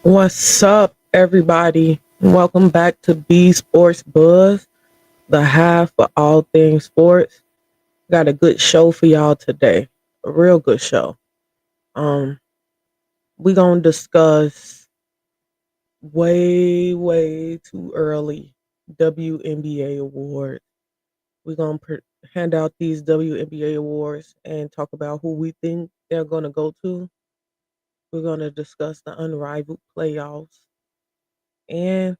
What's up, everybody? Welcome back to B Sports Buzz, the hive for all things sports. Got a good show for y'all today. A real good show. Um, we gonna discuss way too early WNBA awards. We're gonna hand out these WNBA awards and talk about who we think they're gonna go to. We're gonna discuss the unrivaled playoffs and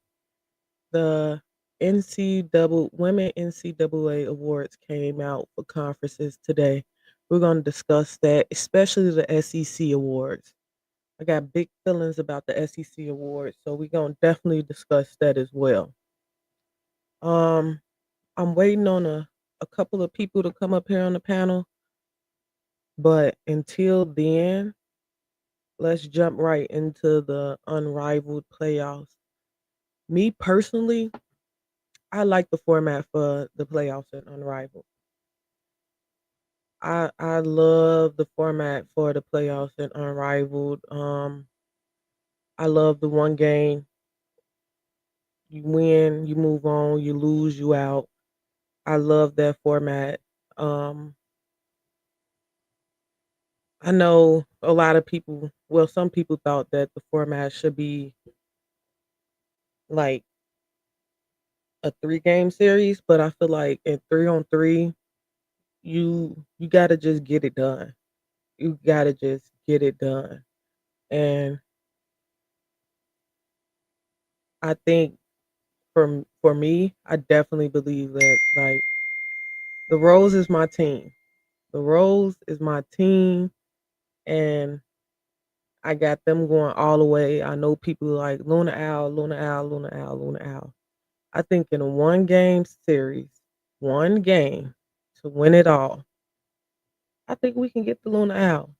the Women NCAA awards came out for conferences today. We're going to discuss that, especially the SEC awards. I got big feelings about the SEC awards, so we're going to definitely discuss that as well. Um, I'm waiting on a couple of people to come up here on the panel, but until then, let's jump right into the unrivaled playoffs. Me personally, I like the format for the playoffs in Unrivaled. I love the format for the playoffs in Unrivaled. I love the one game. You win, you move on, you lose, you out. I love that format. Um, I know a lot of people, well, some people thought that the format should be like a 3 game series, but I feel like in 3-on-3, you gotta just get it done. You gotta just get it done. And I think for me, I definitely believe that like the Rose is my team. The Rose is my team, and I got them going all the way. I know people like Luna Owl, Luna Owl, Luna Owl, Luna Owl. I think in a 1 game series, 1 game to win it all, I think we can get the Luna Owl.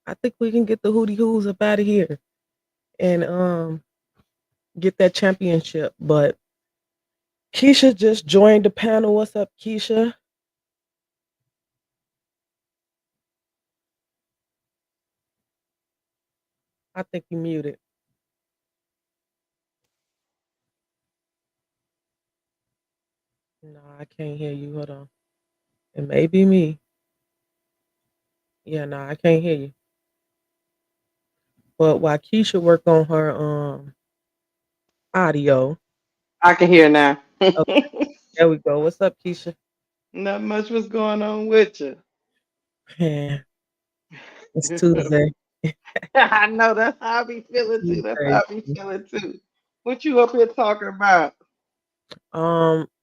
I think we can get the Hootie Hoos up out of here and get that championship. But Keisha just joined the panel. What's up, Keisha? I think you muted. No, I can't hear you. Hold on. It may be me. Yeah, no, I can't hear you. But while Keisha work on her audio, I can hear now. okay, there we go. What's up, Keisha? Not much was going on with you. Man, it's Tuesday. I know that's how I be feeling too. That's Tuesday. how I be feeling too. What you up here talking about?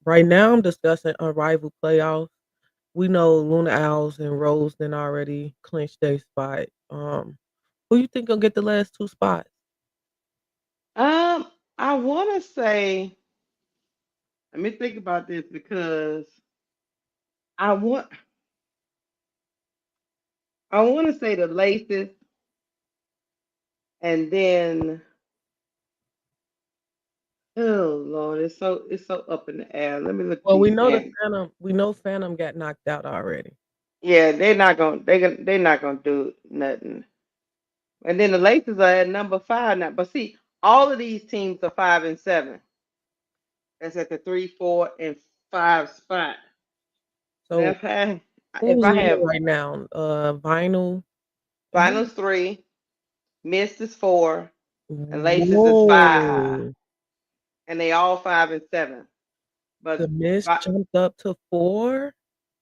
Right now I'm discussing unrivaled playoffs. We know Luna Owls and Rose then already clinched their spot. Who you think will get the last 2 spots? Um, I want to say. Let me think about this because I want. I want to say the Laces, and then oh Lord, it's so up in the air. Let me look at Well, we these know the standings. Phantom. We know Phantom got knocked out already. Yeah, they're not gonna do nothing. And then the Lakers are at number 5 now. But see, all of these teams are 5 and 7. That's at the 3, 4, and 5 spot. Now, So if who's I leading have right now? Vinyl. Who? finals 3, Mist is 4, and Laces is 5, Whoa. and they all 5 and 7. The But Mist but jumped up to 4?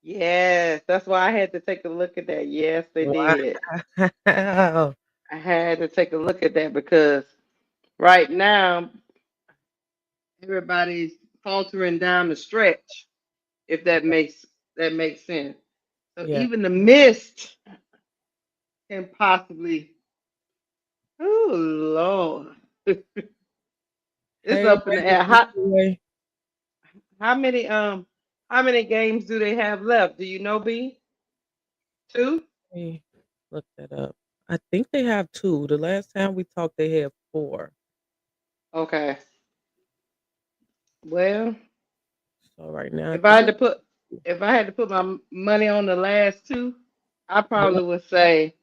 yes, that's why I had to take a look at that. Yes, they did. Wow. I had to take a look at that because right now everybody's faltering down the stretch. If that makes sense. So Yeah. even the mist can possibly. Oh Lord, it's Hey, up in the Vegas air. is How away. how many um how many games do they have left? Do you know, B? Two. Hey, look that up. I think they have 2. The last time we talked, they had 4. Okay. Well, So right now, I if I think had to put if I had to put my money on the last two, I probably would say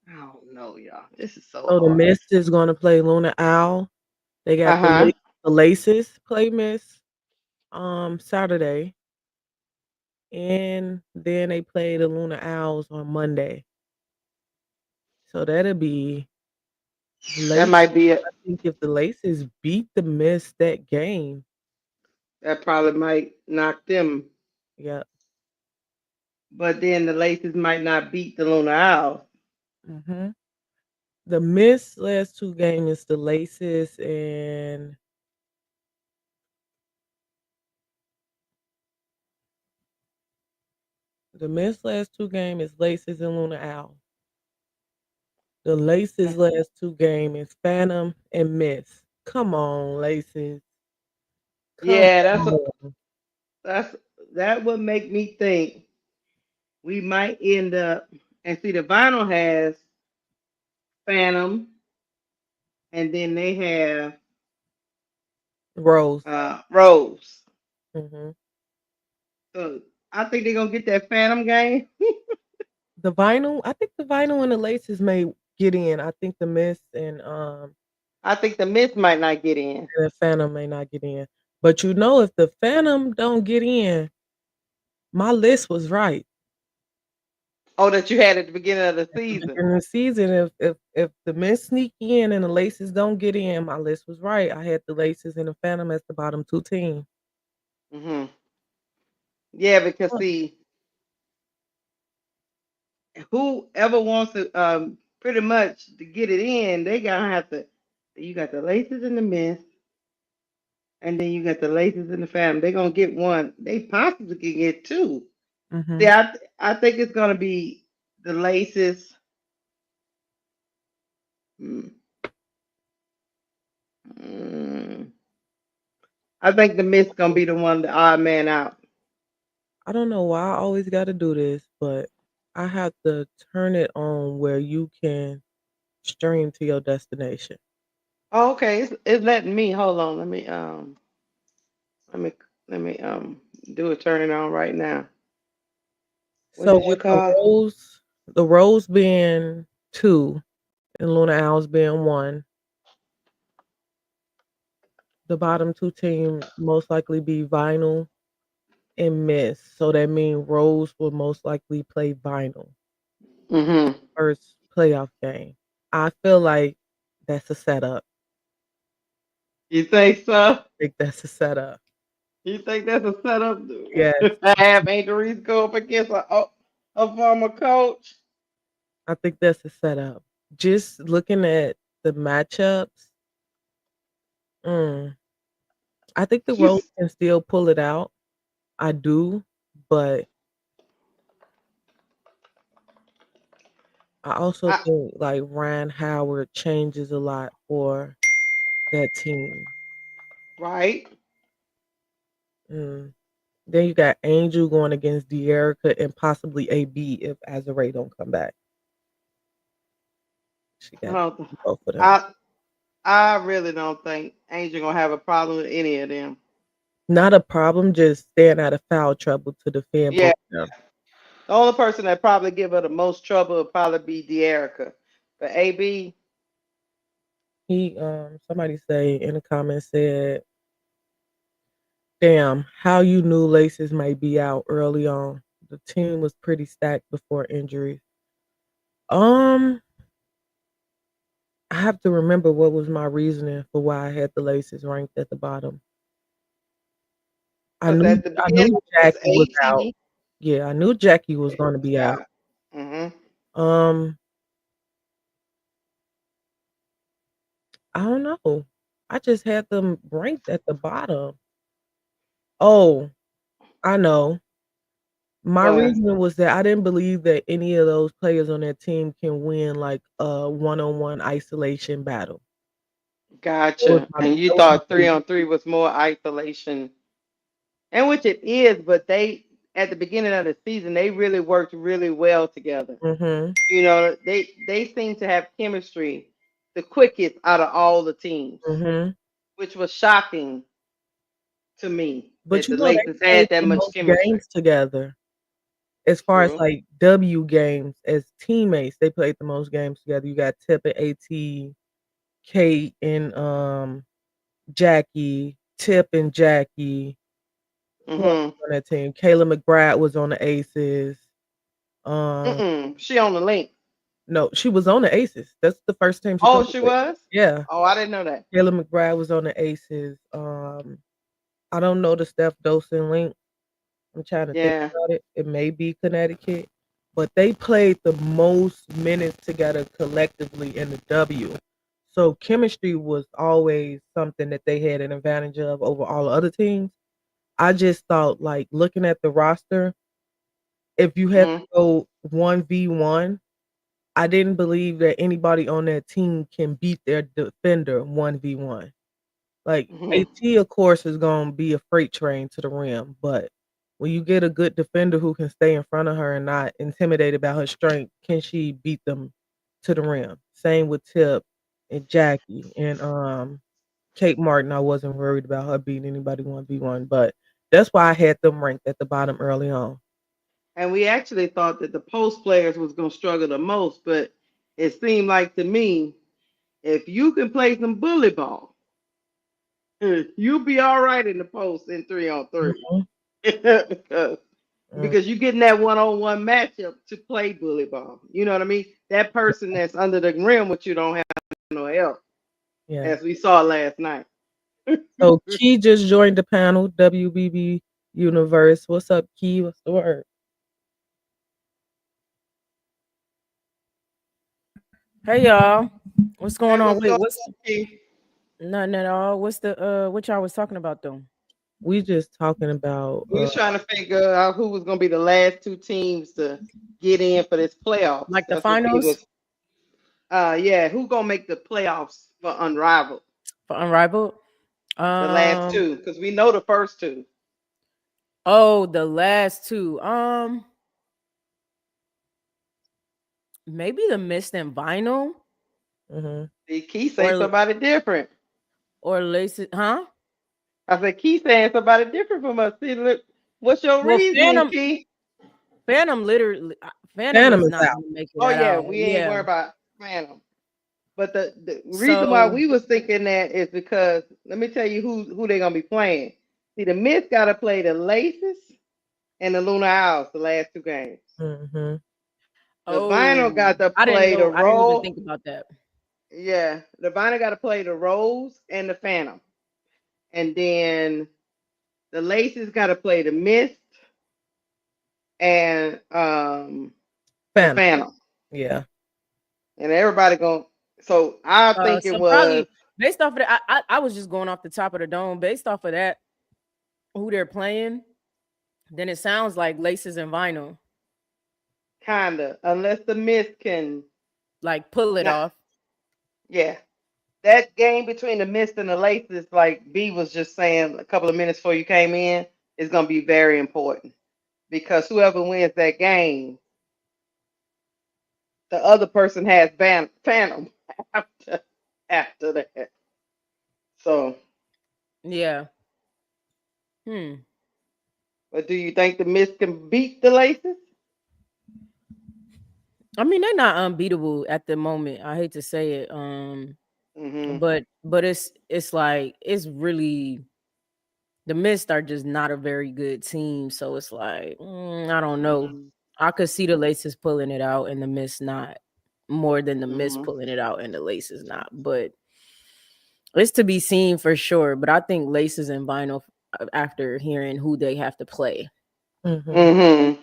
I don't know, y'all. This is so So the hard. Mist is gonna play Luna Owl. They got Uh-huh. the Laces play Miss Saturday, and then they play the Luna Owls on Monday. So that'll be the That Laces. might be it. I think if the Laces beat the Miss that game, That probably might knock them. yeah. But then the Laces might not beat the Luna Owls. hmm The Miss last two games is the Laces and the Miss last two game is Laces and Luna Owl. The Laces last two game is Phantom and Miss. Come on, Laces. Come Yeah, on. that's that would make me think we might end up and see the vinyl has Phantom and then they have Rose. Rose. hmm So I think they're gonna get that Phantom game. The vinyl, I think the vinyl and the Laces may get in. I think the Miss I think the Miss might not get in. and the Phantom may not get in. But you know, if the Phantom don't get in, my list was right. Oh, that you had at the beginning of the At the season. beginning of the season, if the Miss sneak in and the Laces don't get in, my list was right. I had the Laces and the Phantom as the bottom two teams. Hmm. Yeah, because see, whoever wants to pretty much to get it in, they gonna have to. You got the Laces and the Miss, and then you got the Laces and the Phantom. They're gonna get one. They possibly can get two. See, Mhm. I think it's gonna be the Laces. Mm, mm, I think the Miss gonna be the one, the odd man out. I don't know why I always gotta do this, but I have to turn it on where you can stream to your destination. Oh, okay, it's letting me. Hold on, let me let me do it. Turn it on right now. What So did you with call? the Rose being 2 and Luna Owls being 1, the bottom 2 team most likely be Vinyl and Miss. So that means Rose will most likely play Vinyl Mm-hmm. first playoff game. I feel like that's a setup. You think so? I think that's a setup. You think that's a setup? Yes, I have Angel Reese go up against a former coach. I think that's a setup. Just looking at the matchups, mm, I think the Rose She's can still pull it out. I do, but I also I, think like Ryan Howard changes a lot for that team. right. Mm. Then you got Angel going against De'Erica and possibly AB if Azare don't come back. She I got don't. both of them. I I really don't think Angel gonna have a problem with any of them. Not a problem, just staying out of foul trouble to defend Yeah. both of them. The only person that probably give her the most trouble would probably be De'Erica. But AB, He somebody say in the comments said, "Damn, how you knew Laces might be out early on. The team was pretty stacked before injuries." Um, I have to remember what was my reasoning for why I had the Laces ranked at the bottom. because at the I beginning knew it was Jackie was out. 80. Yeah, I knew Jackie was gonna be out. Yeah. Hmm. Um, I don't know. I just had them ranked at the bottom. Oh, I know. My What? reason was that I didn't believe that any of those players on that team can win like a one-on-one isolation battle. Gotcha. And you That was my thought three reason. on three was more isolation, and which it is, but they at the beginning of the season they really worked really well together. Mhm. You know, they seem to have chemistry the quickest out of all the teams, Mhm. which was shocking to me But that you the know they Lakers played had that the much most chemistry. games together. As far as True. like W games as teammates, they played the most games together. You got Tip and AT, Kate and Jackie, Tip and Jackie. Who else Mm-hmm. was on that team? Kayla McBride was on the Aces. Um, Mm-mm. She on the link. no, she was on the Aces. That's the first team she Oh, played she with. was? Yeah, Oh, I didn't know that. Kayla McBride was on the Aces. I don't know the Steph Dosen link. I'm trying to think Yeah. about it. It may be Connecticut, but they played the most minutes together collectively in the W. So chemistry was always something that they had an advantage of over all the other teams. I just thought, like, looking at the roster, if you had Mm-hmm. to go 1v1, I didn't believe that anybody on that team can beat their defender 1v1. Like, Mm-hmm. AT, of course, is gonna be a freight train to the rim, but when you get a good defender who can stay in front of her and not intimidated about her strength, can she beat them to the rim? Same with Tip and Jackie and Kate Martin. I wasn't worried about her beating anybody 1v1, but that's why I had them ranked at the bottom early on. And we actually thought that the post players was gonna struggle the most, but it seemed like to me, if you can play some bully ball, you'll be all right in the post in 3-on-3. Mhm, because mm, because you're getting that one-on-one matchup to play bully ball. You know what I mean? That person that's under the rim with you don't have no help, yeah. as we saw last night. So Key just joined the panel, WBB Universe. What's up, Key? What's the word? Hey y'all, what's going Hey, on? what's Wait, going what's on, Key? nothing at all? What's the what y'all was talking about though? We just talking about We was trying to figure out who was going to be the last two teams to get in for this playoffs. Like the That's what we finals was. Yeah, who gonna make the playoffs for Unrivaled? for Unrivaled? The last Um, two, because we know the first two. oh, the last two. Maybe the Mist and Vinyl mhm. See, Key saying or somebody different. Laces, huh? I said, Key saying somebody different from us. See, look, what's your Well, reasoning, Key? Phantom literally, Phantom Phantom is is not out. gonna make it Oh at yeah, all. we ain't Yeah. worried about Phantom. But the reason why So we was thinking that is because let me tell you who they gonna be playing. See, the Myth gotta play the Laces and the Lunar Owls the last two games. Mhm. The Vinyl oh, got to I didn't play the know. I didn't even Rose. think about that. Yeah, the Vinyl got to play the Rose and the Phantom, and then the Laces got to play the Mist and the Phantom. Phantom, Yeah. and everybody going. So I think it So was probably based off of that, I was just going off the top of the dome. Based off of that, who they're playing, then it sounds like Laces and Vinyl, kinda, unless the Mist can like pull it not. off. Yeah, that game between the Mist and the Laces, like B was just saying a couple of minutes before you came in, is going to be very important because whoever wins that game, the other person has Phantom after after that. So, Yeah. Hmm. but do you think the Mist can beat the Laces? I mean, they're not unbeatable at the moment. I hate to say it. Mm-hmm. But it's like it's really the Mist are just not a very good team. So it's like I don't know. Mm-hmm. I could see the Laces pulling it out and the Mist not more than the Mist Mm-hmm. pulling it out and the Laces not. But it's to be seen for sure. But I think Laces and Vinyl after hearing who they have to play. Mhm. Mm-hmm.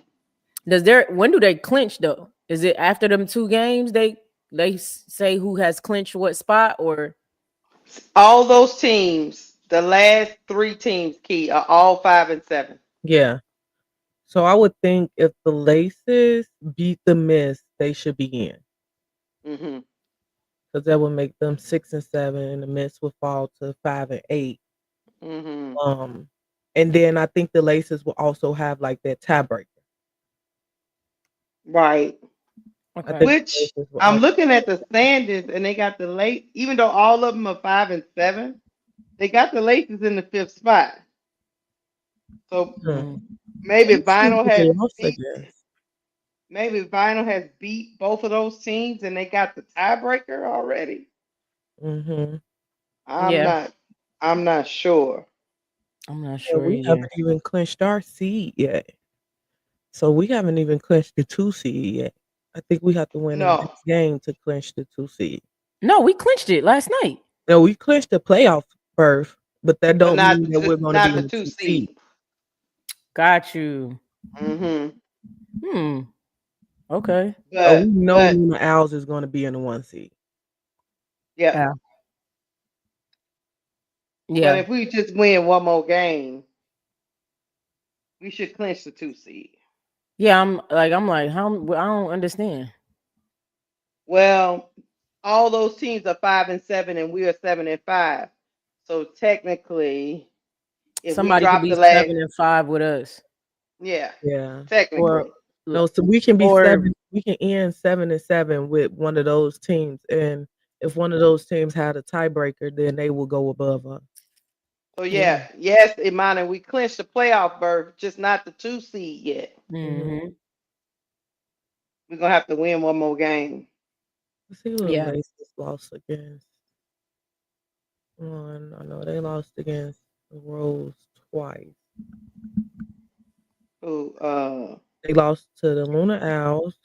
Does there when do they clinch though? Is it after them two games say who has clinched what spot or All those teams, the last three teams, Key, are all 5-7. Yeah. So I would think if the Laces beat the Mist, they should be in Mm-hmm. because that would make them 6-7, and the Mist would fall to 5-8. Mm-hmm. Um, and then I think the Laces will also have like that tiebreaker. Right. I think okay. the Which Laces will I'm also. looking at the standings, and they got the late. Even though all of them are 5-7, they got the Laces in the fifth spot. So Hmm. Mm. maybe Let's see Vinyl who they had lost beat. against. maybe Vinyl has beat both of those teams and they got the tiebreaker already. Mm-hmm. I'm Yeah, not. I'm not sure. I'm not Yeah, sure we either. haven't even clinched our seed yet. So we haven't even clinched the 2 seed yet. I think we have to win the No, next game to clinch the 2 seed. No, we clinched it last night. No, we clinched the playoff berth, but that but don't mean that we're gonna be not in the the two 2 seed. seed. Got you. Hmm. Hmm. Okay. So we But know Luna Owls is gonna be in the 1 seed. yeah. Yeah. But Yeah. if we just win one more game, we should clinch the two seed. Yeah. I'm like, how? I don't understand. Well, all those teams are 5-7, and we are 7-5. So technically, if we Somebody could drop be the last, 7-5 with us, yeah, Yeah. or technically. No, so we can be or 7 we can end 7-7 with one of those teams, and if one of those teams had a tiebreaker, then they will go above us. So yeah. yeah, yes, Imani, we clinched the playoff berth, just not the two seed yet. Mhm. Hmm. We're gonna have to win one more game. Let's see who the Yeah. Laces lost against. One, I know they lost against the Rose twice. Who? They lost to the Luna Owls.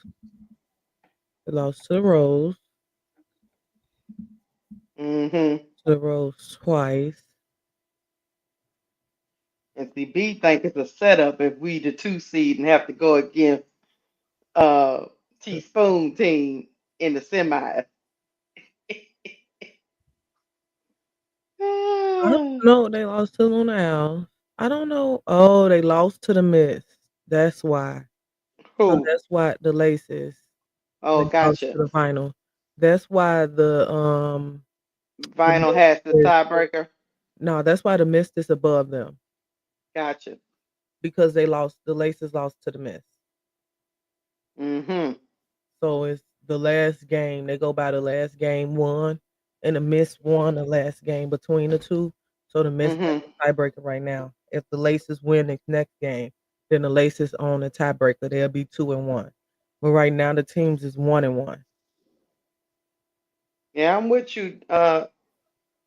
They lost Mm-hmm. to the Rose twice. And see, B think it's a setup if we the two seed and have to go against uh Teaspoon team in the semis. I don't know. They lost to Luna Owls. I don't know. Oh, they lost to the Mist. That's why. So Who? that's why the Laces. Oh, They lost gotcha. to the final. That's why the Vinyl Mist has the is tiebreaker. no, that's why the Mist is above them Gotcha. because they lost the Laces lost to the Mist. Mm-hmm. So it's the last game. They go by the last game won, and the Mist won the last game between the two. So the Mist has Mm-hmm. the tiebreaker right now. If the Laces win the next game, then the Laces own the tiebreaker. They'll be 2-1. But right now the teams is 1-1. Yeah, I'm with you, the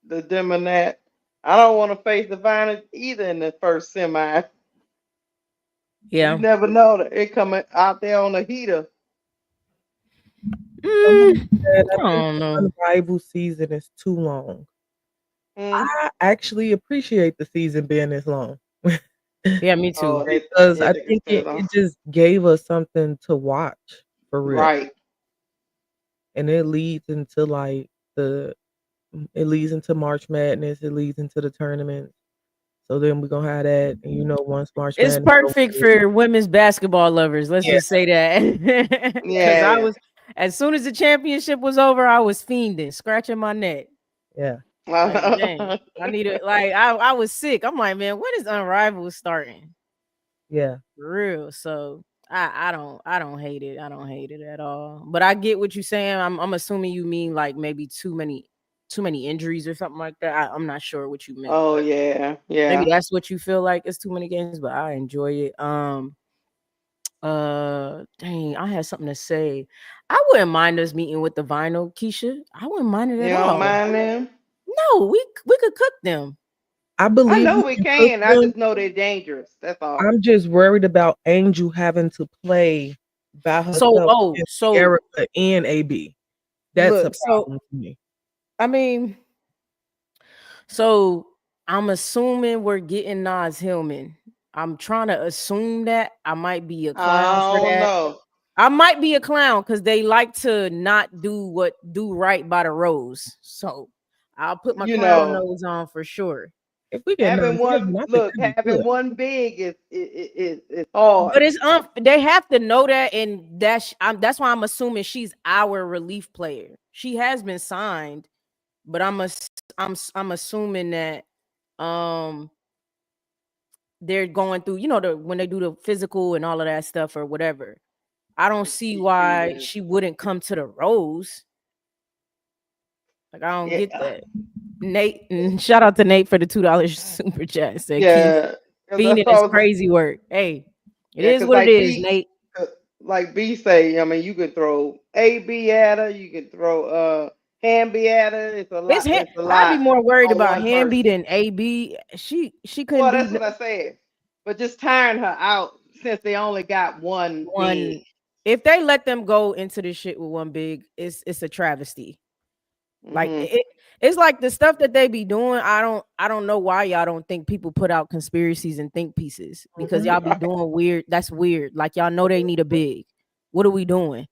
Demonat. I don't want to face the Vinyl either in the first semi. You Yeah. never know that it coming out there on the heater. Somebody Mm, said I I think don't the know. Unrivaled season is too long. Mm. I actually appreciate the season being this long. Yeah, me Oh, too. Because yeah, I they can think set it, it on. it just gave us something to watch for real. Right. And it leads into like it leads into March Madness, it leads into the tournament. So then we're gonna have that, and once March It's Madness over perfect with, for women's basketball lovers. Let's yeah, just say that. Because I Yeah. was, as soon as the championship was over, I was fiending, scratching my neck. yeah, Like, dang, I needed, like, I was sick. I'm like, man, when is Unrivaled starting? yeah. For real. So I don't hate it. I don't hate it at all. But I get what you're saying. I'm assuming you mean like maybe too many injuries or something like that. I'm not sure what you meant, Oh but yeah, maybe yeah. that's what you feel like it's too many games, but I enjoy it. Dang, I had something to say. I wouldn't mind us meeting with the Vinyl, Keisha. I wouldn't mind it You at don't all. mind them? No, we could cook them. I I believe know we we can cook can. I them. just know they're dangerous. That's all. I'm just worried about Angel having to play by So herself oh, against so Erica and AB. That's a look, so problem to me. I mean, so I'm assuming we're getting Nas Hillman. I'm trying to assume that I might be a clown for I don't that. know. I might be a clown because they like to not do right by the rose. So I'll put my You clown know, nose on for sure. If we get having Nas one Hillman, I think look, that'd be having good. one big is hard. But it's they have to know that, and that's why I'm assuming she's our relief player. She has been signed, but I'm assuming that um they're going through, when they do the physical and all of that stuff or whatever. I don't To see see she why is. she wouldn't come to the Rose. Like, I don't get Yeah, that. Nate, shout out to Nate for the $2 super chat. Said Keith, yeah. Because that's fiending what I is was. crazy work. Hey, it Yeah, is because what it like is, B, Nate. like B say, I mean, you can throw AB at her, you can throw Hamby at her. It's a It's lot. It's a I'd be lot more worried on about one Hamby person. than AB. She couldn't Well, do that's what I said. But just tiring her out since they only got one big. one. If they let them go into this shit with one big, it's a travesty. Like Hmm. it's like the stuff that they be doing. I don't know why y'all don't think people put out conspiracies and think pieces because Mhm. y'all be doing weird. That's weird. Like y'all know they need a big. What are we doing?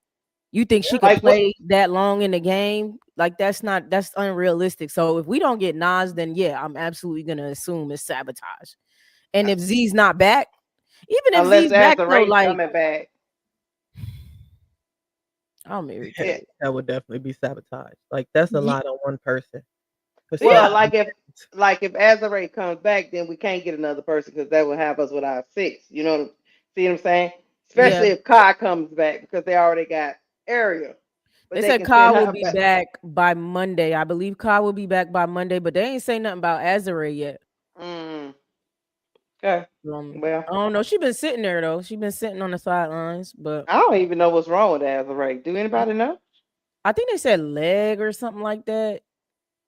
You think she could Like what? play that long in the game? Like that's unrealistic. So if we don't get Nas, then yeah, I'm absolutely gonna assume it's sabotage. And if Z's not back, even if Unless Z's back though, Azarae's like coming back. I'm Yeah, Yeah. irritated. that would definitely be sabotage. Like that's a Ye- lot on one person. For Well, Yeah, somebody, like if Azarae comes back, then we can't get another person because that would have us with our six. See what I'm saying? yeah. Especially if Kai comes back because they already got Ariel, but They they said can send Kyle will her be back. back by Monday. I believe Kyle will be back by Monday, but they ain't say nothing about Azare yet. Mm, okay. Well, I don't know. She been sitting there though. She been sitting on the sidelines, but I don't even know what's wrong with Azarae. Do anybody know? I think they said leg or something like that.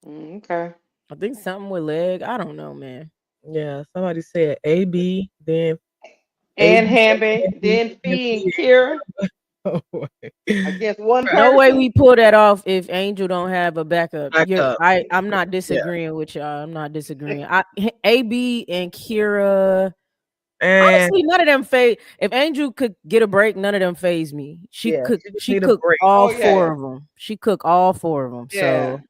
Okay. I think something with leg. I don't know, man. yeah, somebody said AB, then And AB, Hamby, AB, then then Fee and P. Kira Oh, boy. against one No way person. we pull that off if Angel don't have a backup. Back Yeah, up. I'm not Yeah, disagreeing with y'all. I'm not disagreeing. AB and Kira. and Honestly, none of them phase. If Angel could get a break, none of them phase me. She yeah, cook. she just She need a cooked break. all Oh four yeah, of them. She cooked all four of them. yeah. So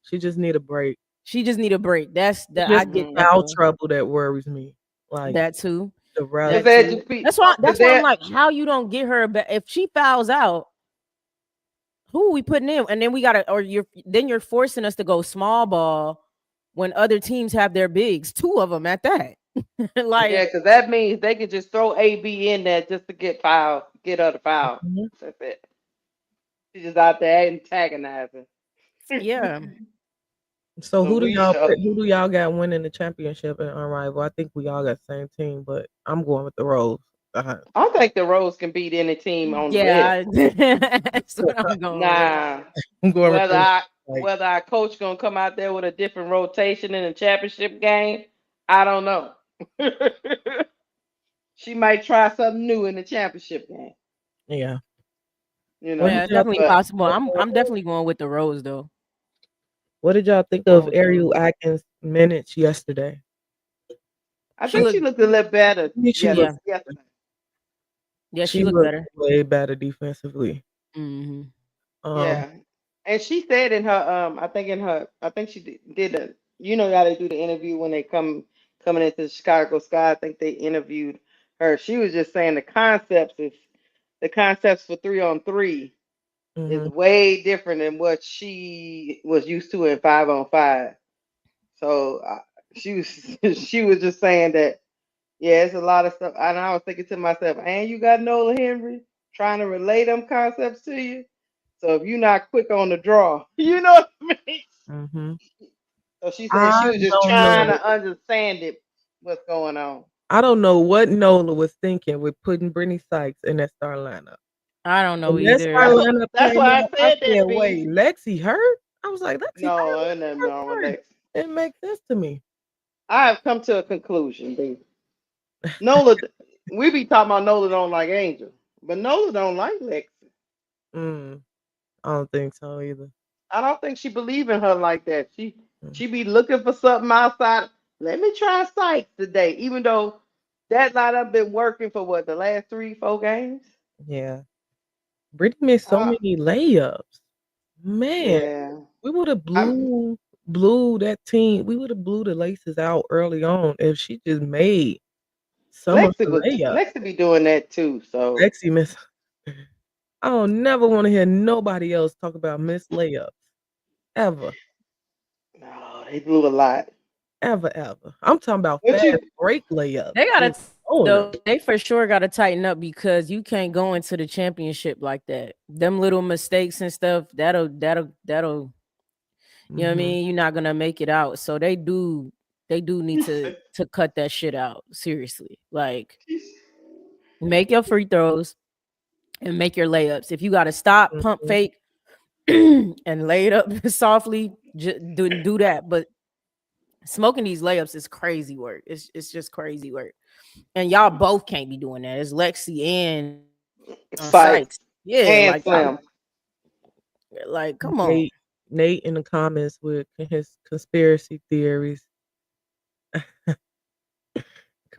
She just need a break. she just need a break. That's It's that. I just the get Mm. that foul though. trouble that worries me. Like That too. the Cause rest. That they too. just be, That's why. cause That's why I'm that like, how you don't get her back? If she fouls out, who are we putting in? And then we gotta, or you're forcing us to go small ball when other teams have their bigs, two of them at that. yeah, Like, cause that means they can just throw AB in there just to get foul, get her to foul. Mhm. That's it. She's just out there antagonizing. yeah, So So we should. who do y'all got winning the championship in Unrivaled? I think we all got the same team, but I'm going with the Rose. Uh-huh. I think the Rose can beat any team on the list. yeah. That's what I'm going with. Nah, I'm going with whether the I like whether our coach gonna come out there with a different rotation in the championship game, I don't know. She might try something new in the championship game, yeah. you What know. did Yeah, y'all definitely think? But possible. I'm definitely going with the Rose though. What did y'all think Going of with the Ariel Rose. Atkins' minutes yesterday? I She think looked, she looked a little better. I think she Yes, looked yeah, yesterday. yeah, she she looked looked better. way better defensively. Hmm. Um, Yeah, and she said in her I think she did a how they do the interview when they coming into Chicago Sky. I think they interviewed her. She was just saying the concepts for 3-on-3 is mhm. way different than what she was used to in 5-on-5. So she was she was just saying that yeah, it's a lot of stuff. And I was thinking to myself, and you got Nola Henry trying to relay them concepts to you. So if you're not quick on the draw, you know what I mean? Mhm. So she said she I was just don't trying know. to understand it, what's going on. I don't know what Nola was thinking with putting Brittany Sykes in that star lineup. I don't know When that either. star That's lineup that's came why I out, I said said, that, B. "Wait, Lexi hurt?" I was like, "Lexi hurt? No, When ain't she nothing first wrong with hurt?" Lex. It makes sense to me. I have come to a conclusion, B. Nola, we be talking about Nola don't like Angel, but Nola don't like Lex. Mm, I don't think so either. I don't think she believe in her like that. She Mm, she be looking for something outside. Let me try Sykes today, even though that lineup been working for what the last 3-4 games. yeah, Brittany missed so Uh, many layups. Man, yeah, we would have I'm blew that team. We would have blew the laces out early on if she just made some of Lexi the was layups. Lexi be doing that too. So Lexi miss. I don't never want to hear nobody else talk about missed layups ever, no, they blew a lot. ever, ever. I'm talking about What fast you break layups, They gotta just throwing them. though. They for sure gotta tighten up because you can't go into the championship like that. Them little mistakes and stuff that'll. You know what I Mhm. mean? You're not gonna make it out. So they do need to cut that shit out seriously. Like make your free throws and make your layups. If you got to stop, pump Mhm. fake, and lay it up softly, just do that. But smoking these layups is crazy work. It's just crazy work. And y'all both can't be doing that. It's Lexi and Sykes. Sites Yeah, and like y'all, Slim. like come on. Nate in the comments with his conspiracy theories.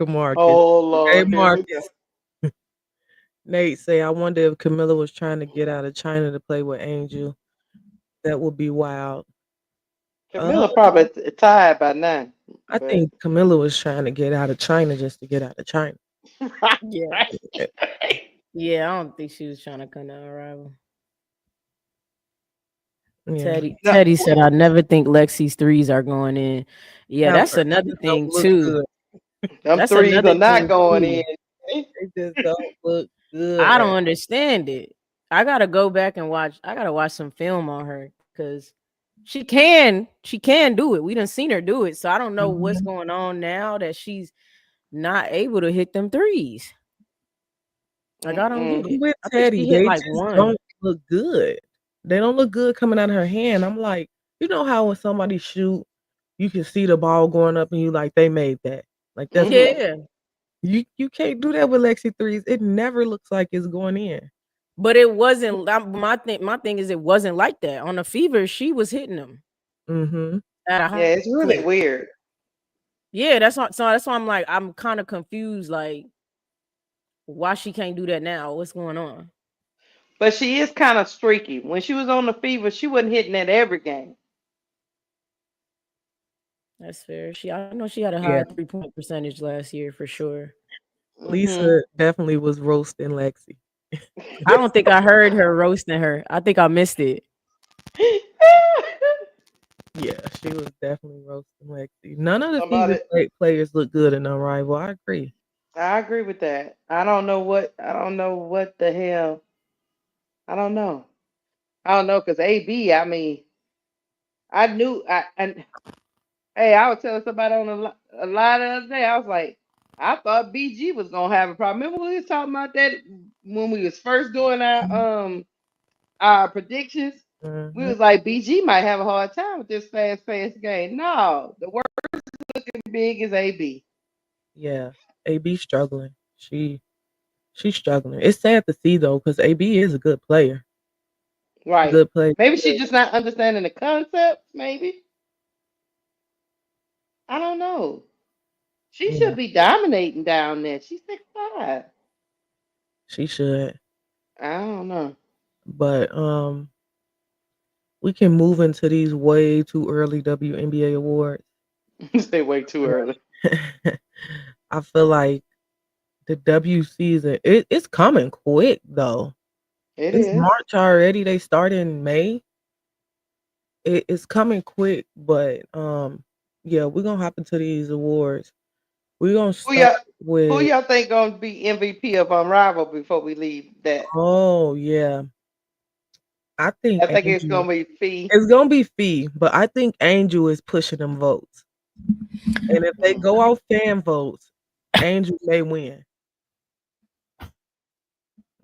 Marcus. Oh Hey Lord, here we go. Marcus. Nate say, I wonder if Camilla was trying to get out of China to play with Angel. That would be wild. Uh, Camilla probably tired by now, I but think Camilla was trying to get out of China just to get out of China. Yeah. Eh, Yeah, I don't think she was trying to come to Unrivaled. Yeah, no, Teddy said, I never think Lexi's threes are going in. Yeah, that's ever. another Don't thing look too. good. them That's threes another are not thing going too. in. They just don't look good I right. don't understand it. I gotta go back and watch. I gotta watch some film on her because she can do it. We done seen her do it. So I don't know what's Mhm. going on now that she's not able to hit them threes. Like I don't get Mm-mm. I'm it. with I think Teddy. she hit They like just one. don't look good. They don't look good coming out of her hand. I'm like, you know how when somebody shoot, you can see the ball going up and you like they made that. Like that's what Mm-hmm. Yeah, you can't do that with Lexi threes. It never looks like it's going in. but it wasn't. My thing is it wasn't like that on the Fever. She was hitting them Mhm. at a high Yeah, it's really clip. weird. Yeah, that's why I'm like I'm kind of confused. Like why she can't do that now? What's going on? But she is kind of streaky. When she was on the Fever, she wasn't hitting at every game. That's fair. I know she had a high Yeah. 3-point percentage last year for sure. Mm-hmm. Lisa definitely was roasting Lexi. I don't think I heard her roasting her. I think I missed it. Yeah, she was definitely roasting Lexi. None of the Fever Somebody, players look good in Unrivaled. I agree. I agree with that. I don't know what the hell. I don't know. I don't know because AB. I mean, I knew. And hey, I was telling somebody on a lie the other day. I was like, I thought BG was gonna have a problem. Remember when we was talking about that when we was first doing our predictions? We Mhm. was like, BG might have a hard time with this fast game. No, the worst looking big is AB. Yeah, AB struggling. She's struggling. It's sad to see though, because AB is a good player. Right. Good player. Maybe she's just not understanding the concept. Maybe I don't know. She Yeah, should be dominating down there. She's 6'5". she should. I don't know. But we can move into these way too early WNBA awards. Stay way too early. I feel like the W season it's coming quick though. It It's is. March already. They start in May. It's coming quick, but yeah, we're gonna hop into these awards. We're gonna Who start y'all who with y'all think gonna be MVP of Unrivaled before we leave that? oh yeah. I think I think it's Angel gonna be Fee. it's gonna be Fee, but I think Angel is pushing them votes. And if they go Mm. off fan votes, Angel may win.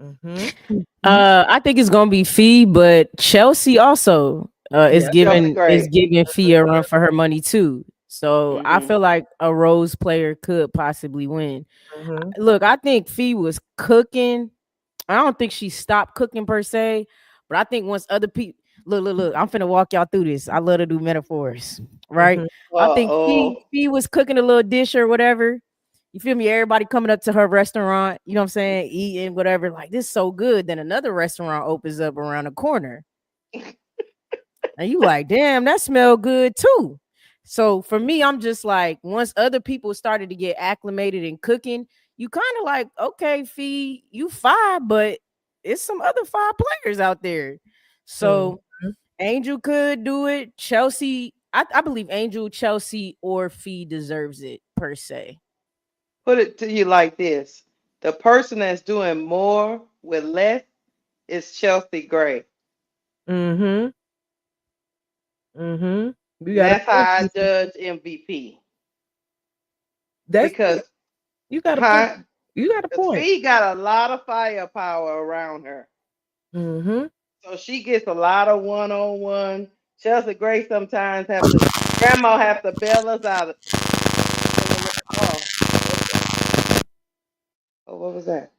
Mhm. I think it's gonna be Fee, but Chelsea also is Yeah. Chelsea giving Gray. Fee a run for her money too. So I Hmm. feel like a Rose player could possibly win. Mhm. Look, I think Fee was cooking. I don't think she stopped cooking per se, but I think once other people look, I'm finna walk y'all through this. I love to do metaphors, right? Mhm. I think Oh. Fee was cooking a little dish or whatever. You feel me? Everybody coming up to her restaurant, you know what I'm saying, eating whatever. Like this is so good. Then another restaurant opens up around the corner, and you like, damn, that smell good too. So for me, I'm just like, once other people started to get acclimated in cooking, you kind of like, okay, Fee, you five, but it's some other five players out there. Mhm. So Angel could do it. Chelsea, I believe Angel, Chelsea, or Fee deserves it per se. Put it to you like this: the person that's doing more with less is Chelsea Gray, Mhm. Mhm. You and got a that's how point, I Lisa. judge MVP. That's Because, you got a point. huh? You got a Because point. Fee got a lot of firepower around her. Mm-hmm. So she gets a lot of one-on-one. Chelsea Gray sometimes have to, grandma have to bail us out. Oh, what's that? Oh, what was that?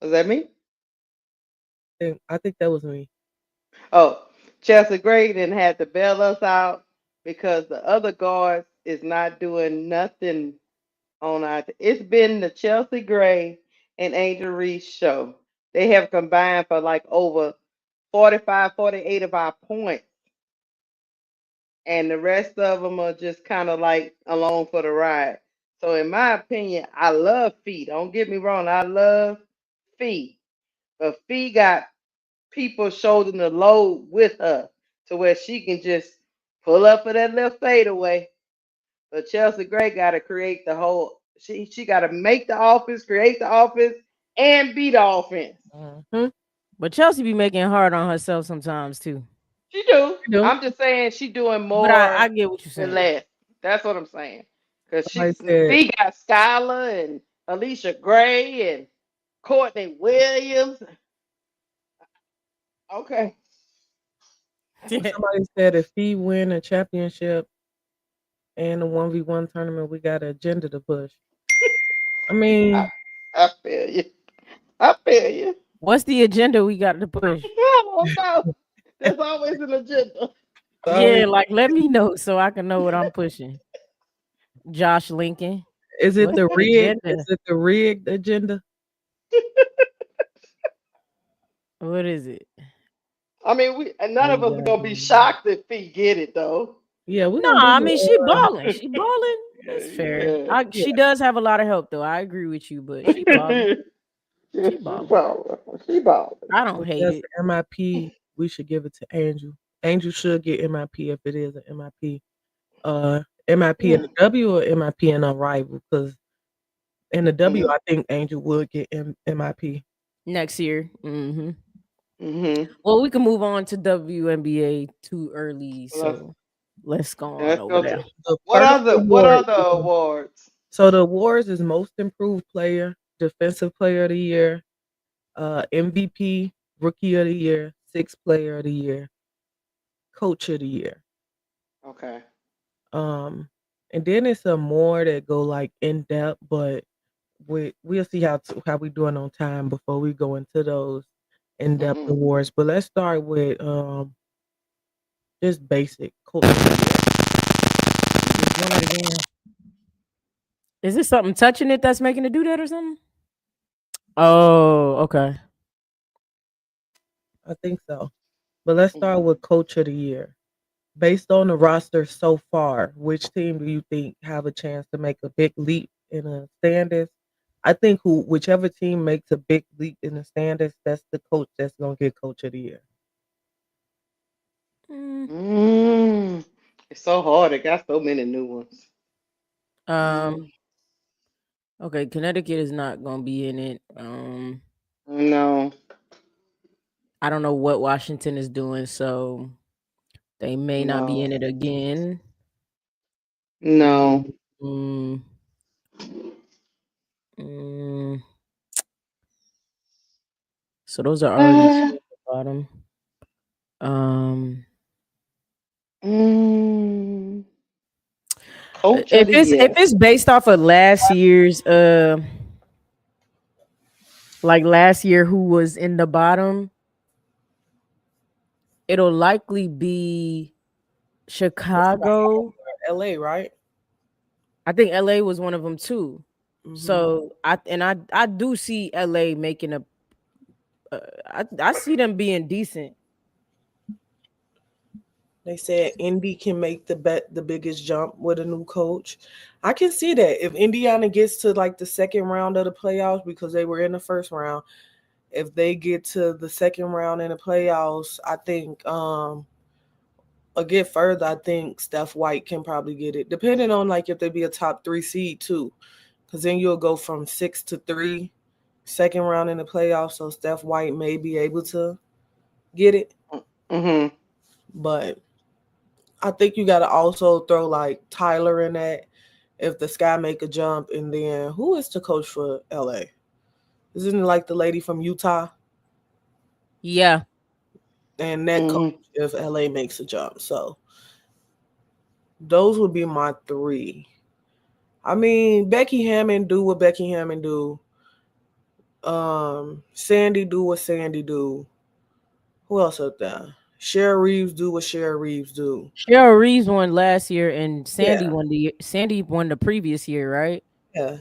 Was that me? I think that was me. Oh, Chelsea Gray then had to bail us out because the other guards is not doing nothing on our. It's been the Chelsea Gray and Angel Reese show. They have combined for like over 45, 48 of our points, and the rest of them are just kind of like along for the ride. So, in my opinion, I love Fee. Don't get me wrong, I love Fee, but Fee got people shouldering the load with her to where she can just pull up for that little fadeaway. But Chelsea Gray got to create the whole. She got to make the offense, create the offense, and be the offense. Mm-hmm. But Chelsea be making it hard on herself sometimes too. She do. You know, I'm just saying she doing But I more get what you're with saying. less. That's what I'm saying. Cause somebody she said, Fee got Skylar and Alicia Gray and Courtney Williams. Okay. somebody said if he win a championship and the 1v1 tournament, we got an agenda to push. I I, mean, I feel you. I feel you. What's the agenda we got to push? I don't know. There's always an agenda. Yeah, so like let me know so I can know what I'm pushing. Josh Lincoln. is it What's the the rigged? agenda? Is it the rigged agenda? What is it? I mean, we and none Oh, of you us are gotta gonna be do. shocked if Fee get it though. Yeah, we're No, gonna I do mean she the. balling. She balling. It's fair. Yeah, Yeah, She does have a lot of help though. I agree with you, but she balling. yeah. She She balling. balling. She balling. I don't if hate that's it. the MIP, we should give it to Angel. Angel should get MIP if it is an MIP. MIP in Mm, the W or MIP in Unrivaled? Because in the W, mm, I think Angel would get MIP. Next year. mm-hmm. Well, we can move on to WNBA too early, Let's, so let's go on let's over go So there. to the what first other what award other is awards? so the awards is most improved player, defensive player of the year, MVP, rookie of the year, sixth player of the year, coach of the year. Okay. Um, and then it's some more that go like in depth, but we'll see how we doing on time before we go into those in depth Mm-hmm. awards. But let's start with just basic coach of the year. Just doing it again. Is this something touching it that's making it do that or something? Oh, okay. I think so. But let's start with coach of the year. Based on the roster so far, which team do you think have a chance to make a big leap in the standings? I think whichever team makes a big leap in the standings, that's the coach that's gonna get coach of the year. Mm, Mm. It's so hard. It got so many new ones. Mm. um. Okay, Connecticut is not gonna be in it. No. I don't know what Washington is doing, so they may not be in No. it again. No. Mm, mm, so those are already two Uh, at the bottom. Um, mm. Coach of if the if year. it's based off of last year's, like last year who was in the bottom, it'll likely be That's Chicago. LA, right? I think LA was one of them too. Hmm. So I do see LA making a. I see them being decent. They said Indy can make the biggest jump with a new coach. I can see that if Indiana gets to like the second round of the playoffs because they were in the first round. If they get to the second round in the playoffs, I think or get further, I think Steph White can probably get it. Depending on like if they be a top 3 seed too. Because then you'll go from 6 to 3, second round in the playoffs. So Steph White may be able to get it. Mm-hmm. But I think you gotta also throw like Tyler in that if the Sky make a jump, and then who is the coach for LA? Isn't it like the lady from Utah? Yeah. And that coach Mhm. if LA makes a jump. So those would be my three. I mean, Becky Hammond do what Becky Hammond do. Sandy do what Sandy do. Who else up there? Cheryl Reeves do what Cheryl Reeves do. Cheryl Reeves won last year, and Yeah, Sandy won the previous year, right? yeah.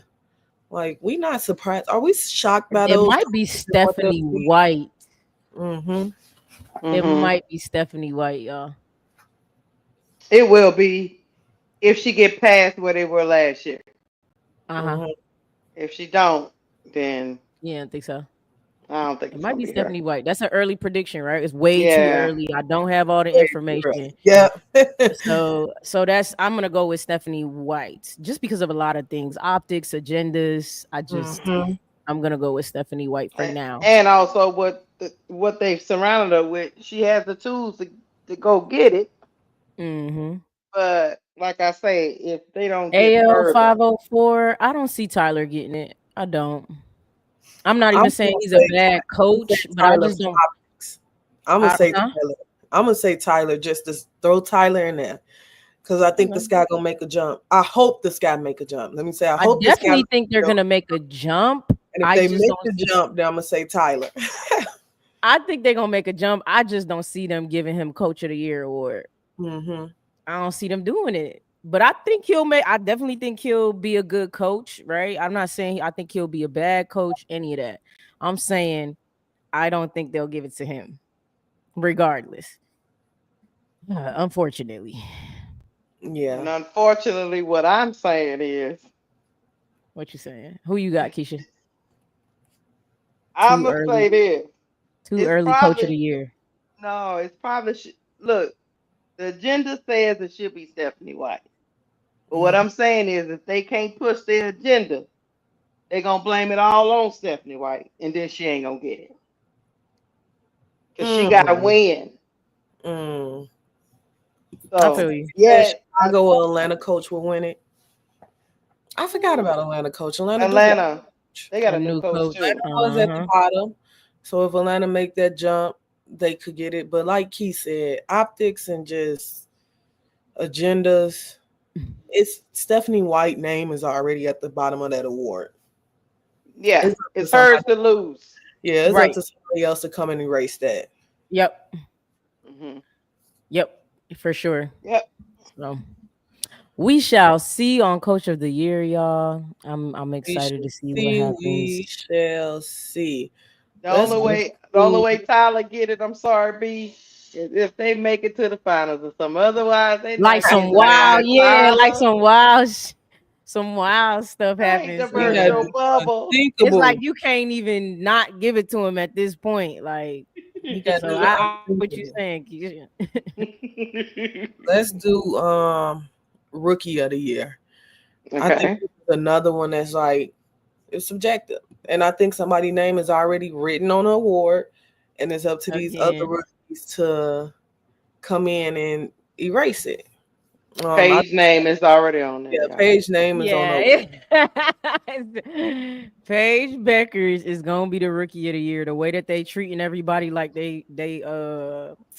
Like we not surprised. Are we shocked by It those might be coaches and what they'll Stephanie be? White. Mm-hmm. It Mhm. might be Stephanie White, y'all. It will be if she get past where they were last year. Uh huh. Mm-hmm. If she don't, then Yeah, I think so. I don't think It it's might gonna be be her. Stephanie White. That's an early prediction, right? It's way too Yeah. early. I don't have all the Way too early. information. Yeah. So that's I'm gonna go with Stephanie White just because of a lot of things, optics, agendas. Mm-hmm. I'm gonna go with Stephanie White for now. And also what they've surrounded her with. She has the tools to go get it. Mm-hmm. But like I say, if they don't get AL further, 504. I don't see Tyler getting it. I don't. I'm not I'm even saying gonna he's a say bad I'm gonna say coach, but I Tyler just for don't. optics. I'm gonna I say huh? Tyler. I'm gonna say Tyler just to throw Tyler in there because I think the Okay. Sky gonna make a jump. I hope the Sky make a jump. Let me say I I hope the Sky make definitely think a they're jump. gonna make a jump. And if I they just make don't. the jump, then I'm gonna say Tyler. I think they're gonna make a jump. I just don't see them giving him Coach of the Year award. Mm-hmm. I don't see them doing it. But I think he'll make. I definitely think he'll be a good coach, right? I'm not saying I think he'll be a bad coach. Any of that. I'm saying I don't think they'll give it to him, regardless. Unfortunately, and Yeah. unfortunately, what I'm saying is, what you saying? Who you got, Keisha? I'm Too gonna early. say this. Too It's early. Coach of probably the Year. no. It's probably look. The agenda says it should be Stephanie White. But what Mm-hmm. I'm saying is, if they can't push their agenda, they're gonna blame it all on Stephanie White, and then she ain't gonna get it because she got to Mm. win. Mm. I So feel So you. you said yeah, Chicago or Atlanta coach will win it. I forgot about Atlanta coach. Atlanta do got Atlanta, a coach. they got A a new new coach coach. too. Atlanta was at the Uh-huh. bottom. So if Atlanta make that jump, they could get it. But like Keith said, optics and just agendas. It's Stephanie White name is already at the bottom of that award. Yeah, It's up to it's hers somebody. to lose. Yeah, it's up Right. to somebody else to come and erase that. Yep. Hmm. Yep. For sure. Yep. So we shall see on Coach of the Year, y'all. I'm We excited shall to see what see. happens. We shall see. The Let's only go Mhm. way, the only to way Tyler get it, I'm sorry, B, is if they make it to the finals or something. Otherwise, they Like not some getting wild, mine. yeah, like Tyler, some wild stuff I hate to happens. we burst gotta your do Yeah. bubble. It's like unthinkable. you can't even not give it to him at this point. Like, We gotta so do the I what you unthinkable. saying, Keisha. Let's do rookie of the year. I think Okay. this is another one that's like it's subjective. And I think somebody's name is already written on the award and it's up to these other Again. rookies to come in and erase it. I Paige name is already on there, yeah, y'all. Paige name is on the Yeah. Paige Beckers is gonna be the rookie of the year. The way that they treating everybody like they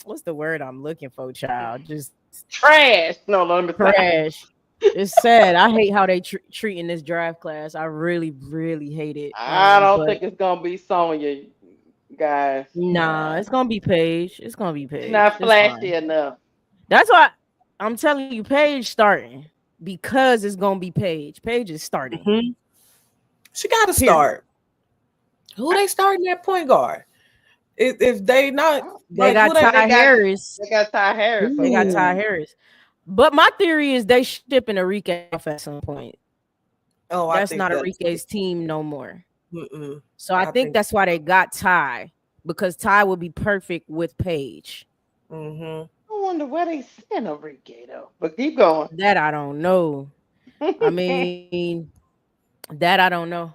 what's the word I'm looking for, child? Just Trash. No, let me stop. trash. It's sad. I hate how they treating this draft class. I really, really hate it. I don't But think it's gonna be Sonya, guys. nah, Nah, it's gonna be Paige. It's gonna be she's Paige. not It's flashy fine. enough. That's why I'm telling you, Paige starting because it's gonna be Paige. Paige is starting. Mhm. She gotta Period. start. Who they starting at point guard? If they not They like who got they They Ty got Harris. they got Ty Harris They over got there. Ty ooh. Harris. But my theory is they shipping Enrique off at some point. Oh, I That's think not that too. Enrique's team no more. Mm-mm. So I I think think that's why they got Ty because Ty would be perfect with Paige. mm-hmm. I wonder where they sent Enrique though. But keep going. That I don't know. I The mean, that I don't know.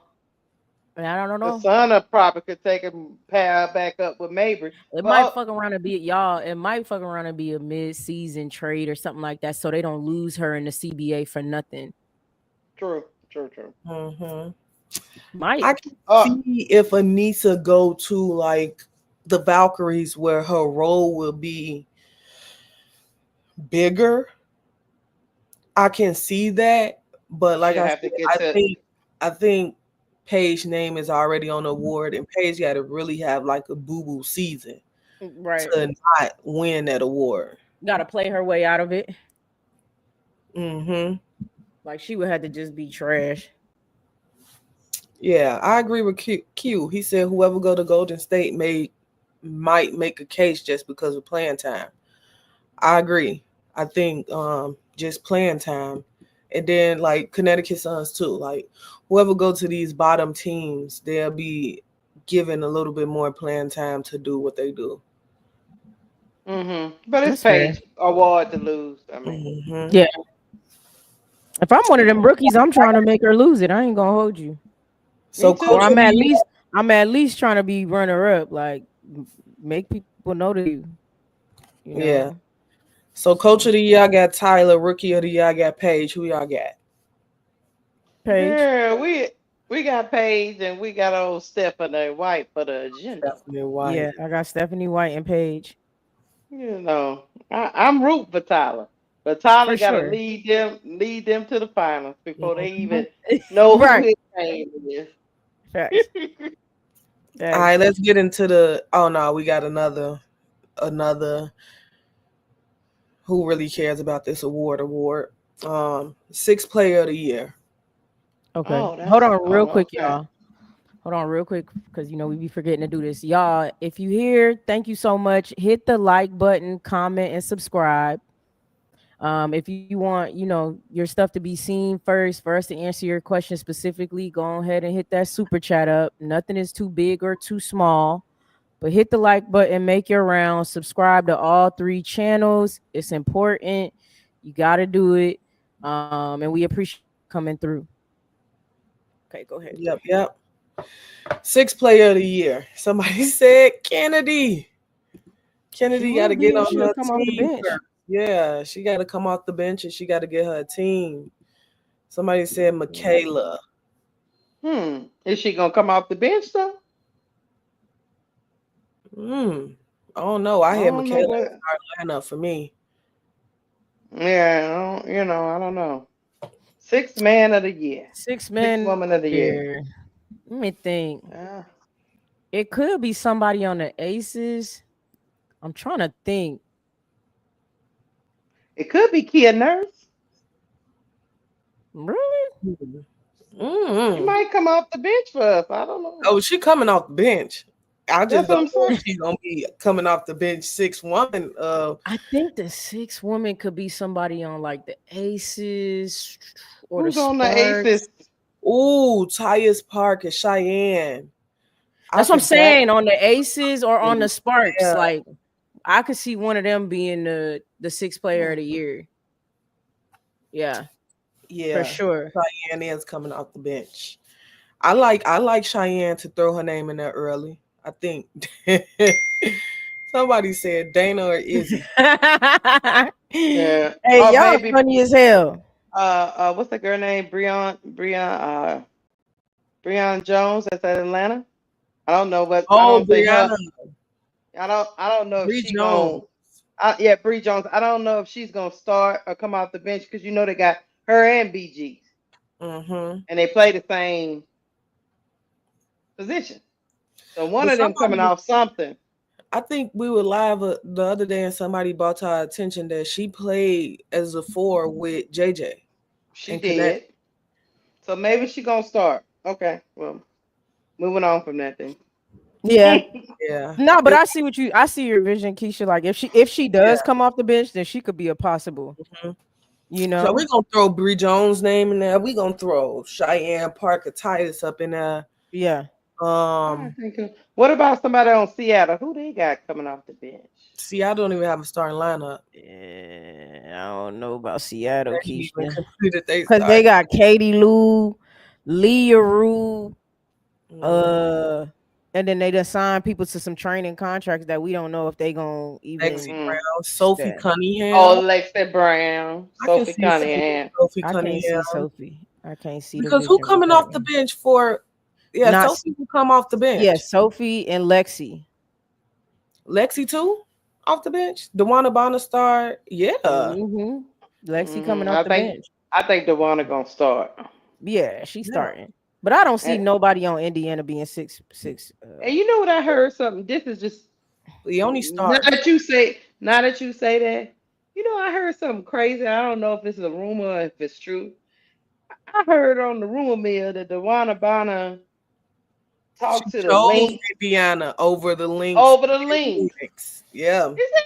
I don't know. son of probably could take him pair back up with Mabry. It might But fuck around and be y'all. It might fuck around and be a mid-season trade or something like that, so they don't lose her in the CBA for nothing. True, true, true. Hmm. Might. I can Uh, see if Anissa go to like the Valkyries where her role will be bigger. I can see that, but like she'll I have said, to get to. I think Paige's name is already on the award, and Paige got to really have like a boo boo season Right. to not win that award. Got to play her way out of it. Hmm. Like she would have to just be trash. Yeah, I agree with Q. He said whoever go to Golden State might make a case just because of playing time. I agree. I think just playing time. And then like Connecticut Suns too. Like whoever go to these bottom teams, they'll be given a little bit more playing time to do what they do. But it's That's fair. Paige award to lose. I mean, Hmm. Yeah. If I'm one of them rookies, I'm trying to make her lose it. I ain't gonna hold you. me So Or coach too. of the year, I'm at least trying to be runner up. Like make people notice you. You yeah. know. So coach So of the year, I got Tyler. Rookie of the year, I got Paige. Who y'all got? Paige. Girl, we got Paige and we got old Stephanie White for the agenda. Stephanie Yeah, White. I got Stephanie White and Paige You know, I'm rooting for Tyler, but Tyler for got to sure. lead them to the finals before they Mhm. even know who Right. his name is. Facts. All right, Facts. let's get into the. Oh no, we got another. Who really cares about this award? Sixth player of the year. Okay. Oh, Hold that's on real oh quick, okay. y'all. Hold on real quick because you know we be forgetting to do this. Y'all, if you here, thank you so much. Hit the like button, comment, and subscribe. If you want, your stuff to be seen first for us to answer your question specifically, go ahead and hit that super chat up. Nothing is too big or too small. But hit the like button, make your round, subscribe to all three channels. It's important. You got to do it. And we appreciate you coming through. Okay, go ahead. Yep, yep. Sixth player of the year. Somebody said Kennedy. She Kennedy got to will get be, and on she'll her come off the team bench. first. Yeah, she got to come off the bench and she got to get her a team. Somebody said Michaela. Is she gonna come off the bench though? Hmm. I don't know. I I had don't know Michaela what. in lineup for me. Yeah, I don't know. Sixth man of the year, Six sixth men woman of the year. here. Let me think. Uh, It could be somebody on the Aces. I'm trying to think. it could be Kia Nurse. Really? She Mm-hmm. might come off the bench for us. I don't know. Oh, she coming off the bench. I just That's what don't I'm know if saying. she's gonna be coming off the bench six woman. I think the six woman could be somebody on like the Aces or the Who's on the Aces? Sparks. Ooh, Tyus Park and Cheyenne. I That's what I'm forgot. saying, on the Aces or on the Sparks. Yeah, Like I could see one of them being the sixth player Hmm. of the year. Yeah, for yeah. sure. Cheyenne is coming off the bench. I like Cheyenne to throw her name in there early. I think somebody said Dana or Izzy. Yeah. Hey, Or y'all maybe funny as hell. what's the girl name? Breon Jones that's at Atlanta. I don't know, but I Oh, don't think her. Brianna, I don't know if Bree she Jones. gon' yeah, Bree Jones. I don't know if she's gonna start or come off the bench because they got her and BG Mm-hmm. and they play the same position. So one But of them coming somebody, off something. I think we were live the other day, and somebody brought to our attention that she played as a four with JJ She and Connect. did. So maybe she gonna start. Okay. Well, moving on from that thing. Yeah. Yeah, No, but it, I see your vision, Keisha. Like if she yeah. does come off the bench, then she could be a possible, Mhm. you So know? we're gonna throw Bree Jones' name in there. We're gonna throw Cheyenne Parker Titus up in there. Yeah. I Um, think. What about somebody on Seattle? Who they got coming off the bench? see, I don't even have a starting lineup. I don't know about Seattle, They ain't even Keisha. completed they Cause they start. got Katie Lou, Leah Rue, Mm-hmm. uh, and then they just signed people to some training contracts that we don't know if they gonna Lexi even Mm. Brown, Sophie stay. Cunningham. Oh, Lexi Brown, I can Sophie see Cunningham. Sophie I can't Cunningham. see Sophie. I can't see the Because who vision with coming that off the one. bench for? Yeah, Not Sophie will come off the Yeah, bench. Sophie and Lexi. Lexi too, off the bench. Dewana Bonastar, yeah, Mm-hmm. Lexi coming Hmm. off the bench. I think Dewana gonna start. Yeah, she's yeah. starting. But I don't see And nobody on Indiana being six. you know what I heard something. This is just Leonie now starts. that you say that. You know, I heard something crazy. I don't know if it's a rumor or if it's true. I heard on the rumor mill that Dewana Bonner She talked to the chose link Indiana over the Lynx over the in links. Phoenix. Yeah, Is that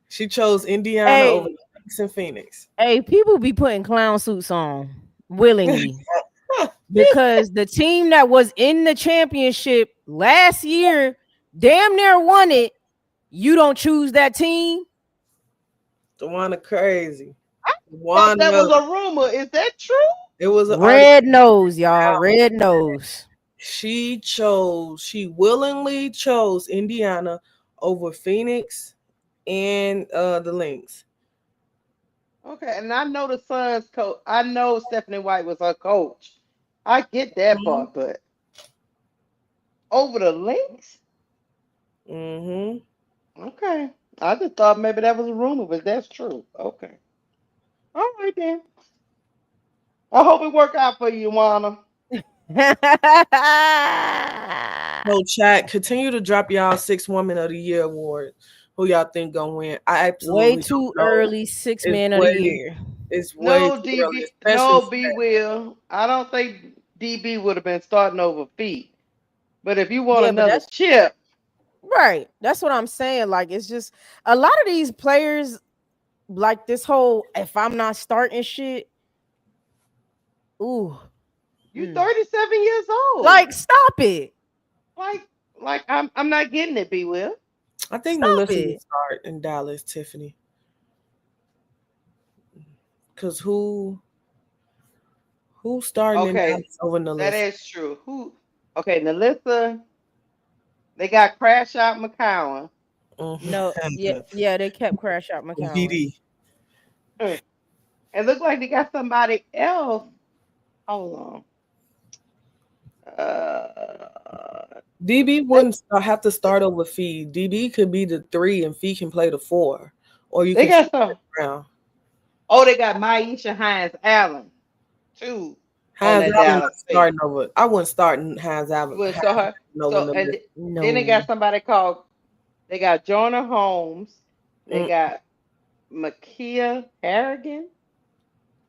she chose Indiana over Hey, the Lynx in Phoenix. hey, people be putting clown suits on willingly because the team that was in the championship last year damn near won it. You don't choose that team. Dewana crazy. thought that Dewana, was a rumor? Is that true? it was an article. Red nose, y'all. Red nose. She willingly chose Indiana over Phoenix and the Lynx. Okay, and I know the Suns coach. I know Stephanie White was her coach. I get that Mm-hmm. part, but over the links? Mm-hmm. Okay. I just thought maybe that was a rumor, but that's true. Okay. All right then. I hope it work out for you, Juana. So chat, continue to drop y'all 6 Woman of the Year award. Who y'all think gonna win? I Way absolutely don't too know. early. Six It's man of the way year. it's way No too early, DB, especially no for B that. will. I don't think DB would have been starting over feet. But if you want Yeah, but another that's chip, right. That's what I'm saying. Like, it's just a lot of these players, like this whole if I'm not starting shit. Ooh. you Mm. 37 years old. Like, stop it. Like I'm not getting it, B will. I think Stop Melissa will it. start in Dallas, Tiffany. Cause who's starting in Okay, Dallas over that Melissa? is true. Who? Okay, Nalissa. They got Crash Out McCowan. No, yeah, Mm-hmm. yeah, they kept Crash Out McCowan. VD. Mm. It looked like they got somebody else. Hold on. DB They, wouldn't have to start over Fee. DB could be the 3 and Fee can play the 4. Or you they can got flip some. it around. Oh, they got Maisha Hines Allen too on Hines that Allen Dallas not team. starting over. I wouldn't start Hines Allen, You would saw her. over So the list. then they No. got somebody called. They got Jonah Holmes. They Mm. got Makia Harrigan,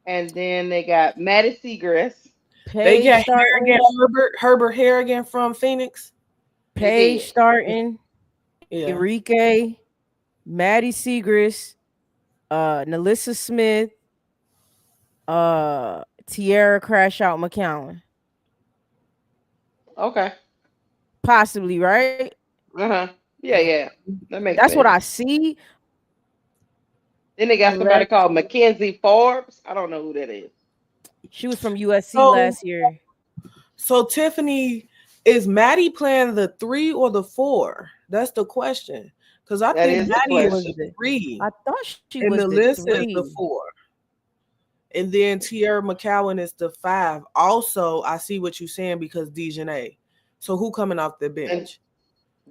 and then they got Maddie Seagrass. They Paige got Harrigan starting. Herbert Harrigan from Phoenix. They Paige did. starting. Yeah. Enrique. Maddie Segrist. Nalissa Smith. Tierra Crash Out McCowan. Okay. Possibly, right? Uh huh. Yeah, Mm. yeah. That makes That's what sense. I see. Then they got somebody Unless called Mackenzie Forbes. I don't know who that is. she was from USC So last year. Tiffany, is Maddie playing the 3 or the 4? That's the question. Because I That think is the She Maddie is was the question. the 3 I thought she and was the the list is the 3. 4. And then Tierra McCowan is the 5. Also, I see what you're saying because Dejanay. So who coming off the And bench?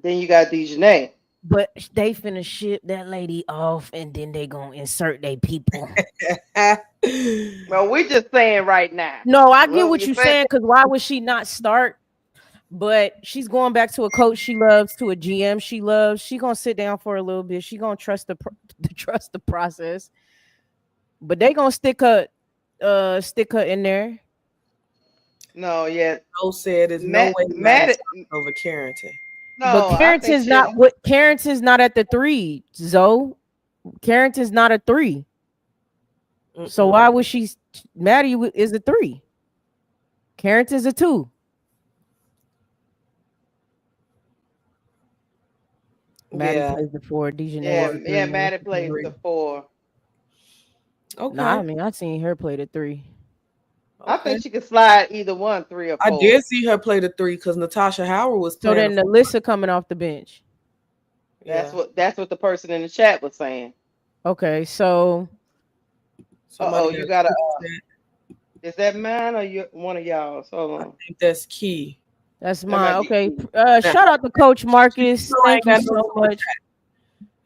then you got Dejanay. But they finna ship that lady off and then they gonna insert their people. Well, we're just saying right now. No, I get What what we you're say? saying, because why would she not start? But she's going back to a coach she loves, to a GM she loves. She gonna sit down for a little bit. She gonna trust trust the process. But they gonna stick her in there. No, yeah. Joe said there's no way Maddie Matt. starts over Carrington. But No, I think she'll. Carrington's not at the 3, Zoe. Carrington's not a 3. So Mm-mm. why would she? Maddie is a 3. Carrington's a 2. Maddie Yeah. plays the 4. Dejanay is Yeah, the yeah. 3. Maddie plays the 4. Nah, Okay. I mean I seen her play the 3. I Okay. think she could slide either one, 3 or 4. I did see her play the 3 because Natasha Howard was So playing the then 4. Alyssa coming off the bench. Yeah. That's what the person in the chat was saying. Okay, so Uh Somebody oh, got you got a a Is that mine or one of y'all's? Hold I on. think that's key. That's That mine. might be Okay. key. Now, Shout out to Coach you Marcus. know I Thank ain't you got no so super much.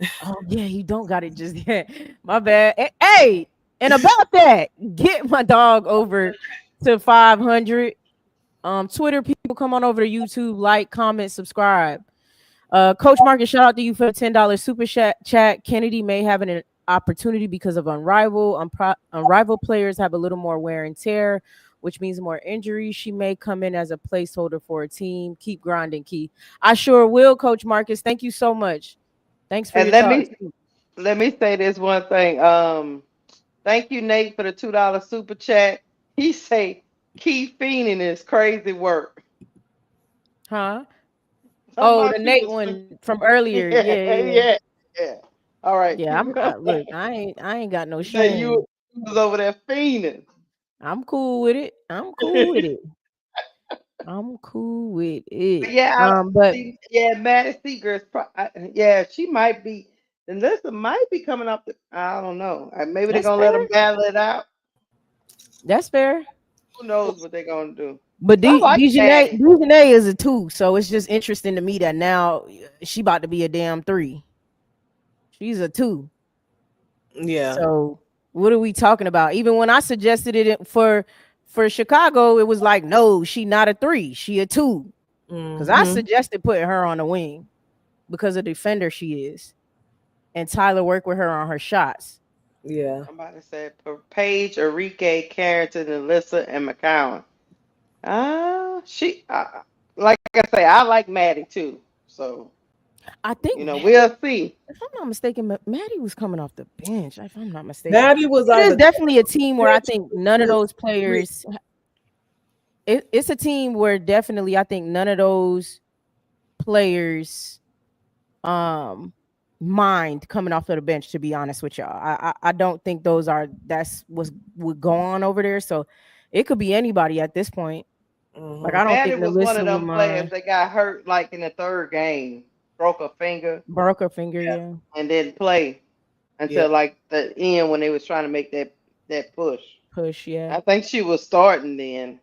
chat. Oh yeah, you don't got it just yet. My bad. Hey, and about that, get my dog over to 500. Twitter people, come on over to YouTube, like, comment, subscribe. Coach Marcus, shout out to you for the $10 super chat. Kennedy may have an opportunity because of Unrivaled players have a little more wear and tear, which means more injuries. She may come in as a placeholder for a team. Keep grinding, Key. I sure will, Coach Marcus. Thank you so much. Thanks for And your thoughts. let me say this one thing. Thank you, Nate, for the $2 super chat. He say keep fiending is crazy work. Huh? Something Oh, the about you Nate was one from earlier. yeah, Yeah, yeah, yeah. yeah, yeah. All right, Yeah, keep going. look, I ain't got no He said shame. you was over there fiending. I'm cool with it. I'm cool with it. I'm cool with But it. yeah, But see, yeah, Maddie Seeger yeah, she might be. And Lisa might be coming up. I don't know. Maybe they're that's gonna let them fair. battle it out. That's fair. Who knows what they're gonna do? But I like Dejanay Maddie. Dejanay is a two, so it's just interesting to me that now she about to be a damn three. She's a two. Yeah. So what are we talking about? Even when I suggested it for Chicago, it was like, no, she not a three, she a two. Because I Mm-hmm. suggested putting her on the wing because of the defender she is, and Tyler worked with her on her shots. Yeah. Somebody said Paige, Enrique, Carrington, Alyssa, and McCowan. She like I say, I like Maddie too. So I think we'll see. if I'm not mistaken, Maddie was coming off the bench. If I'm not mistaken, Maddie was it is either definitely a team where I bench think or none of good those three. players. It's a team where definitely I think none of those players um mind coming off of the bench. To be honest with y'all, I don't think that's what's would go on over there. So it could be anybody at this point. Like Mm-hmm. I don't Maddie think was one of Nalissa would them players mind. that got hurt like in the third game, broke a finger, Broke her finger, Yeah. yeah. and didn't play Yeah. until like the end when they was trying to make that push. Push, yeah. I think she was starting then,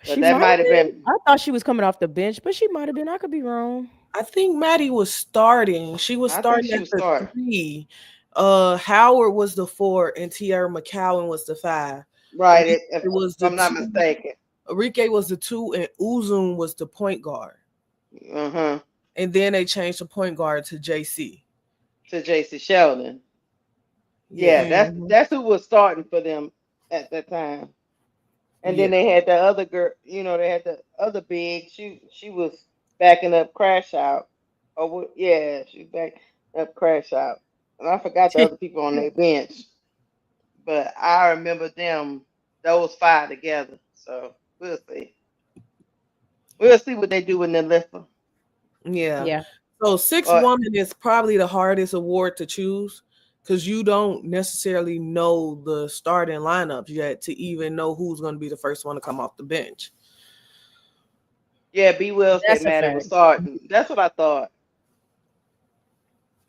but She that might have might have been. been. I thought she was coming off the bench, but she might have been. I could be wrong. I think Maddie was starting. She was I think starting she at was the starting. three. Howard was the four and Tierra McCowan was the five. Right, Enrique if was the I'm not two. mistaken. Enrique was the two, and Uzun was the point guard. Uh-huh. And then they changed the point guard to JC. To JC Sheldon. Yeah, Yeah. Hmm. that's who was starting for them at that time. And then Yeah. they had the other girl, they had the other big. She was backing up Crash Out. Oh yeah, she backed up Crash Out. And I forgot the other people on their bench, but I remember them those five together. So we'll see. We'll see what they do with Nelissa. Yeah. Yeah, So six But woman is probably the hardest award to choose because you don't necessarily know the starting lineups yet to even know who's going to be the first one to come off the bench. yeah, B Will said that's a Maddie was fact. starting. That's what I thought.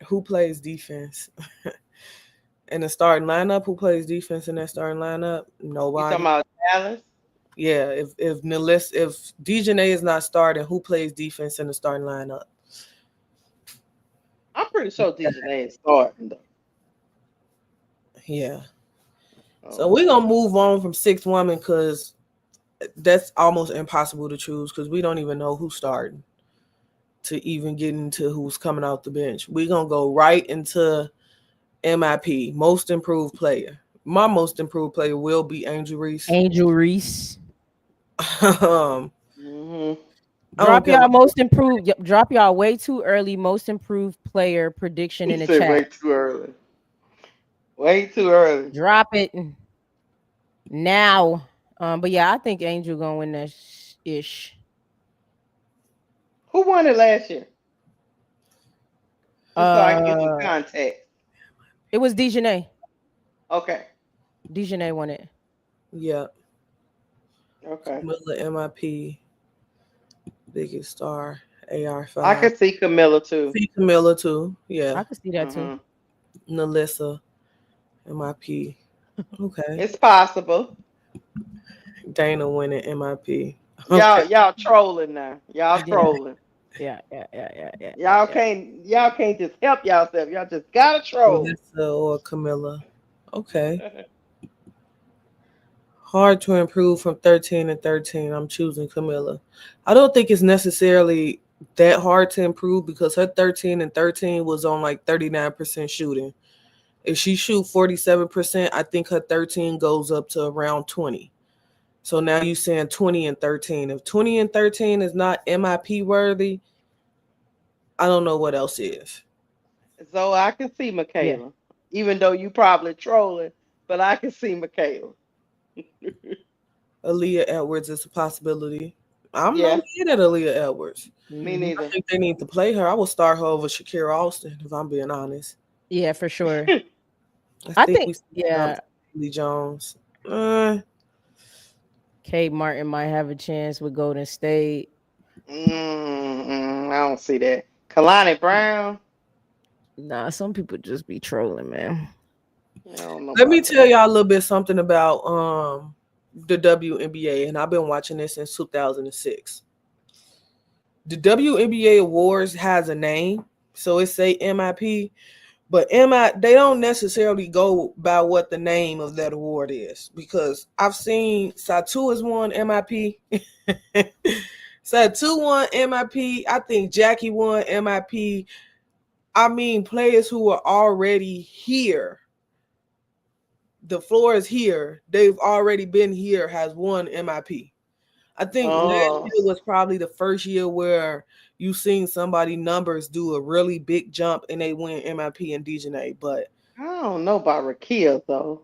Who plays defense in the starting lineup? Who plays defense in that starting lineup? You talking Nobody. about Dallas? Yeah, if Dejanay is not starting, who plays defense in the starting lineup? I'm pretty sure DJ is starting though. Yeah. So Oh. we're gonna move on from six women because that's almost impossible to choose because we don't even know who's starting to even get into who's coming out the bench. We're gonna go right into MIP, most improved player. My most improved player will be Angel Reese. Angel Reese. I Hmm. don't Drop care y'all what. most improved. Yep, drop y'all way too early. Most improved player prediction He in the said chat. way too early. Way too early. Drop it now. But yeah, I think Angel gonna win that ish. Who won it last year? Just so I can get some Uh, context. it was Dejanay. Okay. Dejanay won it. Yeah, Okay. Camilla MIP, biggest star, I AR5. could see Camilla too. See Camilla too. Yeah, I could see that too. Hmm. Nalissa MIP. Okay. It's possible. Dana winning MIP. Okay. Y'all trolling now. Y'all Yeah, trolling. yeah, Y'all yeah. can't just help yourself. Y'all just gotta troll. Melissa or Camilla. Okay. Hard to improve from 13 and 13. I'm choosing Camilla. I don't think it's necessarily that hard to improve because her 13 and 13 was on like 39% shooting. If she shoot 47%, I think her 13 goes up to around 20. So now you saying 20 and 13. If 20 and 13 is not MIP worthy, I don't know what else is. So I can see Yeah. Michaela, even though you probably trolling, but I can see Michaela. Aaliyah Edwards is a possibility. I'm not Yeah, mad at Aaliyah Edwards. me Hmm. I neither. think they need to play her. I will start her over Shakira Austin, if I'm being honest. Yeah, for sure. I I think think we sleeping on yeah, Lee Jones. Uh, Kate Martin might have a chance with Golden State. I don't see that. Kalani Brown. Nah, some people just be trolling, man. I don't know Let me about tell that. y'all a little bit something about the WNBA, and I've been watching this since 2006. The WNBA awards has a name, so it say MIP, but MI they don't necessarily go by what the name of that award is because I've seen Satu has won MIP. Satu won MIP. I think Jackie won MIP. I mean, players who are already here, the floor is here. They've already been here. Has won MIP. I think last Oh, year was probably the first year where you seen somebody numbers do a really big jump and they win MIP and DJNA. But I don't know about Rakia though.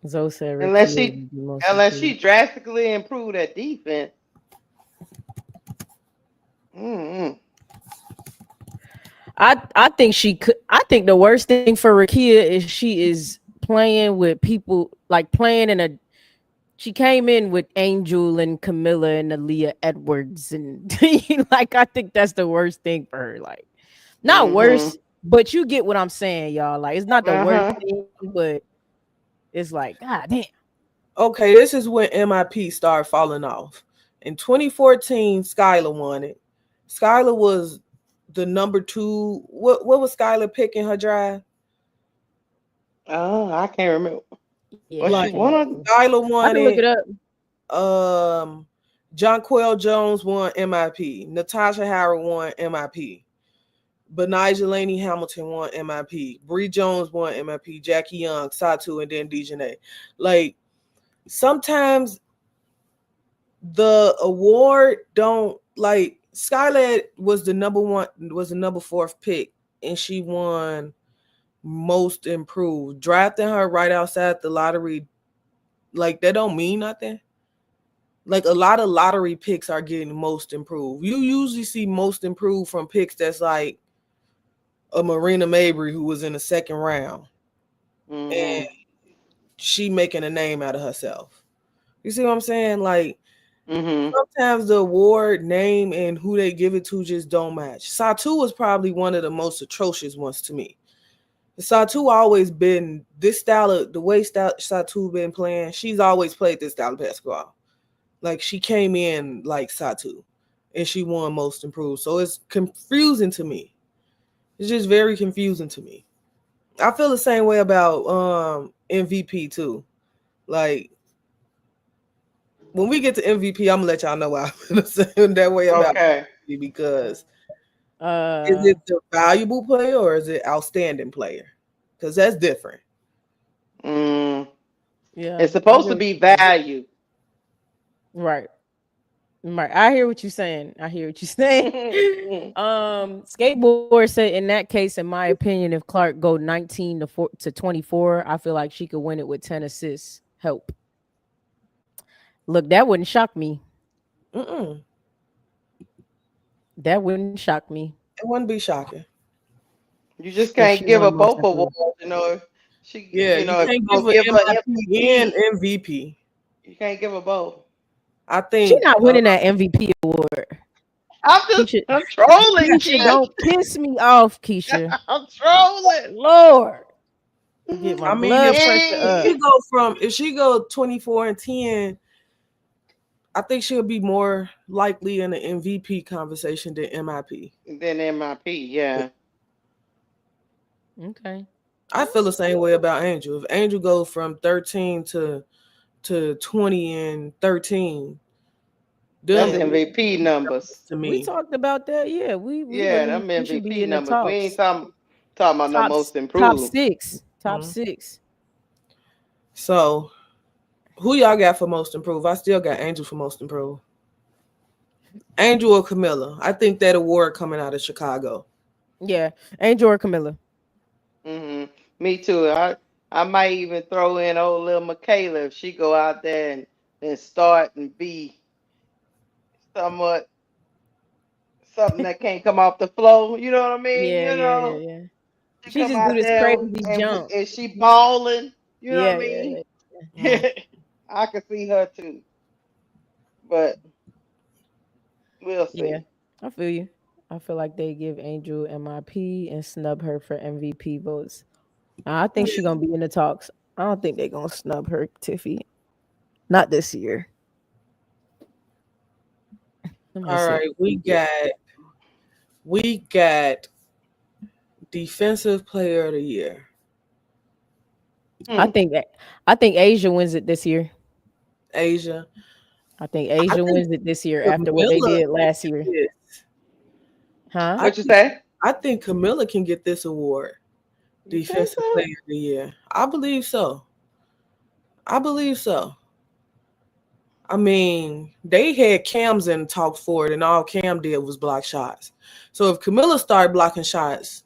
Zoe said Unless Rakia she, would be most unless improved. she drastically improved that defense. Mm-hmm. I think she could. I think the worst thing for Rakia is she is playing with people like playing in a. She came in with Angel and Camilla and Aaliyah Edwards and like I think that's the worst thing for her. Like not Mm-hmm. worse, but you get what I'm saying, y'all. Like it's not the worst Uh-huh. thing, but it's like God damn. okay, this is when MIP started falling off. In 2014, Skylar won it. Skylar was the number two. What was Skylar picking her drive? Oh, I can't remember. Yeah, Was I she Like can't. one Skylar I won can look it it. up. Jonquel Jones won MIP. Natasha Howard won MIP. Benijah Laney Hamilton won MIP. Bree Jones won MIP. Jackie Young, Satu, and then DJNA. Like sometimes the award don't like Skylar was the number one was the number fourth pick and she won most improved. Drafting her right outside the lottery, like that don't mean nothing. Like a lot of lottery picks are getting most improved. You usually see most improved from picks that's like a Marina Mabry who was in the second round and Mm-hmm. she making a name out of herself. You see what I'm saying? Like Mm-hmm. sometimes the award name and who they give it to just don't match. Satu was probably one of the most atrocious ones to me. Satu always been this style of the way style Satu been playing. She's always played this style of basketball. Like she came in like Satu, and she won most improved. So it's confusing to me. It's just very confusing to me. I feel the same way about MVP too. Like when we get to MVP, I'm gonna let y'all know why I feel the same that way about Okay. MVP because is Uh it the valuable player or is it outstanding player? Because that's different. Mm. yeah, It's I supposed get to what be you're saying. value. Right. Right. I hear what you're saying. I hear what you're saying. Skateboard said in that case, in my opinion, if Clark go 19 to 24, I feel like she could win it with 10 assists. Help. Look, that wouldn't shock me. Mm-mm. That wouldn't shock me It wouldn't be shocking. You just if she can't give won her most both improved. awards, you know. If she, Yeah, you if can't you give don't an give her MIP and MVP, MVP. you can't give her both. I She think not winning that MVP award. Keisha, I'm trolling, Keisha, Keith. don't piss me off, Keisha. I'm trolling. Lord. Get my I mean, blood if pressure up. Hey, she go 24-10, I think she'll be more likely in the MVP conversation than MIP. then MIP, yeah. Okay. I feel the same way about Angel. If Angel goes from 13 to 20 and 13, That's Yeah, them MVP numbers. to we me. talked about that. Yeah, we Yeah, believe them she should be MVP in the numbers. We talks. ain't talking about no most Top improved. six. Top Mhm. 6. So who y'all got for most improved? I still got Angel for most improved. Angel or Camilla? I think that award coming out of Chicago. Yeah. Angel or Camilla. Hmm. Me too. I might even throw in old little Michaela if she go out there and start and be somewhat something that can't come off the floor. You know what I mean? Yeah, You yeah, yeah, know, yeah. she She come just do out this there crazy jump. and she balling. You know what I Yeah, yeah, mean? yeah. Mm. I can see her too, but we'll Yeah. see. I feel you. I feel like they give Angel MIP and snub her for MVP votes. I think she gonna be in the talks. I don't think they gonna snub her, Tiffy. Not this year. Let me All see. right, we got defensive player of the year. I Hmm. think I think Asia wins it this year. Asia. I think I Asia think wins it this year after what they Camilla did can last year. get this. Huh? I What you think say? I think Camilla can get this award, You think defensive so? player of the year. I believe so. I believe so. I mean, they had Cams in talk for it, and all Cam did was block shots. So if Camilla started blocking shots,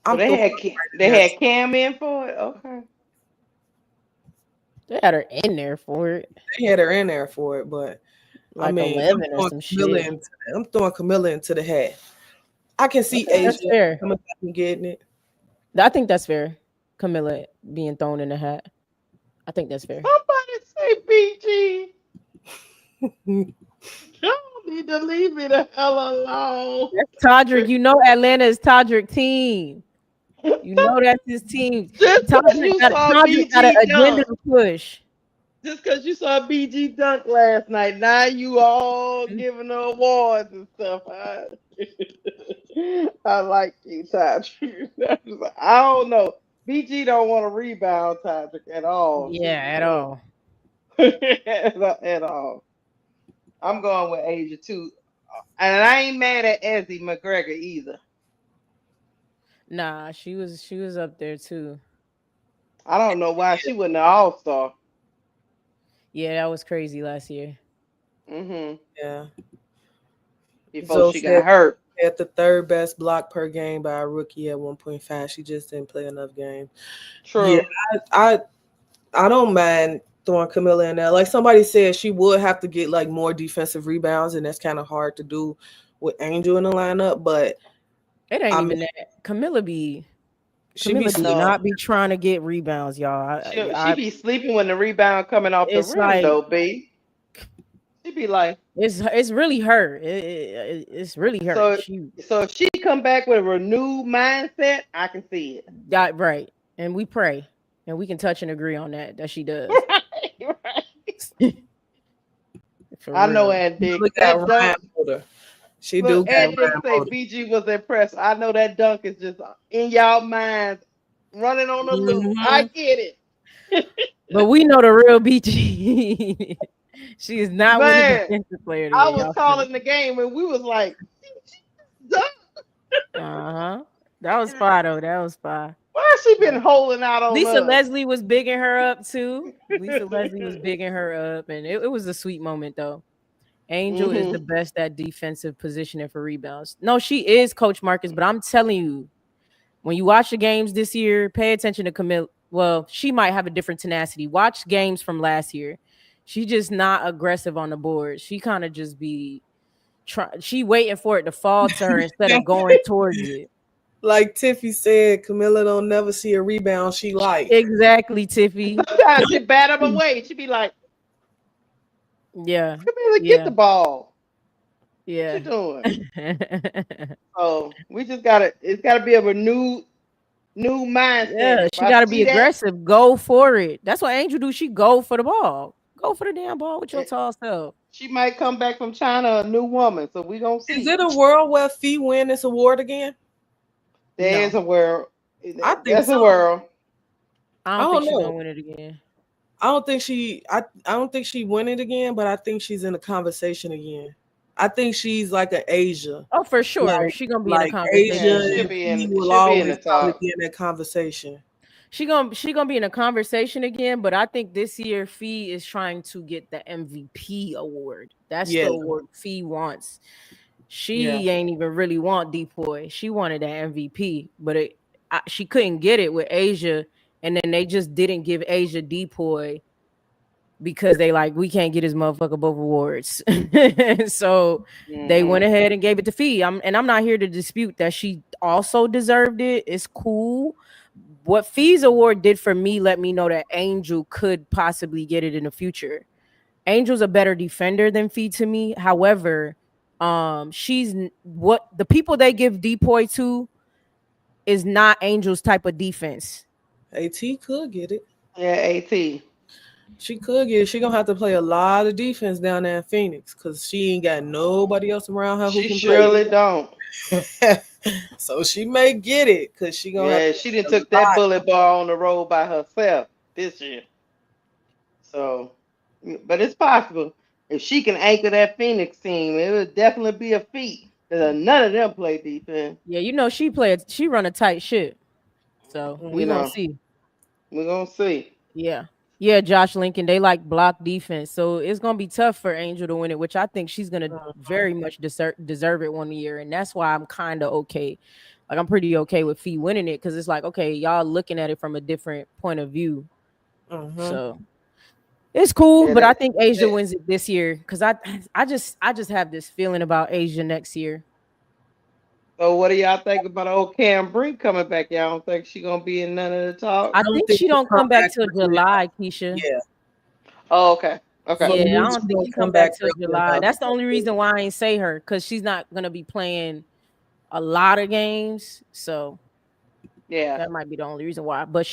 So I'm throwing her right They in there. had Cam in for it. Okay. They had her in there for it, They had her in there for it, but I like mean, 11 or some shit. I'm throwing Camilla into the hat. I can I see think that's Asia fair. coming back and getting it. I think that's fair. Camilla being thrown in the hat. I think that's fair. Somebody say BG. Y'all need to leave me the hell alone. That's Todrick. You know Atlanta is Todrick team. You know that's his team. Just because you saw Todrick got an BG agenda dunk. to push. Just because you saw BG dunk last night, now you all giving her awards and stuff. I like you, Patrick. I don't know. BG don't want to rebound, Patrick, at all. Yeah, at all. At all. I'm going with Asia too, and I ain't mad at Ezzy McGregor either. Nah, she was up there too. I don't know why she wasn't an All Star. Yeah, that was crazy last year. Hmm. Yeah. Before Zoe she got hurt. had the third best block per game by a rookie at 1.5. She just didn't play enough games. Yeah, True. I I don't mind throwing Camilla in there. Like somebody said, she would have to get like more defensive rebounds, and that's kind of hard to do with Angel in the lineup. But It ain't I mean, even that. she be Camilla do sleeping. No, not be trying to get rebounds, y'all. she be sleeping when the rebound coming off the It's rim like though, B. She be like, it's really her. It's really her. so She so if she come back with a renewed mindset, I can see it. got right, and we pray, and we can touch and agree on that she does. Right, right. For I know real. Aunt Dick. Look at That Ryan dunk. Holder. She Look, do got Aunt Dick Ryan say Holder. BG was impressed. I know that dunk is just in y'all minds, running on the loop. I Hmm. get it. But we know the real BG. She is not winning Man, defensive player of the I year. was Y'all funny. calling the game and we was like, dunk. Uh-huh. That was fire though. That was fire. Why has she been holding out on Lisa us? Leslie was bigging her up too. Lisa Leslie was bigging her up, and it was a sweet moment though. Angel is the Hmm. best at defensive positioning for rebounds. No, she is Coach Marcus, but I'm telling you, when you watch the games this year, pay attention to Camille. Well, she might have a different tenacity. Watch games from last year. She just not aggressive on the board. She kind of just be she waiting for it to fall to her instead of going towards it. Like Tiffy said, Camilla don't never see a rebound she like. Exactly, Tiffy. Sometimes she bat him away. She be like, Yeah. come here to get Yeah. the ball. What you Yeah. doing? So we just gotta it's gotta be a renewed new mindset. Yeah, If she I got to be see that, aggressive. Go for it. That's what Angel do. She go for the ball. Go for the damn ball with your eh, tall self. she might come back from China a new woman. So we gonna Is see. it a world where Fee win this award again? There is No, a world. I think That's a so. world. I I don't think don't she's know. gonna win it again. I don't think she win it again, but I think she's in the conversation again. I think she's like an Asia. Oh, for sure, Like she gonna be in a like Asia Yeah, conversation she'll and again. be Fee in. will She'll be in the always probably top. be in that conversation. She gonna be in a conversation again. But I think this year Fee is trying to get the MVP award. That's the Yeah, award Fee wants. yeah. She ain't even really want Depoy. She wanted that MVP, but she couldn't get it with Asia, and then they just didn't give Asia Depoy because they like we can't get his motherfucker both awards. So they went Hmm. ahead and gave it to Fee. I'm not here to dispute that she also deserved it. It's cool. What Fee's award did for me let me know that Angel could possibly get it in the future. Angel's a better defender than Fee to me. However, what the people they give Depoy to is not Angel's type of defense. AT could get it. Yeah, At. She could get it. She gonna have to play a lot of defense down there in Phoenix because she ain't got nobody else around her who She can play. surely don't. So she may get it because she gonna have to Yeah, she didn't play took a that lot. bullet ball on the road by herself this year. So, but it's possible if she can anchor that Phoenix team, it would definitely be a feat. 'Cause none of them play defense. Yeah, she run a tight ship. So we You gonna know, Mhm. see. we're gonna see. Yeah. Yeah, Josh Lincoln, they like block defense. So it's gonna be tough for Angel to win it, which I think she's gonna Mhm. very much deserve it one year. And that's why I'm kind of okay. Like I'm pretty okay with Fee winning it because it's like, okay, y'all looking at it from a different point of view. Mhm. So it's cool, Yeah, but I that, think Asia that- wins it this year because I just have this feeling about Asia next year. so what do y'all think about old Cam Brink coming back? Y'all don't think she gonna be in none of the I I talk? don't think think she she don't come come back back till early enough. July, Keisha. Yeah, Oh, okay, okay. for Yeah, I me, don't she think don't she come come back back till early July. enough. That's the only reason why I ain't say her because she's not gonna be playing a lot of games. So Yeah, that might be the only reason why. But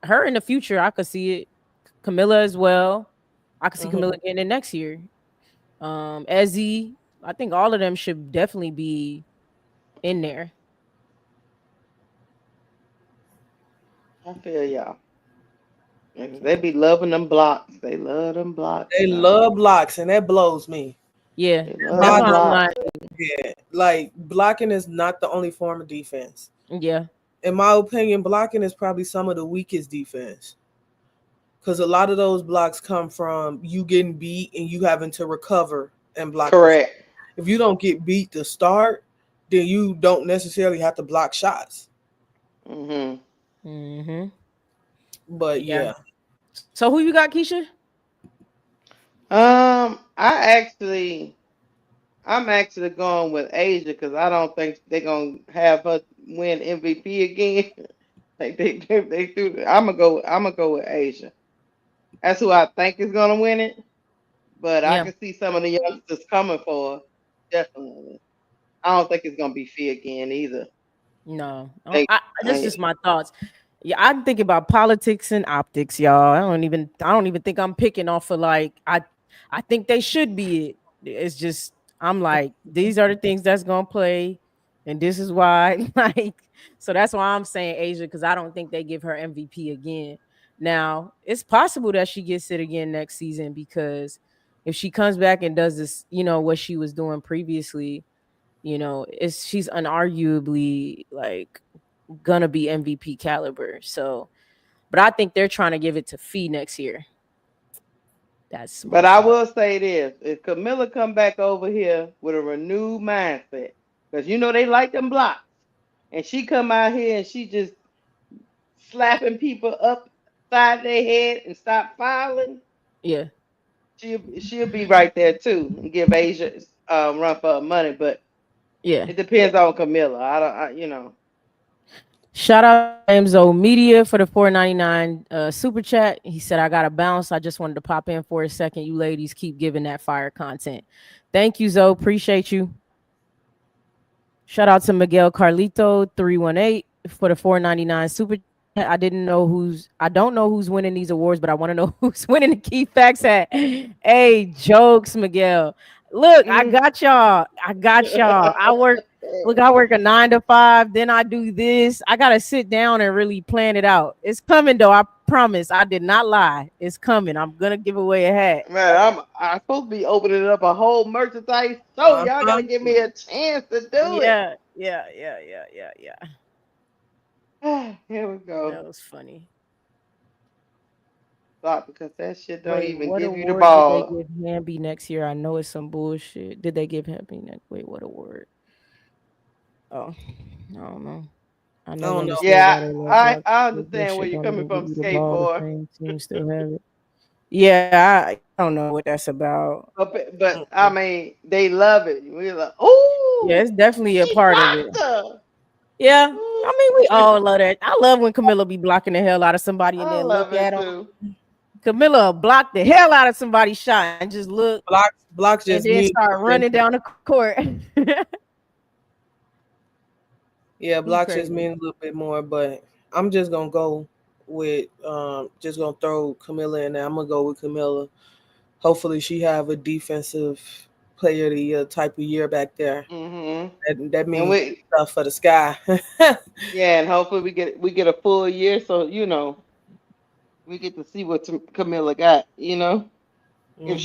her in the future, I could see it. Camilla as well. I could see Mhm. Camilla getting it next year. Ezzy, I think all of them should definitely be in there. I feel y'all. They be loving them blocks. They love them blocks They now. love blocks, and that blows me. Yeah, They love that's My them why I'm blocks. like, yeah, like blocking is not the only form of defense. yeah, In my opinion, blocking is probably some of the weakest defense because a lot of those blocks come from you getting beat and you having to recover and block the shot. Correct. If you don't get beat to start, then you don't necessarily have to block shots. Hmm. mm-hmm, But yeah. yeah, So who you got, Keisha? I actually, I'm actually going with Asia because I don't think they're gonna have her win MVP again. Like they do. I'm gonna go with Asia. That's who I think is gonna win it. But I Yeah, can see some of the youngsters coming for her. Definitely. I don't think it's gonna be Fee again either. no, Think, that's yeah. just my thoughts. Yeah, I'm thinking about politics and optics, y'all. I don't even think I'm picking off of like I think they should be it. It's just I'm like these are the things that's gonna play, and this is why like so that's why I'm saying Asia because I don't think they give her MVP again. Now it's possible that she gets it again next season because if she comes back and does this, what she was doing previously, she's unarguably like gonna be MVP caliber. So, but I think they're trying to give it to Fee next year. That's my But I thought. will say this: if Camilla come back over here with a renewed mindset, because you know they like them blocks, and she come out here and she just slapping people upside their head and stop fouling, Yeah, she'll be right there too and give Asia run for her money. But yeah. it depends on Camilla. I. Shout out to Amzo Media for the 4.99 super chat. He said, "I got to bounce. I just wanted to pop in for a second. You ladies keep giving that fire content. Thank you, Zoe. Appreciate you." Shout out to Miguel Carlito 318. for the 4.99 super chat. I don't know who's winning these awards, but I want to know who's winning the key facts at. Hey, jokes, Miguel. Look, I Mm. got y'all. I got y'all. I work a 9 to 5, then I do this. I gotta sit down and really plan it out. It's coming though. I promise. I did not lie. It's coming. I'm gonna give away a hat. Man, I'm supposed to be opening up a whole merchandise show. Y'all Uh-huh. gotta give me a chance to do it. Yeah, yeah, yeah, yeah, yeah, yeah. Here we go. That was funny. Stop because that shit don't Wait, even what give you the award did they ball. give Hamby next year? I know it's some bullshit. Did they give Hamby next? Wait, what award? Oh, I don't know. I I never don't know. understood Yeah, why they let I black I that understand where shit you're don't coming even give from, you the ball. The skateboard. same team still have it. Yeah, I don't know what that's about. But I Mm-mm. mean, they love it. We're like, Yeah, ooh, it's definitely a she part of it. blocked her. Yeah, Ooh. I mean we all love that. I love when Camilla be blocking the hell out of somebody and I then love look at it them. too. Camilla blocked the hell out of somebody's shot and just look Blocks and just then mean start running down the court. yeah, He blocks just crazy. mean a little bit more, but I'm just gonna go with just gonna throw Camilla in there. I'm gonna go with Camilla. Hopefully she have a defensive player of the year type of year back there. Hmm. That And means we, stuff for the sky. yeah, and hopefully we get a full year, so we get to see what Camilla got. Hmm.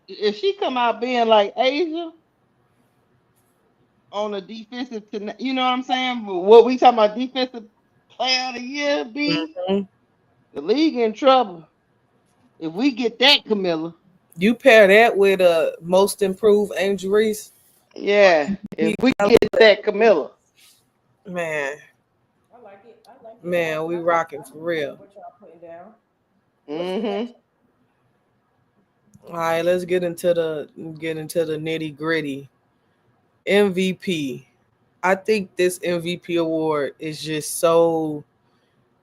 If she come out being like Asia on a defensive, you know what I'm saying? What we talking about defensive player of the year be Hmm. the league in trouble. If we get that Camilla, You pair that with a most improved Angel Reese, yeah. If he we get that Camilla, man, I like it. I like it. man, we rocking I for be real. digging what y'all putting down. What's the hmm next All right, let's get into the nitty gritty. MVP. I think this MVP award is just so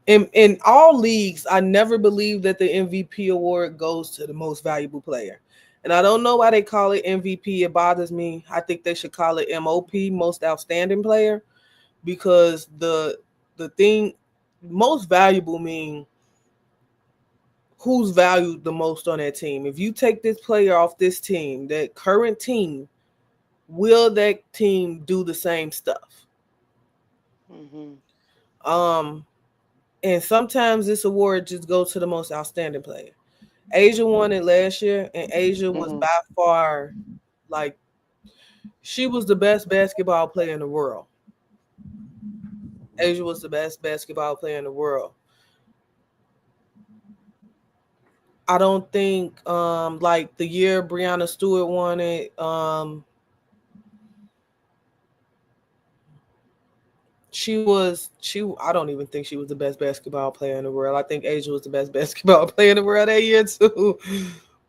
in all leagues. I never believed that the MVP award goes to the most valuable player. And I don't know why they call it MVP. It bothers me. I think they should call it MOP, most outstanding player, because the thing most valuable mean who's valued the most on that team. If you take this player off this team, that current team, will that team do the same stuff? hmm Um, and sometimes this award just goes to the most outstanding player. Asia won it last year, and Asia was hmm by far like she was the best basketball player in the world. Asia was the best basketball player in the world. I don't think like the year Brianna Stewart won it, she I don't even think she was the best basketball player in the world. I think Asia was the best basketball player in the world that year too.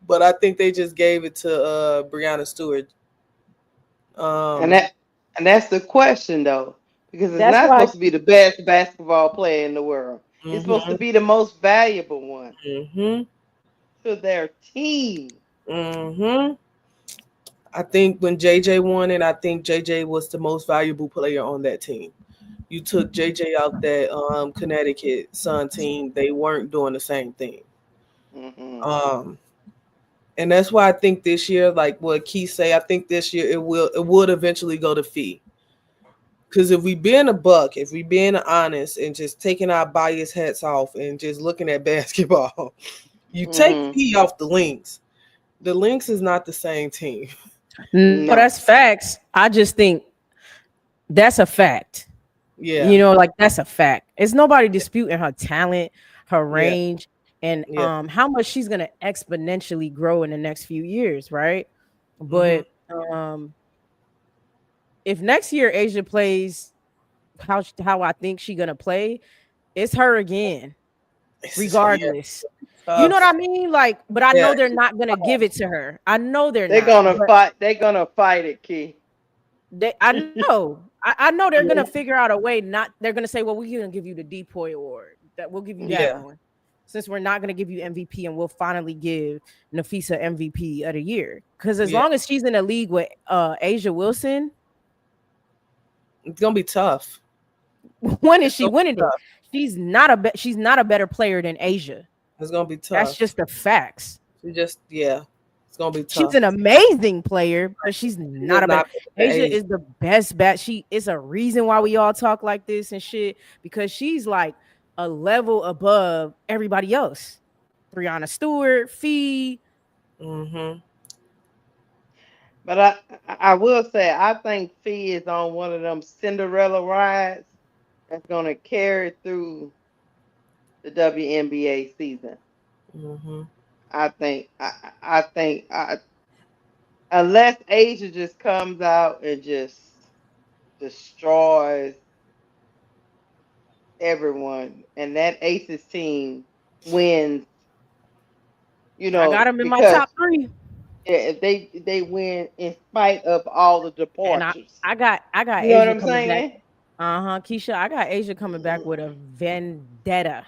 But I think they just gave it to Brianna Stewart. and Um that and that's the question though, because it's That's not why supposed to be the best basketball player in the world. It's supposed to mhm. be the most valuable one Mhm. to their team. Mhm. I think when JJ won it, I think JJ was the most valuable player on that team. You took JJ out that Connecticut Sun team, they weren't doing the same thing. Hmm Um and that's why I think this year, like what Keith say, I think this year it would eventually go to Fee. Because if we being a buck, if we being honest and just taking our bias hats off and just looking at basketball, you take hmm Fee off the Lynx. The Lynx is not the same team. no, No. that's facts. I just think that's a fact. Yeah, Like that's a fact. It's nobody disputing her talent, her yeah, range, and yeah. how much she's gonna exponentially grow in the next few years, right? Mm-hmm. But if next year Asia plays how I think she gonna play, it's her again, Yeah, regardless. You know what I tough. mean? Like, but I Yeah, know they're not gonna give it to her. I know they're They're not, gonna but fight. They're gonna fight it, Key. I know. I know they're gonna yeah, figure out a way. Not they're gonna say, "Well, we're gonna give you the Depoy Award. That we'll give you that yeah. one, since we're not gonna give you MVP, and we'll finally give Nafisa MVP of the year. Because as Yeah. long as she's in a league with Asia Wilson, It's gonna be tough. When is It's she gonna be winning it? tough. She's not a better player than Asia. It's gonna be That's tough. just the facts. Yeah, it's gonna be She's tough. an amazing player, but she's She is not a better. not better than Asia Asia. is the best bat. She is a reason why we all talk like this and shit because she's like a level above everybody else. Brianna Stewart, Fee. Mm-hmm. But I will say I think Fee is on one of them Cinderella rides that's gonna carry through the WNBA season. Mm-hmm. I think unless Asia just comes out and just destroys everyone, and that Aces team wins, I got him in my because top three, if they win in spite of all the and I departures. I got I got You know what Asia I'm coming back. saying? Keisha, I got Asia coming back with a vendetta.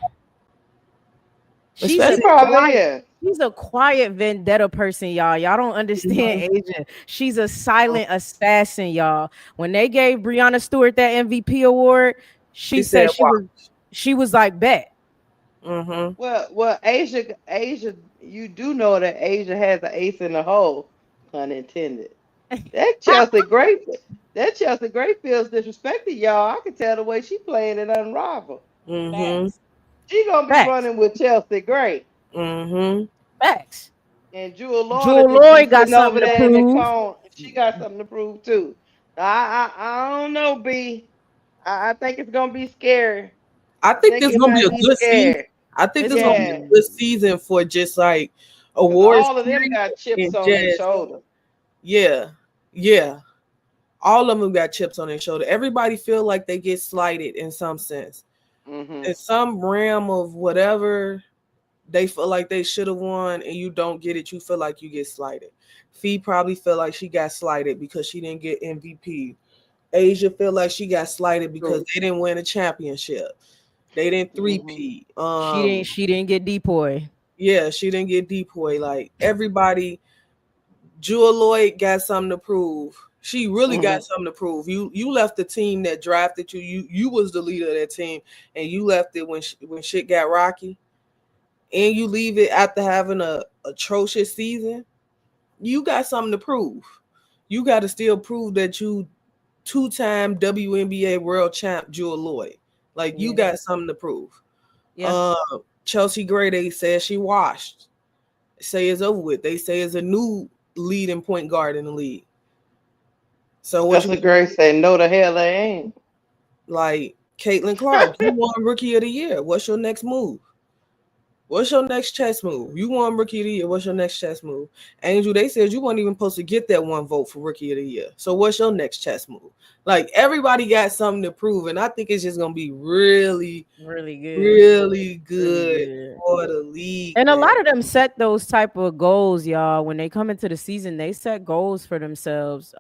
She's She a Especially, probably quiet, is. she's a quiet vendetta person, y'all. Y'all don't understand Mhm. Asia. She's a silent assassin, y'all. When they gave Brianna Stewart that MVP award, she she said, said she was like bet. "Mm-hmm. Well, Asia, you do know that Asia has an ace in the hole, pun intended. That Chelsea Gray, that Chelsea Gray feels disrespected, y'all. I can tell the way she playing it Unrivaled. Mm-hmm. Facts. She gonna be Facts. running with Chelsea Gray, Mm-hmm. Facts. and Jewel Lorna Jewel just be Lloyd got sitting over something to there in the prove. cone. She got something to prove too. I don't know, B. I think it's gonna be scary. I I think think this it gonna be might a be good season. scary. I think It's this gonna gonna be Yeah, a be good season for just like because awards, all of them period, got chips and on their just shoulder. yeah, yeah. All of them got chips on their shoulder. Everybody feel like they get slighted in some sense, Hmm. in some realm of whatever they feel like they should have won, and you don't get it. You feel like you get slighted. Fee probably feel like she got slighted because she didn't get MVP. Asia feel like she got slighted because True. they didn't win a championship. They didn't Hmm. three-peat. she didn't get depoy. Yeah, she didn't get depoy. Like everybody, Jewel Lloyd got something to prove. She really Hmm. got something to prove. You left the team that drafted you. You was the leader of that team, and you left it when shit got rocky, and you leave it after having a atrocious season. You got something to prove. You got to still prove that you two-time WNBA world champ Jewel Lloyd. Like you Yeah. got something to prove. Yeah. Uh, Chelsea Gray, they said she washed. Say it's over with. They say it's a new leading point guard in the league. So what Chelsea you Gray said, "No, the hell they ain't." like, Caitlin Clark? You won Rookie of the Year. What's your next move? What's your next chess move? You won Rookie of the Year. What's your next chess move? Angel, they said you weren't even supposed to get that one vote for Rookie of the Year. So what's your next chess move? Like everybody got something to prove, and I think it's just gonna be really, Really good. really Really good good. for the league, And a man. lot of them set those type of goals, y'all. When they come into the season, they set goals for themselves.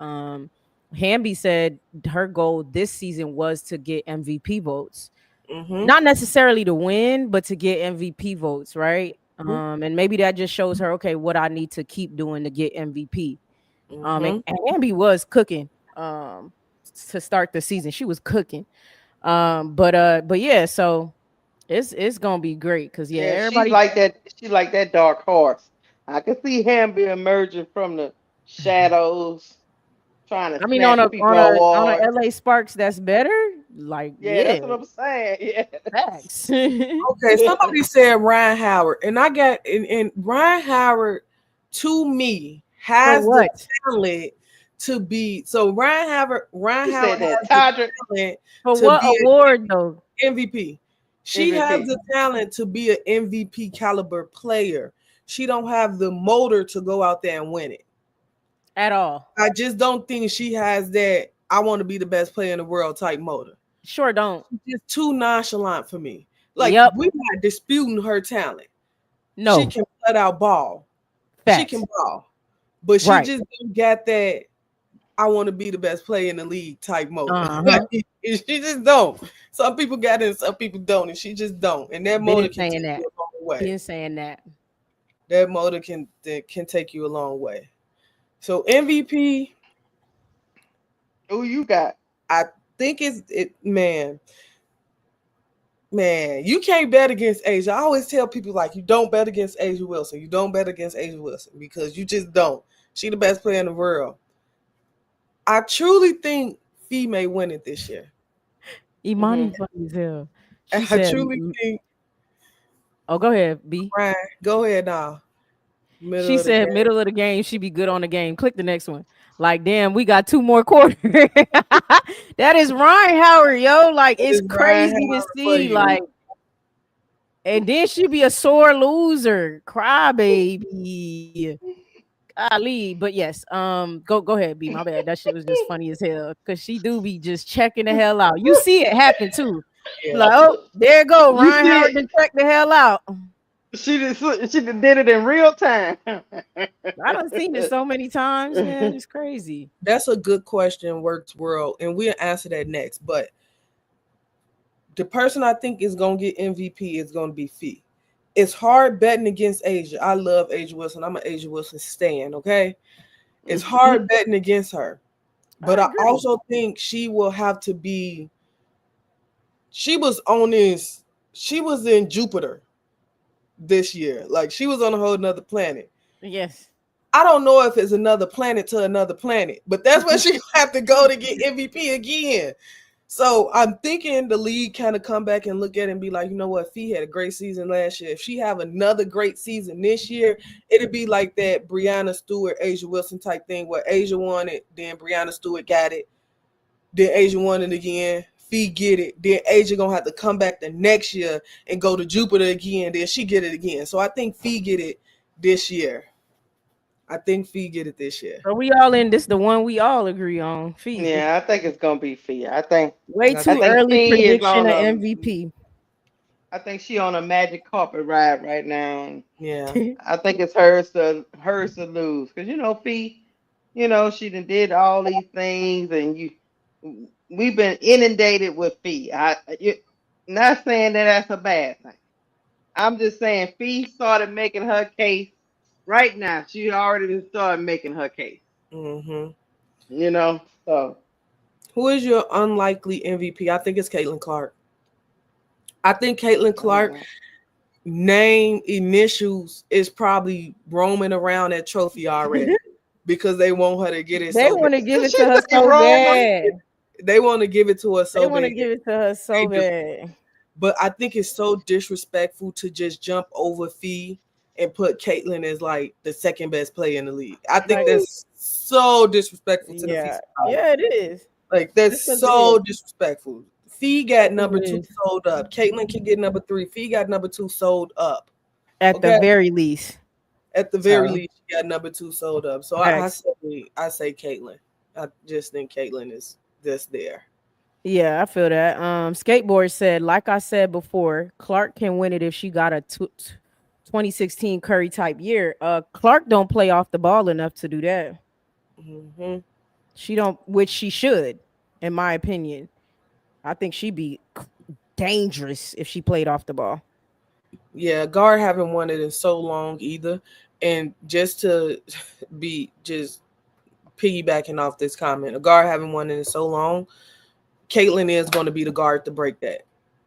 Hamby said her goal this season was to get MVP votes. Mm-hmm. Not necessarily to win, but to get MVP votes, right? And maybe that just shows her, okay, what I need to keep doing to get MVP. Mm-hmm. And Hamby was cooking to start the season. She was cooking. But yeah, so it's gonna be great because yeah, Yeah, she's everybody. like that. She's like that dark horse. I can see Hamby emerging from the shadows, trying to I mean, snatch people on a awards. LA Sparks that's better. Like, Yeah, yeah, that's what I'm saying. Yeah. facts. Okay, somebody said Ryan Howard, and I got and Ryan Howard to me For has the what? talent to be so Ryan You Howard said that, has the Tadra. talent For to what be award though? an MVP. She has MVP. the talent to be an MVP caliber player. She don't have the motor to go out there and win it. At all? I just don't think she has that I want to be the best player in the world type motor. Sure don't. She's just too nonchalant for me. Like Yep. we're not disputing her talent. She No. can flat out ball. She can Facts. ball. But she Right. just don't got that I want to be the best player in the league type motor. Like, Uh-huh. she just don't. Some people got it and some people don't, and she just don't. And that motor Been can saying take that. you a long way. Been saying that. That motor can take you a long way. So MVP, Who you got? I think it's it man. Man, you can't bet against Asia. I always tell people like you don't bet against Asia Wilson. You don't bet against Asia Wilson because you just don't. She the best player in the world. I truly think Fee may win it this year. Hmm. Imani funny as hell. She I said, truly think "Oh, go ahead, B." Ryan, go ahead now. She Middle of the said, game. "Middle of the game, she be good on the game." Click the next one. Like, damn, we got two more quarters. That is Ryan Howard, yo. Like, That it's is Ryan crazy to Howard for see. you. Like, and then she be a sore loser, crybaby. Golly, but yes, go ahead, B. My bad. That shit was just funny as hell because she do be just checking the hell out. You see it happen too. Be Yeah. like, oh, there you go. You Ryan see Howard it? done check the hell out. She did it in real time. I done seen it so many times, man. It's crazy. That's a good question, Works World, and we'll answer that next. But the person I think is gonna get MVP is gonna be Fee. It's hard betting against Asia. I love Asia Wilson. I'm an Asia Wilson stan, okay? It's hard betting against her. But I I agree. also think she will have to be she was on this she was in Jupiter this year. Like she was on a whole nother planet. Yes. I don't know if it's another planet to another planet, but that's where she have to go to get MVP again. So I'm thinking the league kind of come back and look at it and be like, you know what, Fee had a great season last year. If she have another great season this year, it'd be like that Brianna Stewart, Asia Wilson type thing where Asia won it, then Brianna Stewart got it, then Asia won it again. Fee get it, then Asia gonna have to come back the next year and go to Jupiter again. Then she get it again. So I think Fee get it this year. I think Fee get it this year. So we all in this, the one we all agree on. Fee. Yeah, I think it's gonna be Fee. I think Way I I too think think early Fee is prediction on of a MVP. I think she on a magic carpet ride right now. yeah. I think it's hers to lose because Fee, she done did all these things and we've been inundated with Fee. Not saying that that's a bad thing. I'm just saying Fee started making her case right now. She already been started making her case. Mm-hmm. So Who is your unlikely MVP? I think it's Caitlin Clark. I think Caitlin Clark uh, name initials is probably roaming around that trophy already because they want her to get it They so bad. want to give it she to her say so Roman. bad. They want to give it to her They so want bad. to give it to her They so do. bad. But I think it's so disrespectful to just jump over Fee and put Caitlin as like the second best player in the league. I think Like, that's so disrespectful to the Fee yeah, Scholar. yeah, it is. Like that's Because it is. so disrespectful. Fee got Because number it two is. sold up. Caitlin can get number three. Fee got number two sold up. At the Okay. very least. At the very So, least, she got number two sold up. So facts. I say Caitlin. I just think Caitlin is just there. Yeah, I feel that. Skateboard said, like I said before, Clark can win it if she got a 2016 Curry type year. Clark don't play off the ball enough to do that. Hmm. She don't, which she should, in my opinion. I think she'd be dangerous if she played off the ball. Yeah, guard haven't won it in so long either. And just to be just piggybacking off this comment, a guard haven't won it in so long. Caitlin is going to be the guard to break that.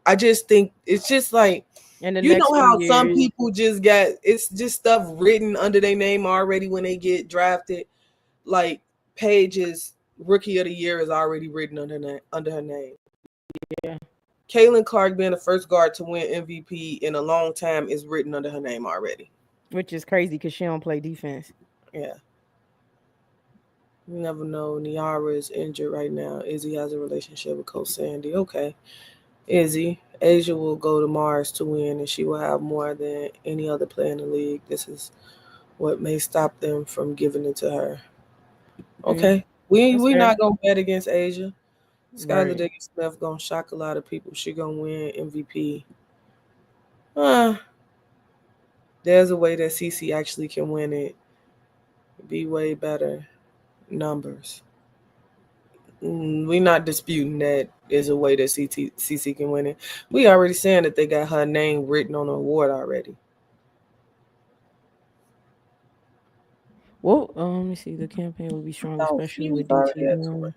I just think it's just like In the you next know few how some years, people just got it's just stuff written under their name already when they get drafted. Like Paige's rookie of the year is already written under her name. yeah, Caitlin Clark being the first guard to win MVP in a long time is written under her name already. which is crazy because she don't play defense. Yeah. You never know. Niara is injured right now. Izzy has a relationship with Coach Sandy. Okay. Izzy. Asia will go to Mars to win, and she will have more than any other player in the league. This is what may stop them from giving it to her. Mm, Okay. We that's we fair. not gonna bet against Asia. Skylar Right. Diggins Smith gonna shock a lot of people. She gonna win MVP. Uh, there's a way that CC actually can win it. Be way better numbers. We not disputing that is a way that CC can win it. We already saying that they got her name written on the award already. Well, let me see. The campaign will be strong, Oh, especially she was with DT already at going.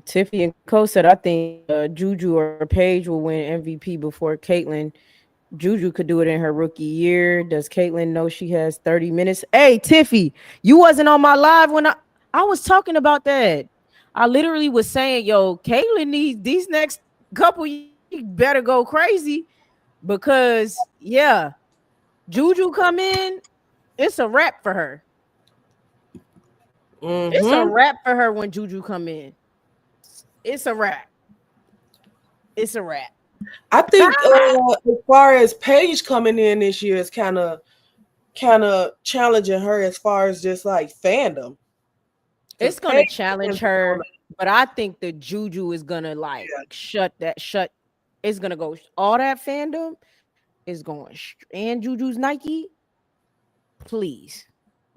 Tiffy and Co said, I think Juju or Paige will win MVP before Caitlyn. Juju could do it in her rookie year. Does Caitlyn know she has 30 minutes? Hey, Tiffy, you wasn't on my live when I was talking about that. I literally was saying, yo, Caitlyn needs these next couple years better go crazy because, yeah, Juju come in, it's a wrap for her. It's a Mm-hmm. wrap for her when Juju come in. It's a wrap. It's a wrap. I think as far as Paige coming in this year is kind of challenging her as far as just like fandom. Because It's gonna Paige challenge has been on her, but I think the Juju is gonna like the shut. It's gonna go all that fandom is going and Juju's Nike. Please,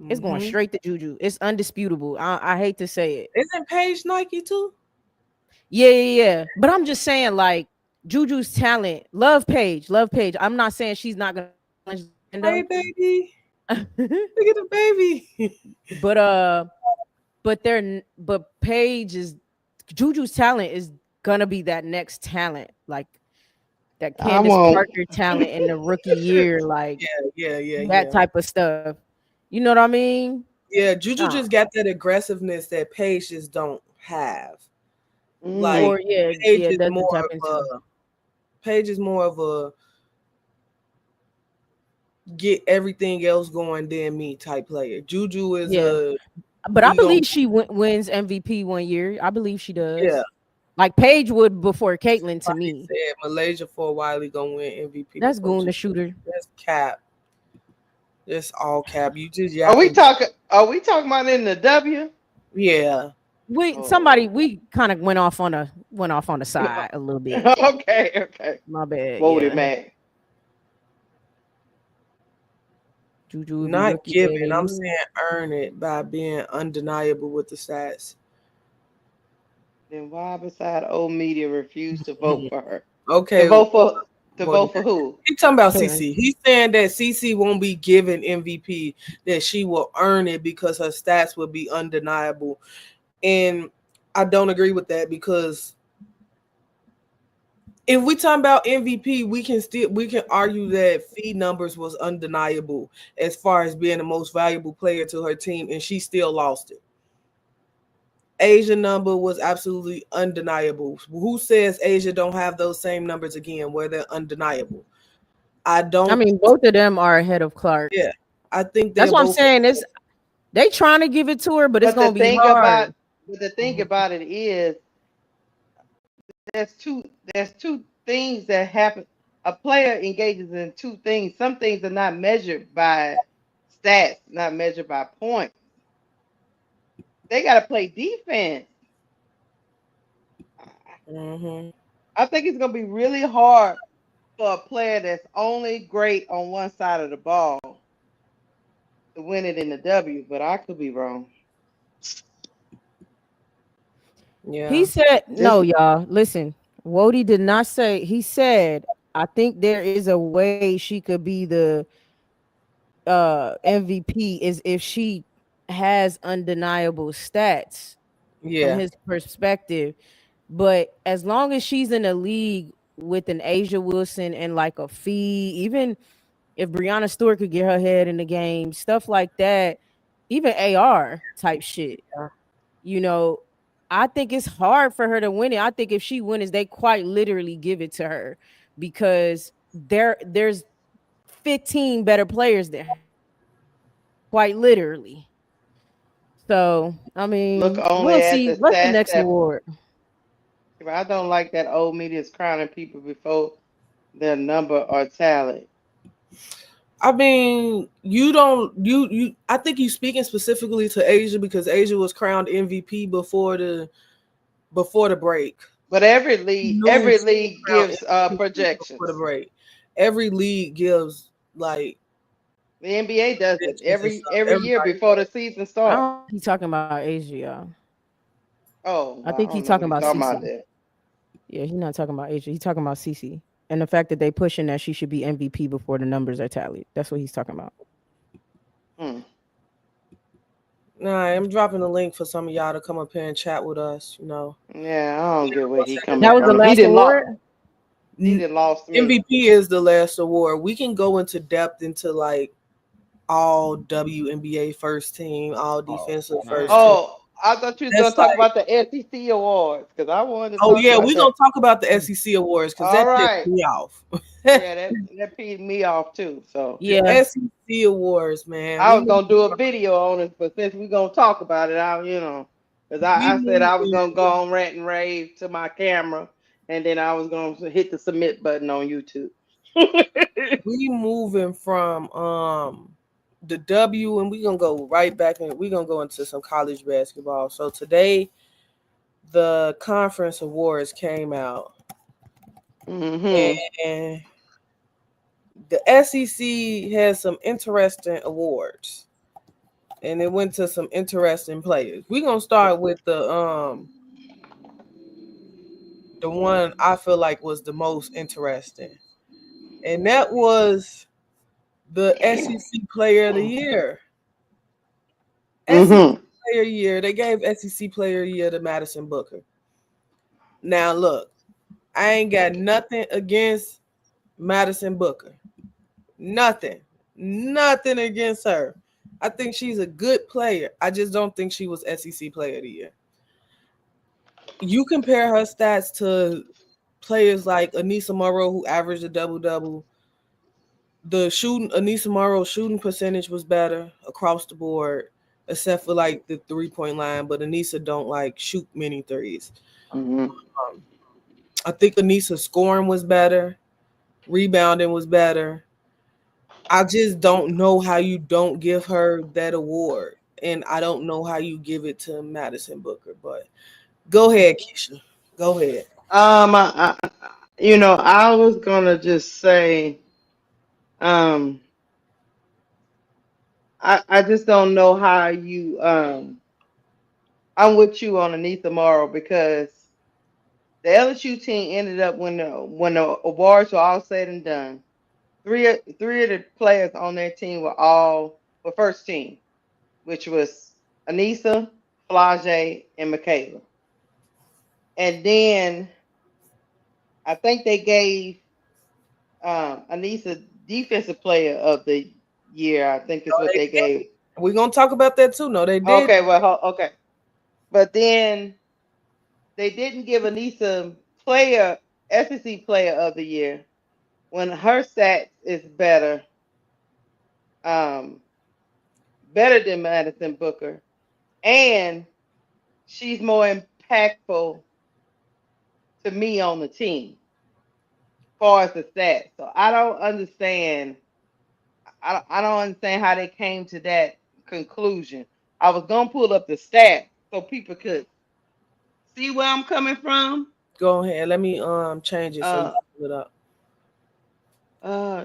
it's going Mm-hmm. straight to Juju. It's undisputable. I hate to say it. Isn't Paige Nike too? Yeah. But I'm just saying, like Juju's talent, love Page. I'm not saying she's not gonna challenge Hey the baby, fandom, look at the baby. but but Paige is Juju's talent is gonna be that next talent, like that I Candace won't. Parker talent in the rookie year, like that Yeah. type of stuff. You know what I mean? Yeah, Juju Nah. just got that aggressiveness that Paige just don't have. Mm-hmm. Like Or yeah, Paige it is doesn't more tap of into. a Paige is more of a get everything else going than me type player. Juju is Yeah, a but I we gonna believe she wins MVP one year. I believe she yeah. does. Like Paige would before Caitlyn to Somebody me. said Malaysia for a while he gonna win MVP That's before going Juju. to shooter. That's cap. That's all cap. You just Are we yapping. talking? Are we talking about in the W? Yeah. Oh. We kind of went off on the side a little bit. Okay. Okay. My bad. Voted Yeah, man. Juju would be Not rookie of given. the I'm year. saying earn it by being undeniable with the stats. Then why beside old media refused to vote for her? To Okay, vote for to vote voted. for who? He's talking about Caitlyn. CC. He's saying that CC won't be given MVP, that she will earn it because her stats will be undeniable. And I don't agree with that because if we talk about MVP, we can argue that feed numbers was undeniable as far as being the most valuable player to her team, and she still lost it. Asia number was absolutely undeniable. Who says Asia don't have those same numbers again where they're undeniable? I I don't. mean, both of them are ahead of Clark. Yeah, I think That's they're what I'm both. saying. Is they trying to give it to her, but it's But the gonna be thing hard. about but the thing about it is there's two things that happen. A player engages in two things. Some things are not measured by stats, not measured by points. They got to play defense. Mm-hmm. I think it's gonna be really hard for a player that's only great on one side of the ball to win it in the W. But I could be wrong. He Yeah. said, Just no, y'all. Listen, Wody did not say, he said, I think there is a way she could be the MVP is if she has undeniable stats from Yeah. his perspective. But as long as she's in a league with an Asia Wilson and like a fee, even if Brianna Stewart could get her head in the game, stuff like that, even AR type shit, you know, I think it's hard for her to win it. I think if she wins, they quite literally give it to her because there's 15 better players there, quite literally. So I look mean, only we'll at see. the What's the stats next that award? I don't like that old media is crowning people before their number or talent. I mean, you don't you I think you speaking specifically to Asia because Asia was crowned MVP before the break. But every She was league crowned gives MVP before the projections. break. Every league gives like The NBA does it predictions and stuff. every year Everybody before the season I starts. don't think he's talking about Asia, y'all. Oh, I well, I think he's don't know talking what he's about talking about CC. there. Yeah, he's not talking about Asia. He's talking about CC. And the fact that they pushing that she should be MVP before the numbers are tallied. That's what he's talking about. Hmm. Nah, I'm dropping a link for some of y'all to come up here and chat with us. Yeah, I don't get where What's he in coming That was the from. He last didn't lost. award. He N- didn't lost me. MVP is the last award. We can go into depth into like all WNBA first team, all Oh, defensive first man. team. Oh, I thought you was gonna That's talk like, about the SEC awards because I wanted to oh talk yeah, about we're gonna that. talk about the SEC awards because All that pissed right. me off. Yeah, that peed me off too. So The Yeah. SEC awards, man. I was gonna do a video on it, but since we're gonna talk about it, because We I said I was moving gonna go on rant and rave to my camera, and then I was gonna hit the submit button on YouTube. we moving from the W, and we're gonna go right back, and we're gonna go into some college basketball. So today the conference awards came out, Mm-hmm. and the SEC has some interesting awards, and it went to some interesting players. We're gonna start with the one I feel like was the most interesting, and that was the SEC Player of the Year. SEC Mm-hmm. Player of the Year. They gave SEC Player of the Year to Madison Booker. Now look, I ain't got nothing against Madison Booker. Nothing. Nothing against her. I think she's a good player. I just don't think she was SEC Player of the Year. You compare her stats to players like Anissa Morrow, who averaged a double double. The shooting, Anissa Morrow's shooting percentage was better across the board, except for like the 3 point line. But Anissa don't like shoot many threes. Mm-hmm. Um, I think Anissa's scoring was better, rebounding was better. I just don't know how you don't give her that award, and I don't know how you give it to Madison Booker. But go ahead, Keisha. Go ahead. I was gonna just say, um, I just don't know how you I'm with you on Anita Morrow because the LSU team ended up when the awards were all said and done. Three of the players on their team were first team, which was Anissa, Flage, and Michaela. And then I think they gave Anissa defensive player of the year. I think No, is what they they did. gave. We're gonna talk about that too. No, they did. Okay, well, okay, but then they didn't give Anissa player SEC player of the year when her stats is um, better than Madison Booker, and she's more impactful to me on the team as far as the stats. So I don't understand how they came to that conclusion. I was gonna pull up the stats so people could see where I'm coming from. Go ahead. Let me change it so you Uh, can pull it up.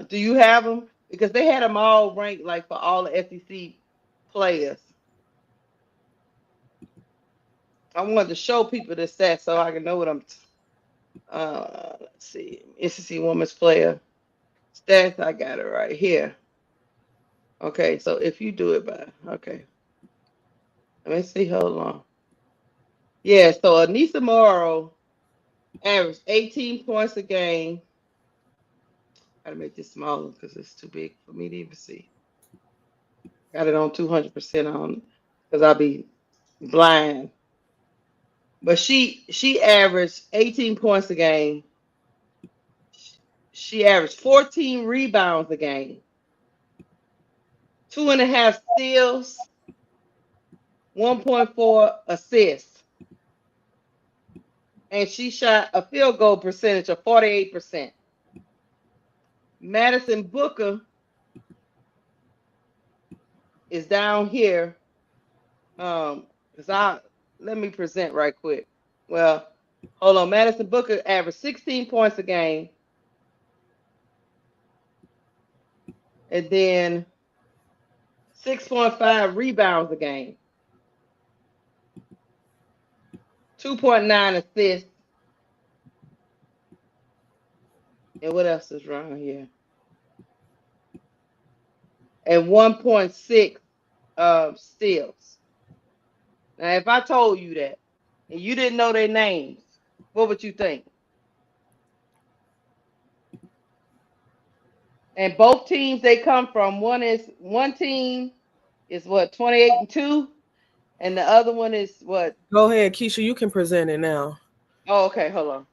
do you have them? Because they had them all ranked like for all the SEC players. I wanted to show people the stats so I can know what let's see. SEC Women's Player stats. I got it right here. Okay, so if you do it by okay, let me see. Hold on. Yeah, so Anissa Morrow averaged 18 points a game. Gotta make this smaller because it's too big for me to even see. Got it on 200% on because I'll be blind. But she averaged 18 points a game. She averaged 14 rebounds a game, 2.5 steals, 1.4 assists, and she shot a field goal percentage of 48%. Madison Booker is down here. Cause I let me present right quick. Well, hold on. Madison Booker averaged 16 points a game, and then 6.5 rebounds a game, 2.9 assists, and what else is wrong here? And 1.6 steals. Now, if I told you that and you didn't know their names, what would you think? And both teams they come from, one team is what 28-2, and the other one is what? Go ahead, Keisha. You can present it now. Oh, okay, hold on.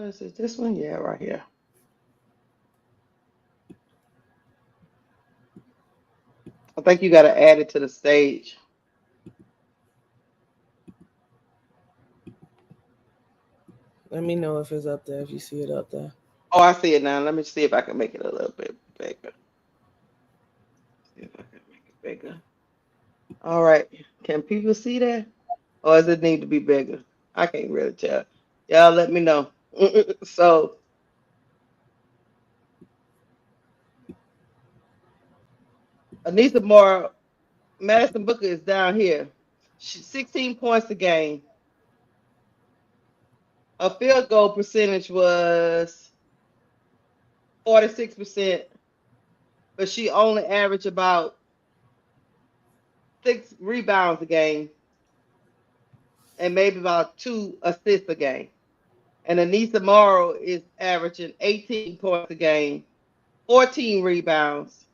Is it this one? Yeah, right here. I think you got to add it to the stage. Let me know if it's up there. If you see it up there. Oh, I see it now. Let me see if I can make it a little bit bigger. See if I can make it bigger. All right. Can people see that? Or does it need to be bigger? I can't really tell. Y'all let me know. So, Anissa Moore, Madison Booker is down here. 16 points a game. Her field goal percentage was 46%, but she only averaged about 6 rebounds a game and maybe about 2 assists a game. And Anissa Morrow is averaging 18 points a game, 14 rebounds,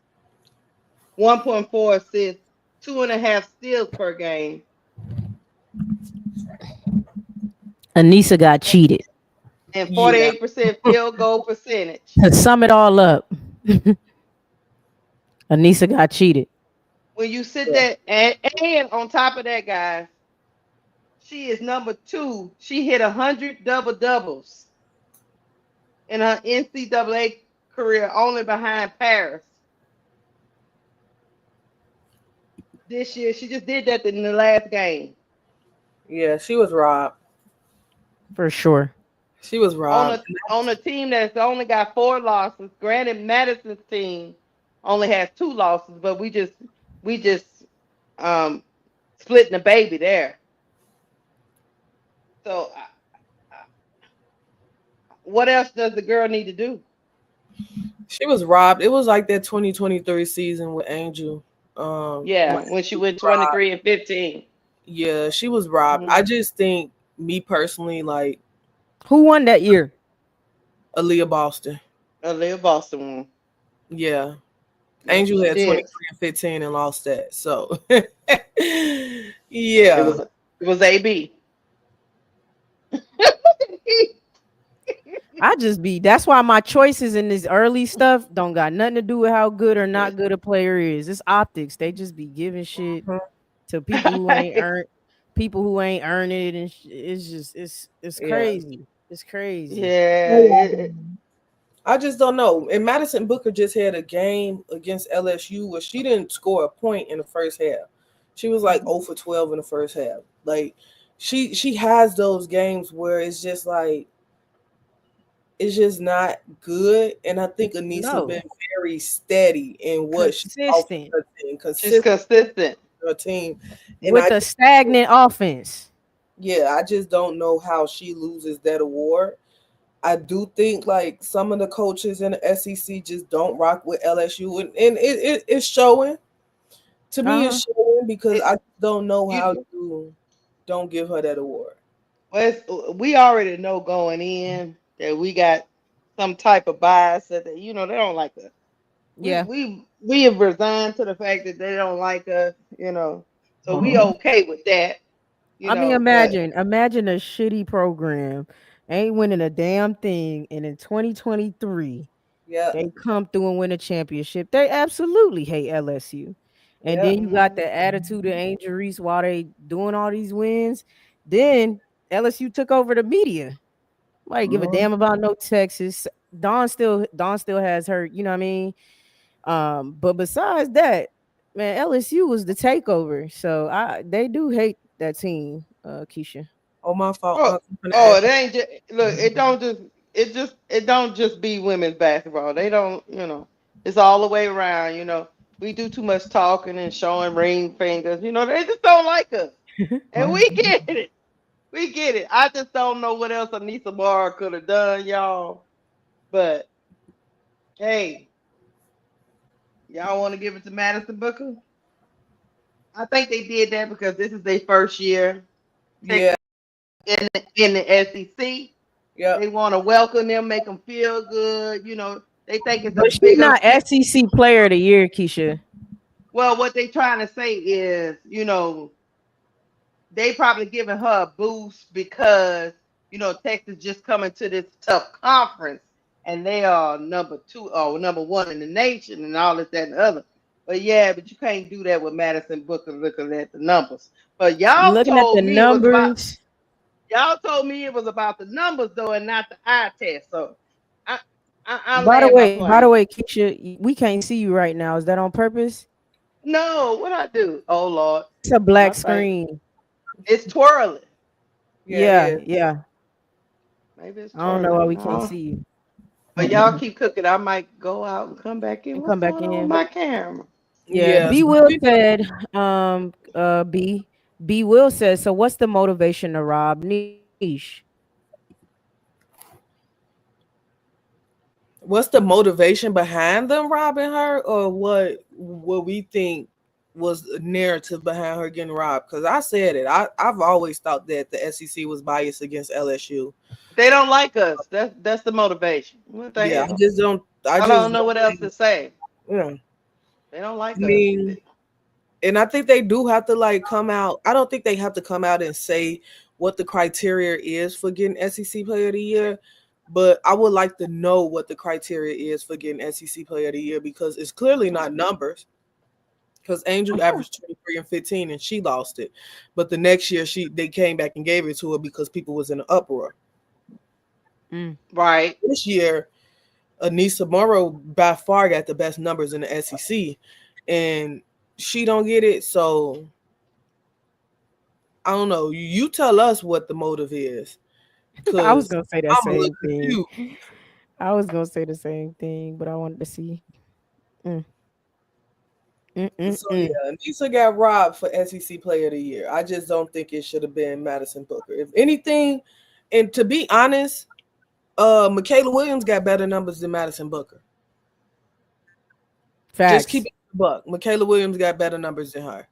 1.4 assists, 2.5 steals per game. Anissa got cheated. And Yeah. 48% field goal percentage. To sum it all up, Anissa got cheated. When you sit there, and on top of that, guys, she is number 2. She hit 100 double doubles in her NCAA career, only behind Paris. This year, she just did that in the last game. Yeah, she was robbed. For sure. She was On robbed. a team that's only got 4 losses. Granted, Madison's team only has 2 losses, but we just um splitting the baby there. So, what else does the girl need to do? She was robbed. It was like that 2023 season with Angel. Yeah, When when she she was went robbed. 23-15. Yeah, she was robbed. Mm-hmm. I just think me personally, like Who won that year? Aaliyah Boston. Aaliyah Boston won. Yeah. Yep, Angel she had did. 23 and 15 and lost that. So It yeah. was it was AB. I just be that's why my choices in this early stuff don't got nothing to do with how good or not good a player is. It's optics. They just be giving shit Mhm. to people who ain't earned it, and it's just it's Yeah. crazy. It's crazy. Yeah, I just don't know. And Madison Booker just had a game against LSU where she didn't score a point in the first half. She was like 0 for 12 in the first half. Like she has those games where it's just like it's just not good. And I think Anissa No, been very steady in what she offers consistent her team, she's consistent consistent. with her team. And with a stagnant offense. I just don't know how she loses that award. I do think like some of the coaches in the SEC just don't rock with LSU, and it's showing. To me, Uh-huh. it's showing because It, I don't know how you you don't give her that award. well, we already know going in that we got some type of bias that they don't like us. We Yeah. we we have resigned to the fact that they don't like us. So we Uh-huh. okay with that. I mean, But imagine a shitty program ain't winning a damn thing, and in 2023 Yeah, they come through and win a championship. They absolutely hate LSU. And yeah. then you got mhm, the attitude of Angel Reese while they doing all these wins. Then LSU took over the media. Like give a Mhm. damn about no Texas. Dawn still has her, you know what I mean? But besides that, man, LSU was the takeover. So they do hate that team, Keisha. Oh, my fault. oh I'm gonna oh, add. it ain't just look. It don't just be women's basketball. They don't. It's all the way around. We do too much talking and showing ring fingers. They just don't like us, and we get it. We get it. I just don't know what else Anissa Barr could have done, y'all. But hey, Y'all want to give it to Madison Booker? I think they did that because this is their first year Yeah, in the SEC. yep. They want to welcome them, make them feel good. They think it's a But she's bigger not step. SEC Player of the Year, Keisha. Well, what they trying to say is, they probably giving her a boost because Texas just coming to this tough conference and they are number two or number one in the nation and all this that and the other. But yeah, but you can't do that with Madison Booker looking at the numbers. But Looking at the numbers. y'all told me it was about the numbers though and not the eye test. So I I By the land my way, by the plane. way, Keisha, we can't see you right now. Is that on purpose? No, what I do? Oh Lord, It's a my black thing. screen. It's twirling. Yeah, it Yeah, is. yeah. Maybe it's I don't know why twirling. we can't No. see you. But y'all keep cooking. I might go out and come back in. And What's come back going on with in. my camera? Yeah. Yeah. B Will said, B Will says, so what's the motivation to rob Niche? What's the motivation behind them robbing her, or what we think was the narrative behind her getting robbed? Because I said it. I've always thought that the SEC was biased against LSU. They don't like us. That's the motivation. What the Yeah, I hell? just don't. I I just don't know don't what else think. to say. Yeah, They don't I like us. mean, and I think they do have to like come out. I don't think they have to come out and say what the criteria is for getting SEC Player of the Year, but I would like to know what the criteria is for getting SEC Player of the Year because it's clearly not numbers. Because Angel Of course. averaged 23 and 15 and she lost it, but the next year they came back and gave it to her because people was in an uproar. Mm. Right. This year, Anissa Morrow by far got the best numbers in the SEC, and she don't get it. So I don't know. You tell us what the motive is, I was cause gonna say that I'm a little same thing. confused. I was gonna say the same thing, but I wanted to see. Mm, So mm. yeah, Anissa got robbed for SEC Player of the Year. I just don't think it should have been Madison Booker. If anything, and to be honest, Michaela Williams got better numbers than Madison Booker. Just keep Facts. it a buck. Michaela Williams got better numbers than her.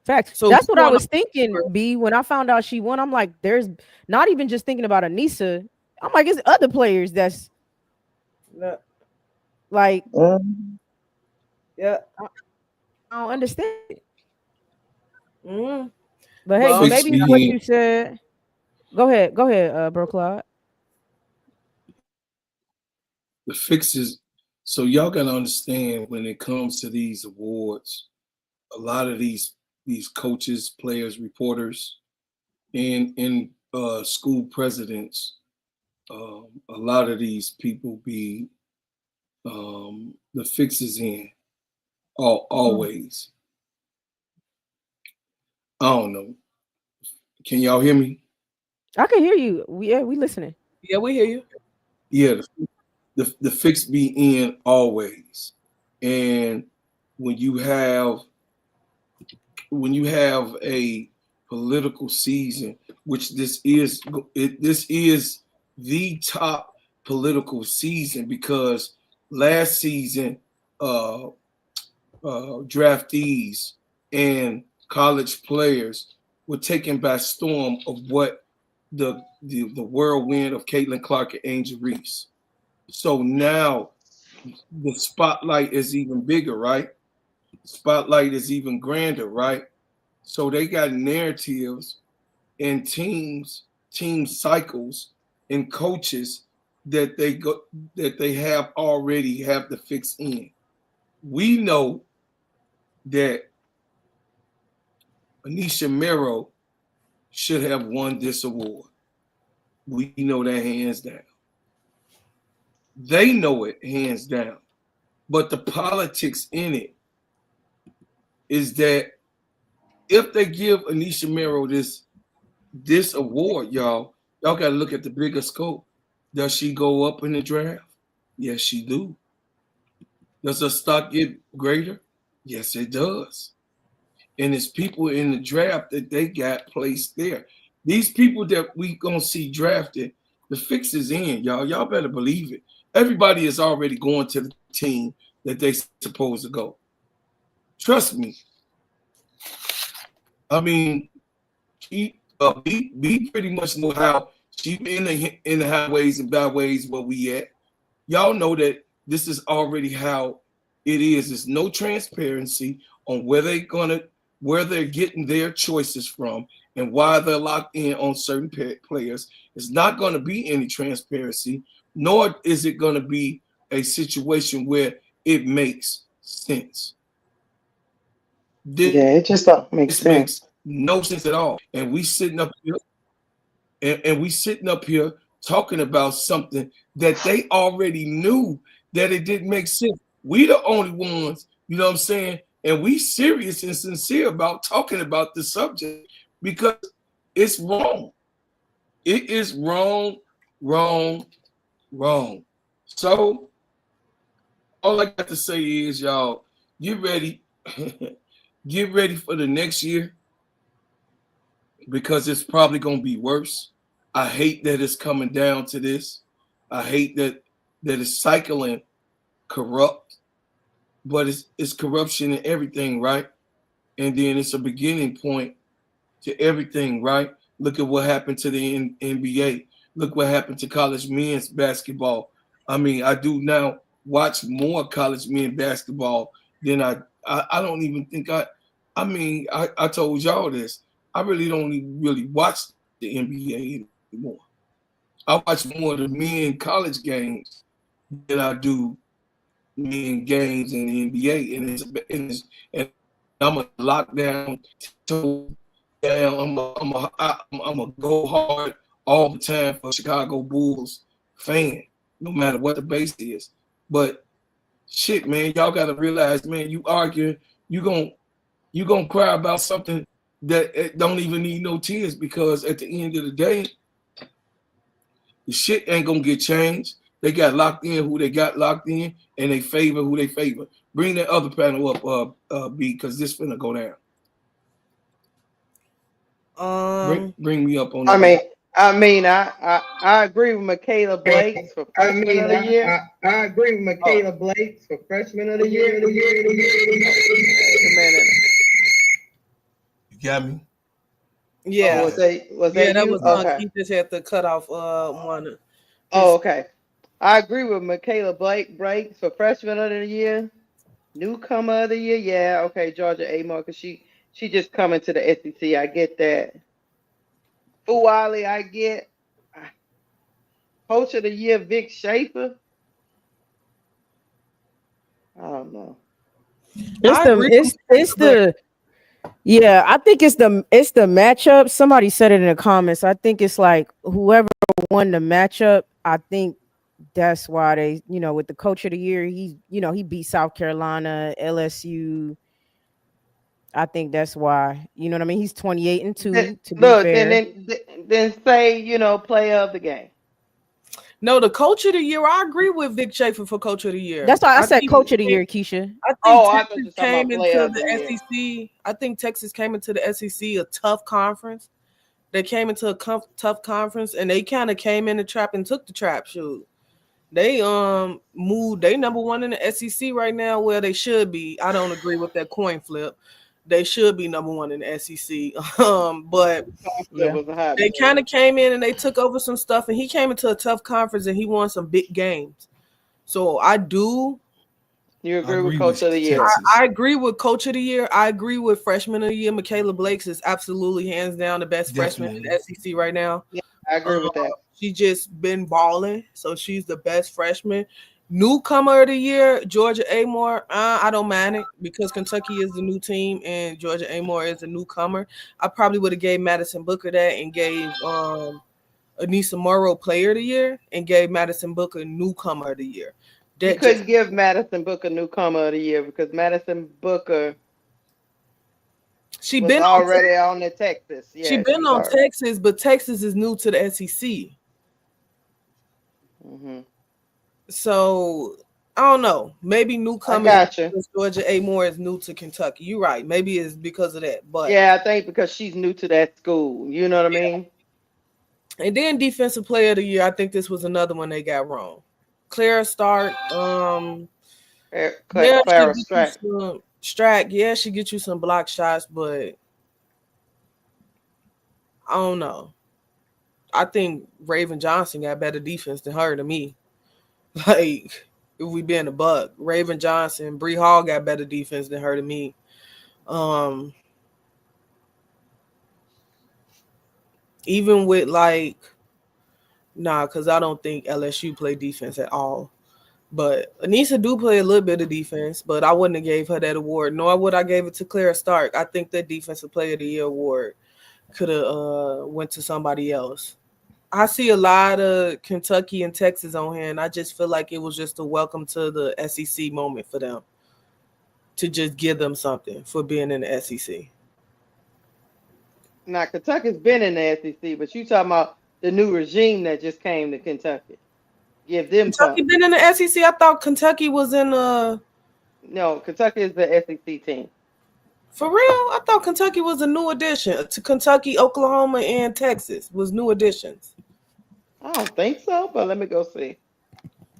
Facts. So if That's you what I want was thinking, to, B. When I found out she won, I'm like, there's not even just thinking about Anissa. I'm like, it's other players that's no, like, yeah. I don't understand it. Mm-hmm. But hey, Well, Fix maybe what being you said. Go ahead, Bro Claude. the fixes. So y'all gotta understand when it comes to these awards, a lot of these coaches, players, reporters, and school presidents, a lot of these people be the fixes in always. I don't know. Can y'all hear me? I can hear you. We listening. yeah, we hear you. Yeah, the fix be in always. And when you have when you have a political season, which this is the top political season because last season uh, draftees and college players were taken by storm of what the whirlwind of Caitlin Clark and Angel Reese. So now the spotlight is even bigger, right? Spotlight is even grander, right? So they got narratives and team cycles, and coaches that they have already have to fix in. We know that Anisha Mero should have won this award. We know that hands down. They know it hands down. But the politics in it is that if they give Anisha Mero this award, y'all got to look at the bigger scope. Does she go up in the draft? Yes, she do. Does her stock get greater? Yes, it does. And it's people in the draft that they got placed there. These people that we gonna see drafted, the fix is in, y'all. Y'all better believe it. Everybody is already going to the team that they supposed to go. Trust me. I mean, we pretty much know how she in the highways and byways where we at. Y'all know that this is already how it is. There's no transparency on where they're getting their choices from and why they're locked in on certain players. It's not going to be any transparency, nor is it going to be a situation where it makes sense. Yeah, it just don't make This sense. makes no sense at all. And we sitting up here and we sitting up here talking about something that they already knew that it didn't make sense. We the only ones, you know what I'm saying? And we serious and sincere about talking about the subject because it's wrong. It is wrong, wrong, wrong. So all I got to say is, y'all, get ready. Get ready for the next year because it's probably going to be worse. I hate that it's coming down to this. I hate that it's cycling corrupt, but it's corruption in everything, right? And then it's a beginning point to everything, right? Look at what happened to the NBA. Look what happened to college men's basketball. I mean, I do now watch more college men basketball than I don't even think I mean, I told y'all this. I really don't even really watch the NBA anymore. I watch more of the men college games than I do men games in the NBA, and I'm a lockdown, toe down. I'm a go hard all the time for Chicago Bulls fan, no matter what the base is. But shit, man, y'all got to realize, man, you arguing, you gonna cry about something that don't even need no tears because at the end of the day, the shit ain't gonna get changed. They got locked in who they got locked in, and they favor who they favor. Bring that other panel up, B, because this finna go down. Bring me up on I that. mean, I agree with Michaela Blakes for freshman of the year. I agree with Michaela Blakes for freshman of the year. Wait a minute. You got me? Yeah. Oh, was that that you? was Okay. he just had to cut off one. Oh, okay. I agree with Michaela Blakes for freshman of the year. Newcomer of the year, yeah, okay, Georgia Amore, because she just coming to the SEC. I get that. Fuwali, I get. Coach of the year, Vic Schaefer. I don't know. It's I the agree it's but the yeah, I think it's the matchup. Somebody said it in the comments. I think it's like whoever won the matchup, I think that's why they, with the coach of the year, he beat South Carolina, LSU. I think that's why. You know what I mean? He's 28-2, to be Look, then fair. say player of the game. no, the coach of the year, I agree with Vic Schaefer for coach of the year. That's why I I said think coach of the year, Keisha. I think Oh, I thought you Texas were talking came about player into of the year. the SEC. I think Texas came into the SEC a tough conference. They came into a tough conference, and they kind of came in the trap and took the trap. Shoot, they moved. They number one in the SEC right now, where they should be. I don't agree with that coin flip. They should be number one in the SEC. But That Yeah. was a hot they take. kind of came in and they took over some stuff, and he came into a tough conference and he won some big games. So I do. You I agree with agree coach with of the year? Texas. I agree with coach of the year. I agree with freshman of the year. Michaela Blakes is absolutely hands down the best freshman in the SEC right now. Yeah, I agree with that. She just been balling, so she's the best freshman. Newcomer of the year, Georgia Amore. I don't mind it because Kentucky is the new team and Georgia Amore is a newcomer. I probably would have gave Madison Booker that and gave Anissa Morrow player of the year and gave Madison Booker newcomer of the year. You That just couldn't give Madison Booker newcomer of the year because Madison Booker she was been on already on the Texas. she Yeah, been she's on already. Texas, but Texas is new to the SEC. Mm-hmm. So I don't know. Maybe I newcomers got you. because Georgia Amore is new to Kentucky. You're right. Maybe it's because of that. But Yeah, I think because she's new to that school. You know what I mean? and then defensive player of the year, I think this was another one they got wrong. Clara Stark. There should Clara be Stratton. Strack, yeah, she get you some block shots, but I don't know. I think Raven Johnson got better defense than her to me. Like, if we being a buck, Raven Johnson, Bree Hall got better defense than her to me. Um, Even with like, nah, because I don't think LSU play defense at all. But Anissa do play a little bit of defense, but I wouldn't have gave her that award, nor would I gave it to Clara Stark. I think that Defensive Player of the Year award could have went to somebody else. I see a lot of Kentucky and Texas on here, and I just feel like it was just a welcome to the SEC moment for them to just give them something for being in the SEC. Now Kentucky's been in the SEC, but you talking about the new regime that just came to Kentucky. Give them Kentucky something. been in the SEC. I thought Kentucky was in No, Kentucky is the SEC team. for real. I thought Kentucky was a new addition to Kentucky, Oklahoma, and Texas was new additions. I don't think so, but let me go see.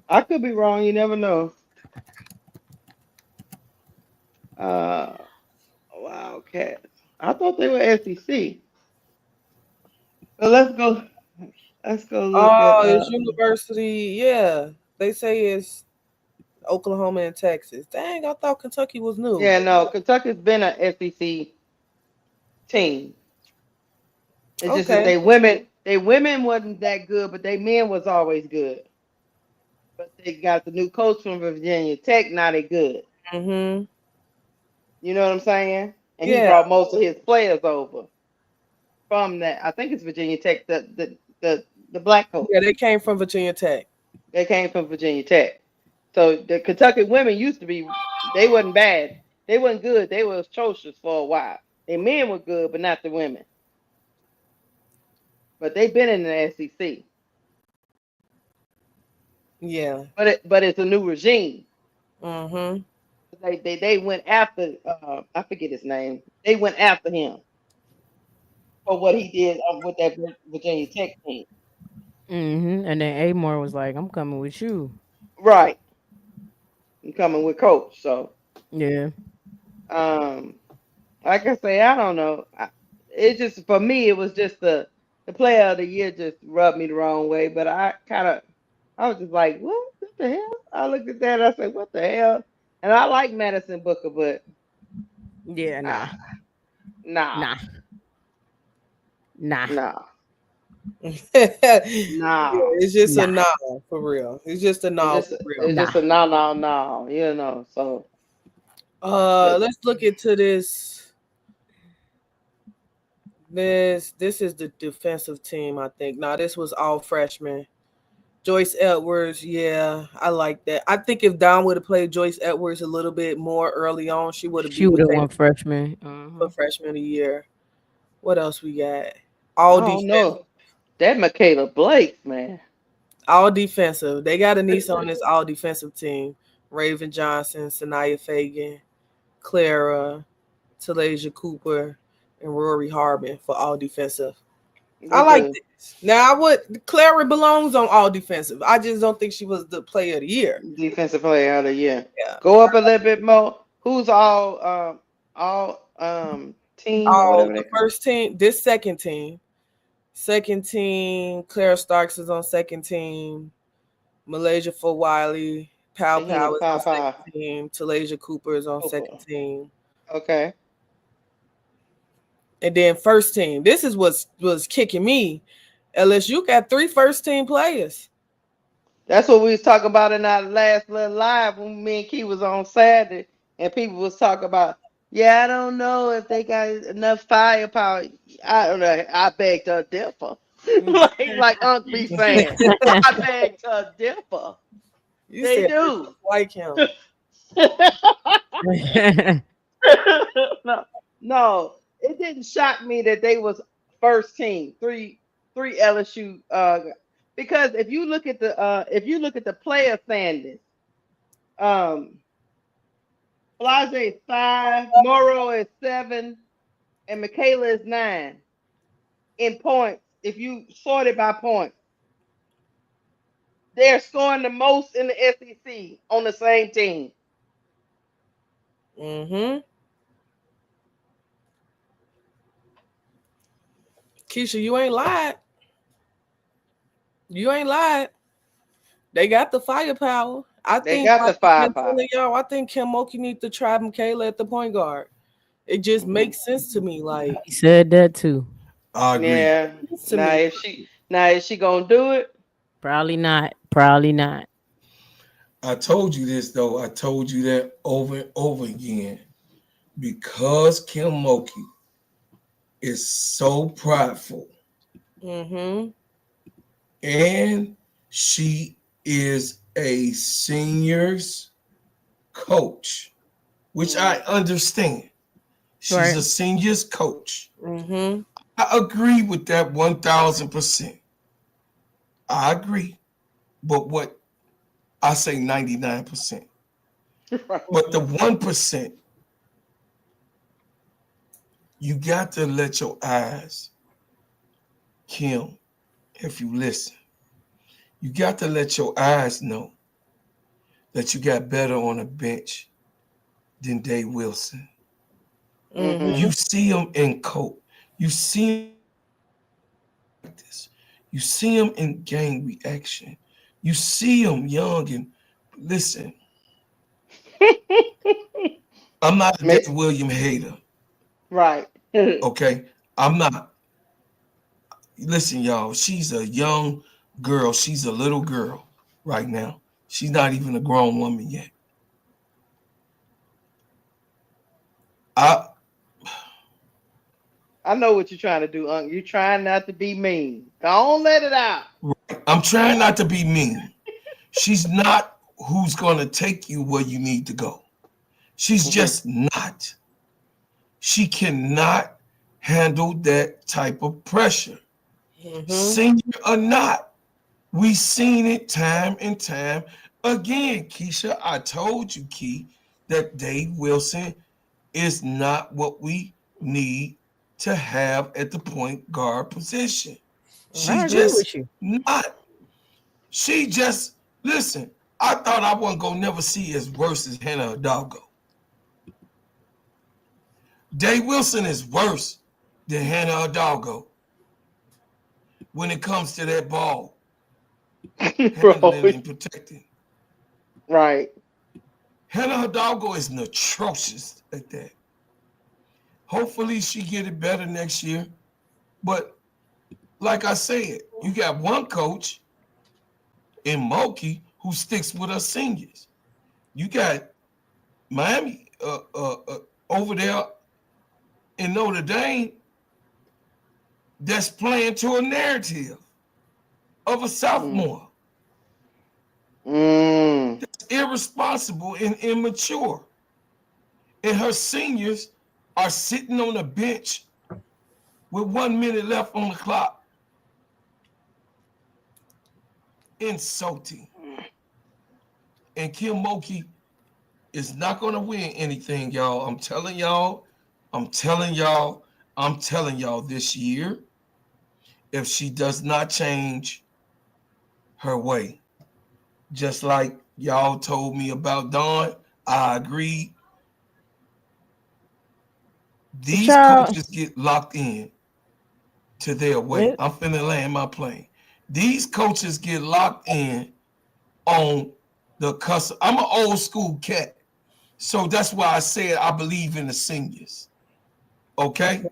I could be wrong. You never know. Uh, Wildcats. I thought they were SEC. But let's go. Let's go look at. Oh, it's university. Yeah, they say it's Oklahoma and Texas. Dang, I thought Kentucky was new. Yeah, no, Kentucky's been an SEC team. It's just that Okay. they women wasn't that good, but they men was always good. But they got the new coach from Virginia Tech. Now they good. Mhm. You know what I'm saying? And he Yeah. brought most of his players over from that. I think it's Virginia Tech. The black coach. Yeah, they came from Virginia Tech. They came from Virginia Tech. So the Kentucky women used to be. They wasn't bad. They wasn't good. They was atrocious for a while. The men were good, but not the women. But they've been in the SEC. Yeah. But it's a new regime. Mhm. They went after I forget his name. They went after him for what he did with that Virginia Tech team. And then Amore was like, "I'm coming with you." Right. I'm coming with coach. So Yeah. um like I say, I don't know. It just for me it was just the player of the year just rubbed me the wrong way. But I was just like, what the hell? I looked at that and I said, what the hell? And I like Madison Booker, but Yeah. Nah. uh, nah, Nah. Nah. nah, Yeah, nah. it's just a Nah. nah for real. It's just a nah for real. It's Nah. just a no, no, no, you know. So, but Let's look into this. This is the defensive team, I think. Nah, this was all freshmen. Joyce Edwards, yeah, I like that. I think if Don would have played Joyce Edwards a little bit more early on, she would have She beat would have Michaela won freshman. for freshman of the year. What else we got? I All don't defensive. know that Michaela Blake, man. All defensive. They got Anissa on this all defensive team. Raven Johnson, Sanaya Fagan, Clara, Talasia Cooper, and Rory Harbin for all defensive. I They like do this. Now I would Clara belongs on all defensive. I just don't think she was the player of the year. defensive player of the year. Yeah. Go up a little bit more. Who's all team or All whatever the they call first team, this second team. Second team, Clara Starks is on second team. Malaysia for Wiley. Pow it. Pow Tahina is on second Papa team. Talasia Cooper is on second Cooper. team. Okay. And then first team. This is what was kicking me. LSU got 3 first team players. That's what we was talking about in our last little live when me and Key was on Saturday, and people was talking about, yeah, I don't know if they got enough firepower. I don't know. I beg to differ. like Unc be saying, I beg to differ. You They said this do. was like him. no, no, it didn't shock me that they was first team, three LSU. Because if you look at the player standings, um, Blase is 5, Morrow is 7, and Michaela is 9 in points. If you sort it by points, they're scoring the most in the SEC on the same team. Mm-hmm. Keisha, you ain't lied. You ain't lied. They got the firepower. I They think, got like the I've been firepower. telling y'all, I think Kim Mulkey needs to try Michaela at the point guard. It just Hmm. makes sense to me. Like, He said that too. I agree. Yeah. sense to Now me. if she gonna do it, Probably not. Probably not. I told you this though. I told you that over and over again because Kim Mulkey is so prideful Mm-hmm. and she is a seniors coach, which I mm, understand. She's Right. a seniors coach. Mm-hmm. I agree with that 1000%. I agree. But what I say 99%. But the 1%, you got to let your eyes, Kim, if you listen, you got to let your eyes know that you got better on the bench than Dave Wilson. Mm-hmm. mm-hmm. You see him in court. You see him practice. You see him in game reaction. You see him young and listen. I'm not a Dave William hater. Right. Okay, I'm not. Listen, y'all. She's a young girl. She's a little girl right now. She's not even a grown woman yet. I I know what you're trying to do, Unc. You trying not to be mean. Don't let it out. I'm trying not to be mean. She's not who's gonna take you where you need to go. She's Hmm. just not. She cannot handle that type of pressure. Mm-hmm. Senior or not. We seen it time and time again. Keisha, I told you, Key, that Dave Wilson is not what we need to have at the point guard position. I She's agree just with you. not. She just listen. I thought I wasn't gonna never see as worse as Hannah Hidalgo. Dave Wilson is worse than Hannah Hidalgo when it comes to that ball Bro. handling and protecting. Right. Hannah Hidalgo is atrocious at that. Hopefully she get it better next year. But like I said, you got one coach in Moki who sticks with us seniors. You got Miami over there in Notre Dame that's playing to a narrative of a Mm. sophomore. Mm. That's irresponsible and immature. And her seniors are sitting on the bench with 1 minute left on the clock, insulting. And Kim Mulkey is not going to win anything, y'all. I'm telling y'all, I'm telling y'all, I'm telling y'all this year, if she does not change her way, just like y'all told me about Dawn, I agree. But These y'all, coaches get locked in to their way. it, I'm finna land my plane. These coaches get locked in on the cusp. I'm an old school cat. So that's why I said I believe in the seniors. Okay?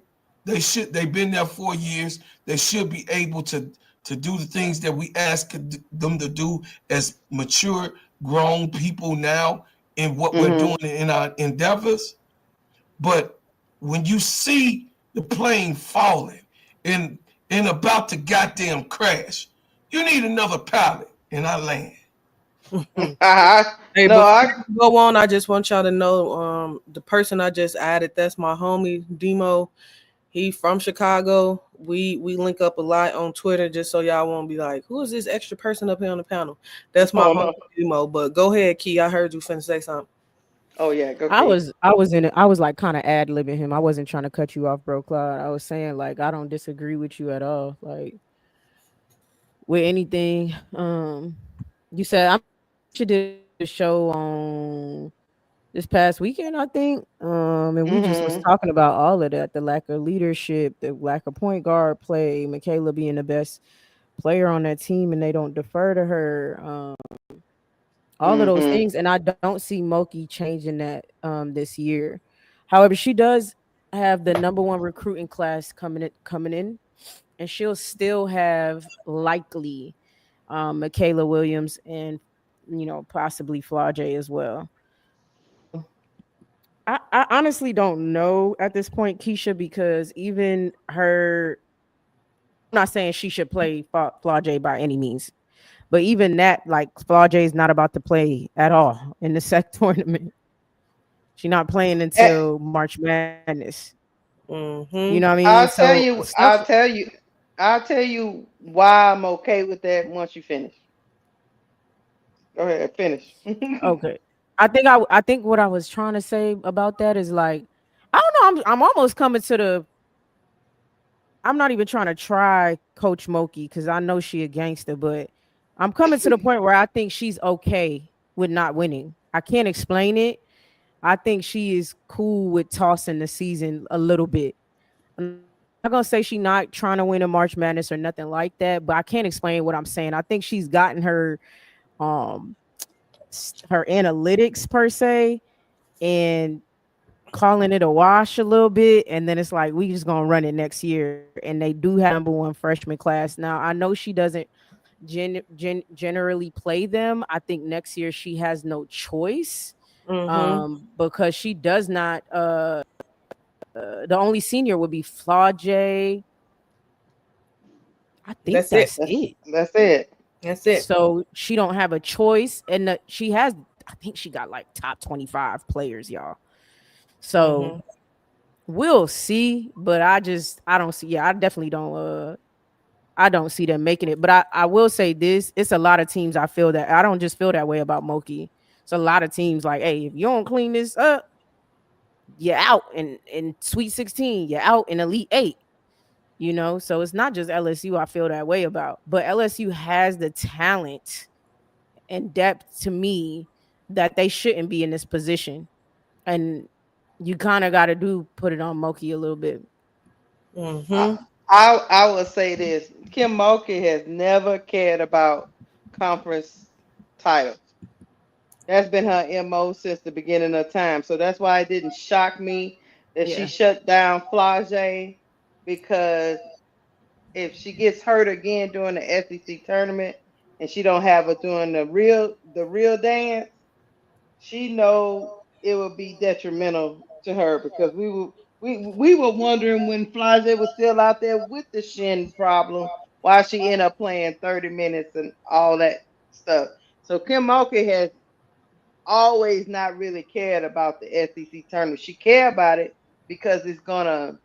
They've been there 4 years. They should be able to do the things that we ask them to do as mature, grown people now in what we're Hmm. doing in our endeavors. But when you see the plane falling and about to goddamn crash, you need another pilot. And I land. Hey, No, before I. you go on, I just want y'all to know the person I just added, that's my homie Demo. He from Chicago. We link up a lot on Twitter just so y'all won't be like, who is this extra person up here on the panel? That's my Oh homie no. Demo. But go ahead, Key. I heard you finna say something. Oh yeah. Go I Key. was I was in it. I was like kind of ad libbing him. I wasn't trying to cut you off, bro, Claude. I was saying like I don't disagree with you at all. Like with anything. You said I should did a show on this past weekend, I think. And we just was Mhm. talking about all of that, the lack of leadership, the lack of point guard play, Michaela being the best player on that team and they don't defer to her. All of those Mhm. things. And I don't see Moki changing that this year. However, she does have the number one recruiting class coming in, and she'll still have likely Michaela Williams and possibly Flau'jae as well. So I honestly don't know at this point, Keisha, because even her, I'm not saying she should play Flau'jae by any means, but even that, like Flau'jae is not about to play at all in the SEC tournament. She's not playing Eh, until March Madness. You know what I Mhm. mean? I'll So tell you. stuff. I'll tell you why I'm okay with that once you finish. Go ahead, finish. Okay. I think what I was trying to say about that is like, I don't know. I'm almost coming to the. I'm not even trying to try Coach Moki because I know she a gangster, but I'm coming to the point where I think she's okay with not winning. I can't explain it. I think she is cool with tossing the season a little bit. I'm not gonna say she's not trying to win a March Madness or nothing like that, but I can't explain what I'm saying. I think she's gotten um her analytics per se and calling it a wash a little bit, and then it's like we just gonna run it next year. And they do have the number one freshman class now. I know she doesn't generally play them. I think next year she has no choice Mhm. because she does not. The only senior would be Flau'jae. I think That's it. that's that's it. that's it. That's it. So she don't have a choice, and she has. I think she got like top 25 players, y'all. So Mhm. we'll see, but I don't see. Yeah, I definitely don't. I don't see them making it. But I will say this: it's a lot of teams. I feel that I don't just feel that way about Moki. It's a lot of teams like, hey, if you don't clean this up, you're out in Sweet 16. You're out in Elite Eight. So it's not just LSU. I feel that way about, but LSU has the talent and depth to me that they shouldn't be in this position, and you kind of got to do put it on Moki a little bit. I, Mhm. I will say this: Kim Mulkey has never cared about conference titles. That's been her MO since the beginning of time. So that's why it didn't shock me that she Yeah. shut down Flage, because if she gets hurt again during the SEC tournament and she don't have her doing the real dance, she know it will be detrimental to her, because we were wondering when Flage was still out there with the shin problem, why she ended up playing 30 minutes and all that stuff. So Kim Mulkey has always not really cared about the SEC tournament. She cared about it because it's gonna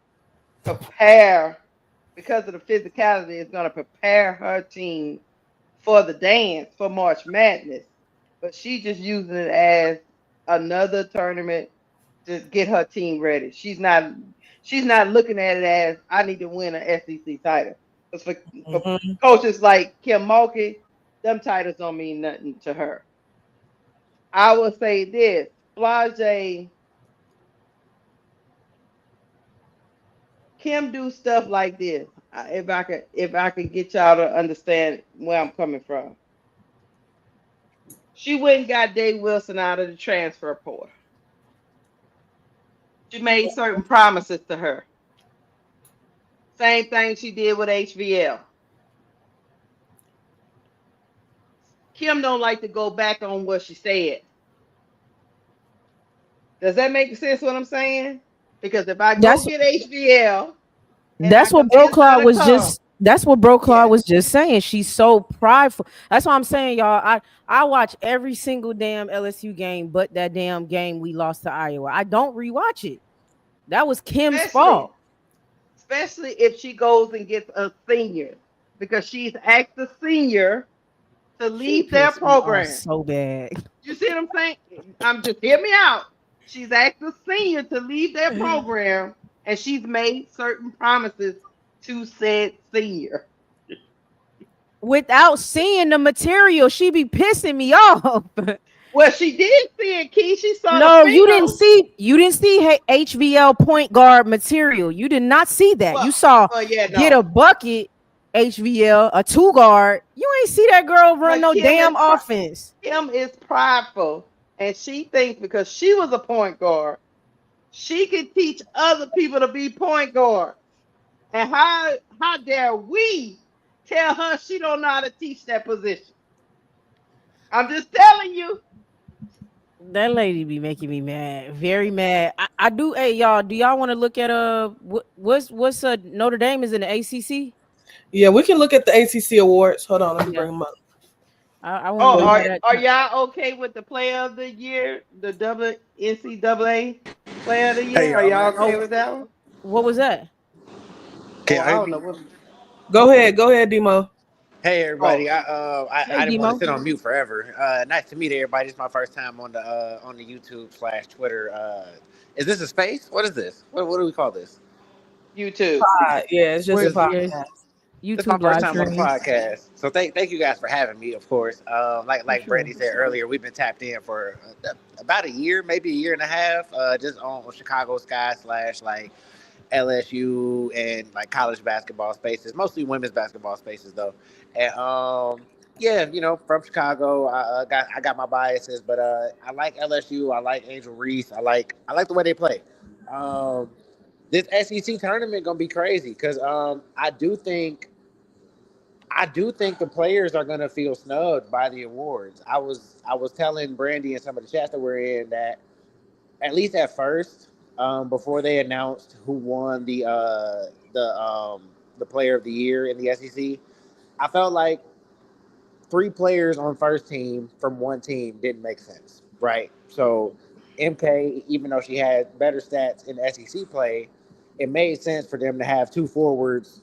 prepare, because of the physicality, it's gonna prepare her team for the dance for March Madness. But she just using it as another tournament to get her team ready. She's not looking at it as I need to win an SEC title. Because for Mhm. coaches like Kim Mulkey, them titles don't mean nothing to her. I will say this: Flage, Kim do stuff like this. If I could get y'all to understand where I'm coming from. She went and got Dave Wilson out of the transfer portal. She made certain promises to her. Same thing she did with HVL. Kim don't like to go back on what she said. Does that make sense what I'm saying? Because if I go That's get HVL and I that's what Bro convince her Claude to was come, just that's what Bro Claude yeah, was just saying. She's so prideful. That's what I'm saying, y'all. I watch every single damn LSU game, but that damn game we lost to Iowa. I don't rewatch it. That was Kim's especially fault. especially if she goes and gets a senior, because she's asked the senior to She leave their pissed me off program. so bad. You see what I'm saying? I'm just hear me out. She's asked the senior to leave their program, and she's made certain promises to said senior. Without seeing the material, she be pissing me off. Well, she did see it, Key. She saw the No, film. you didn't see HVL point guard material. You did not see that. Well, You saw well, yeah, get a no. bucket HVL, a two guard. You ain't see that girl run But no damn offense. Kim is prideful, and she thinks because she was a point guard, she can teach other people to be point guards. And how dare we tell her she don't know how to teach that position? I'm just telling you. That lady be making me mad, very mad. I do. Hey, y'all, do y'all want to look at what's Notre Dame is in the ACC? Yeah, we can look at the ACC awards. Hold on, let me Yeah, bring them up. I want to Oh, look So at that. are y'all okay with the player of the year, the NCAA player of the Hey year? Are y'all, y'all man. okay Oh, with that one? what was that? Oh, Can I I don't know be? what. go ahead, Demo. Hey Oh, everybody. I Hey, didn't want to Demo. sit on mute forever. Nice to meet everybody. This is my first time on the YouTube/Twitter. Is this a space? What is this? What do we call this? YouTube. Yeah, it's just a We're This yeah, podcast. this is my YouTube first live time on the stream. podcast. So thank you guys for having me. Of course. For Like sure. Brandy said earlier, we've been tapped in for about a year, maybe a year and a half. Just on Chicago Sky slash like LSU and like college basketball spaces, mostly women's basketball spaces though. And yeah, you know, from Chicago, I got my biases, but I like LSU. I like Angel Reese. I like the way they play. Um, this SEC tournament gonna be crazy because I do think the players are gonna feel snubbed by the awards. I was telling Brandy and some of the chats that we're in that at least at first, before they announced who won the player of the year in the SEC, I felt like three players on first team from one team didn't make sense, right? So MK, even though she had better stats in SEC play, it made sense for them to have two forwards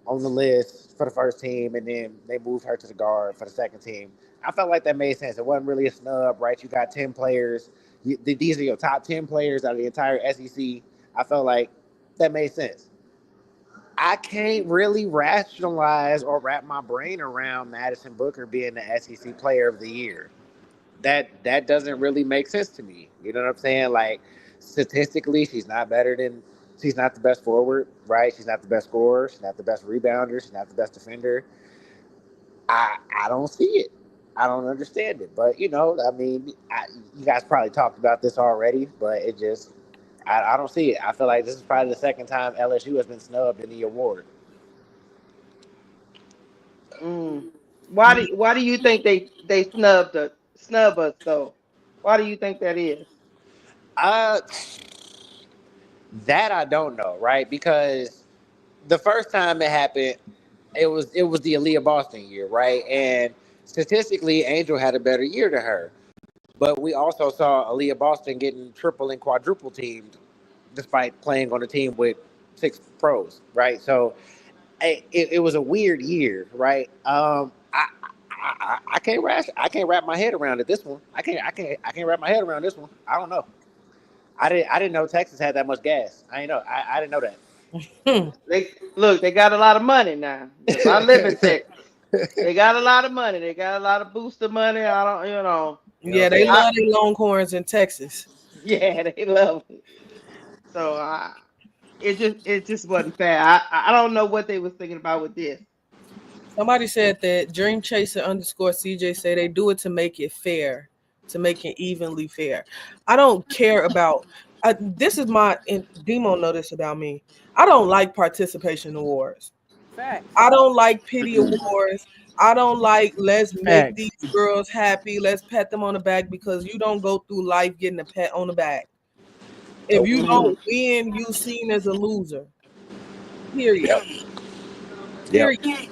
on the list for the first team, and then they moved her to the guard for the second team. I felt like that made sense. It wasn't really a snub, right? You got 10 players. These are your top 10 players out of the entire SEC. I felt like that made sense. I can't really rationalize or wrap my brain around Madison Booker being the SEC Player of the Year. That doesn't really make sense to me. You know what I'm saying? Like statistically, she's not the best forward, right? She's not the best scorer. She's not the best rebounder. She's not the best defender. I don't see it. I don't understand it. But you know, I mean, you guys probably talked about this already, but it just I don't see it. I feel like this is probably the second time LSU has been snubbed in the award. Mm. Why do you think they snub us though? Why do you think that is? Uh, that I don't know, right? Because the first time it happened, it was the Aaliyah Boston year, right? And statistically, Angel had a better year than her. But we also saw Aaliyah Boston getting triple and quadruple teamed, despite playing on a team with six pros, right? So it was a weird year, right? I can't wrap my head around it. This one, I can't wrap my head around this one. I don't know. I didn't know Texas had that much gas. I didn't know that. Hmm. They got a lot of money now. Because I live in Texas. They got a lot of money. They got a lot of booster money. I don't, You know Yeah, what I'm they saying? I love their Longhorns in Texas. yeah, they love it. So it just wasn't fair. I don't know what they was thinking about with this. Somebody said that Dream Chaser underscore CJ say they do it to make it fair, to make it evenly fair. I don't care about. This is my Demo know this about me. I don't like participation awards. Facts. I don't like pity awards. I don't like let's make Facts. these girls happy. Let's pat them on the back because you don't go through life getting a pat on the back. If Nope. you Hmm. don't win, you seen as a loser. Period. Yep. Yep. Period.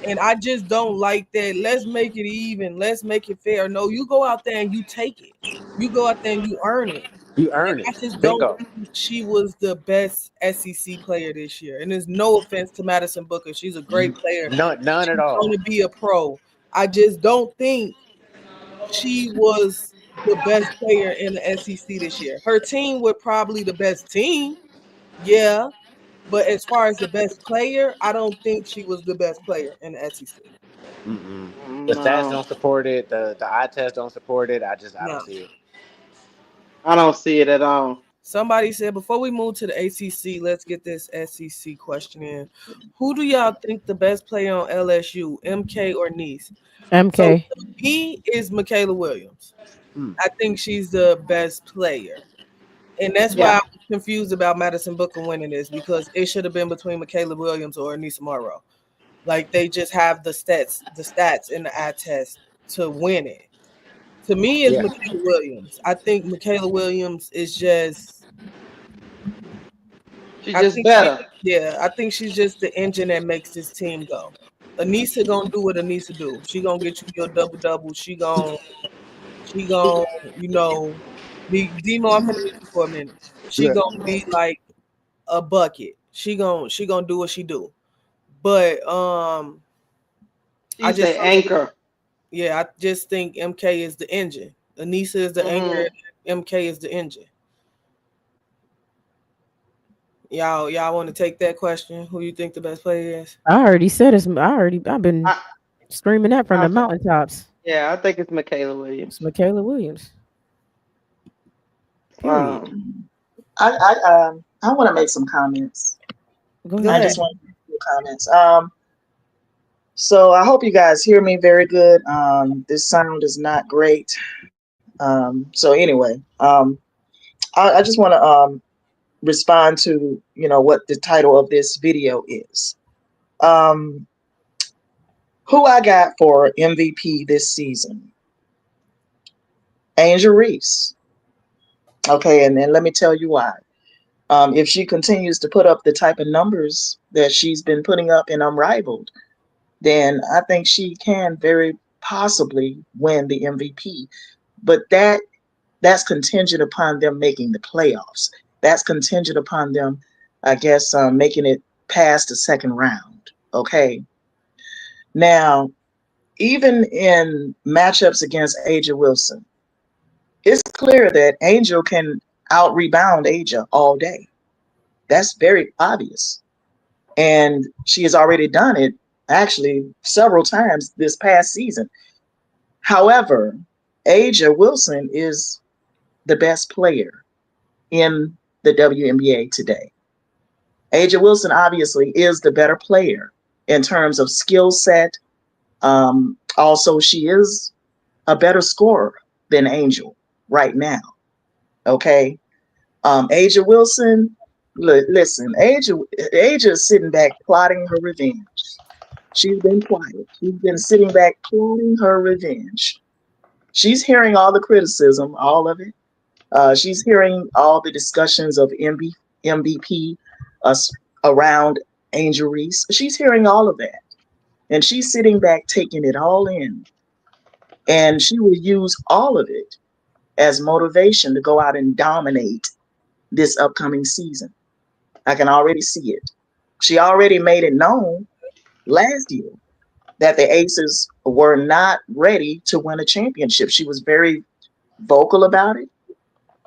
And I just don't like that. Let's make it even. Let's make it fair. No, you go out there and you take it. You go out there and you earn it. You And earn I it. just don't Bingo. think she was the best SEC player this year. And there's no offense to Madison Booker. She's a great player. None at She's going all. to be a pro. I just don't think she was the best player in the SEC this year. Her team was probably the best team. Yeah. But as far as the best player, I don't think she was the best player in the SEC. Mm-mm. The stats No, don't support it. The eye test don't support it. I don't No. see it. I don't see it at all. Somebody said before we move to the ACC, let's get this SEC question in. Who do y'all think the best player on LSU, MK or Nice? So MK. to me is Michaela Williams. Mm. I think she's the best player. And that's why Yeah, I was confused about Madison Booker winning this because it should have been between Michaela Williams or Anissa Morrow. Like they just have the stats in the eye test to win it. To me, it's Yeah. Michaela Williams. I think Michaela Williams is just. she's I just think she. better. Yeah, I think she's just the engine that makes this team go. Anissa gonna do what Anissa do. She gonna get you your double double. She gonna be Demo. I'm finna meet you for a minute. She Yeah. gonna be like a bucket. She gonna do what she do. But I She's just the anchor. yeah, I just think MK is the engine. Anissa is the anchor. Hmm. MK is the engine. Y'all want to take that question? Who you think the best player is? I already said it's. I've been I, screaming that from I, the mountaintops. yeah, I think it's Michaela It's Williams. Michaela Williams. Period. Um, I want to make some comments. Go Go I ahead. ahead. just want to make a few comments. So I hope you guys hear me very good. This sound is not great. So anyway, I just want to respond to what the title of this video is. Um, who I got for MVP this season? Angel Reese. Okay, and then let me tell you why. If she continues to put up the type of numbers that she's been putting up in Unrivaled, then I think she can very possibly win the MVP. But that's contingent upon them making the playoffs. That's contingent upon them, I guess, making it past the second round. Okay. Now, even in matchups against Aja Wilson, it's clear that Angel can out rebound Aja all day. That's very obvious. And she has already done it actually several times this past season. However, Aja Wilson is the best player in the WNBA today. Aja Wilson obviously is the better player in terms of skill set. Also, she is a better scorer than Angel right now. Okay. Aja Wilson, listen, Aja is sitting back plotting her revenge. She's been quiet. She's been sitting back plotting her revenge. She's hearing all the criticism, all of it. She's hearing all the discussions of MVP uh, around Angel Reese. She's hearing all of that. And she's sitting back taking it all in. And she will use all of it as motivation to go out and dominate this upcoming season. I can already see it. She already made it known last year that the Aces were not ready to win a championship. She was very vocal about it.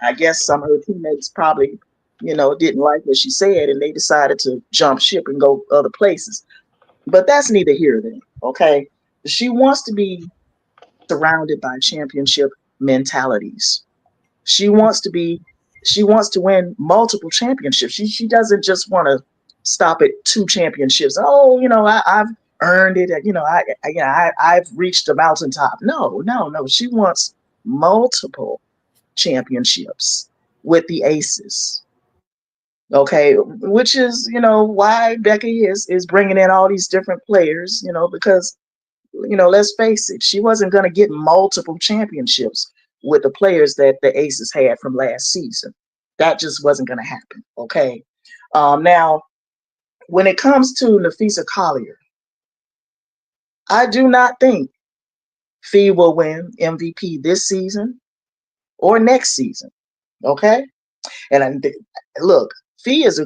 I guess some of her teammates probably, didn't like what she said and they decided to jump ship and go other places. But that's neither here nor there. Okay. She wants to be surrounded by championship mentalities. She wants to be, she wants to win multiple championships. She doesn't just want to stop at two championships. Oh, I've earned it. I've reached the mountaintop. No, no, no. She wants multiple championships with the Aces. Okay, which is why Becky is bringing in all these different players. Because let's face it, she wasn't going to get multiple championships with the players that the Aces had from last season. That just wasn't going to happen. Okay, now when it comes to Nafisa Collier, I do not think Fee will win MVP this season or next season. Okay, and look, Fee is a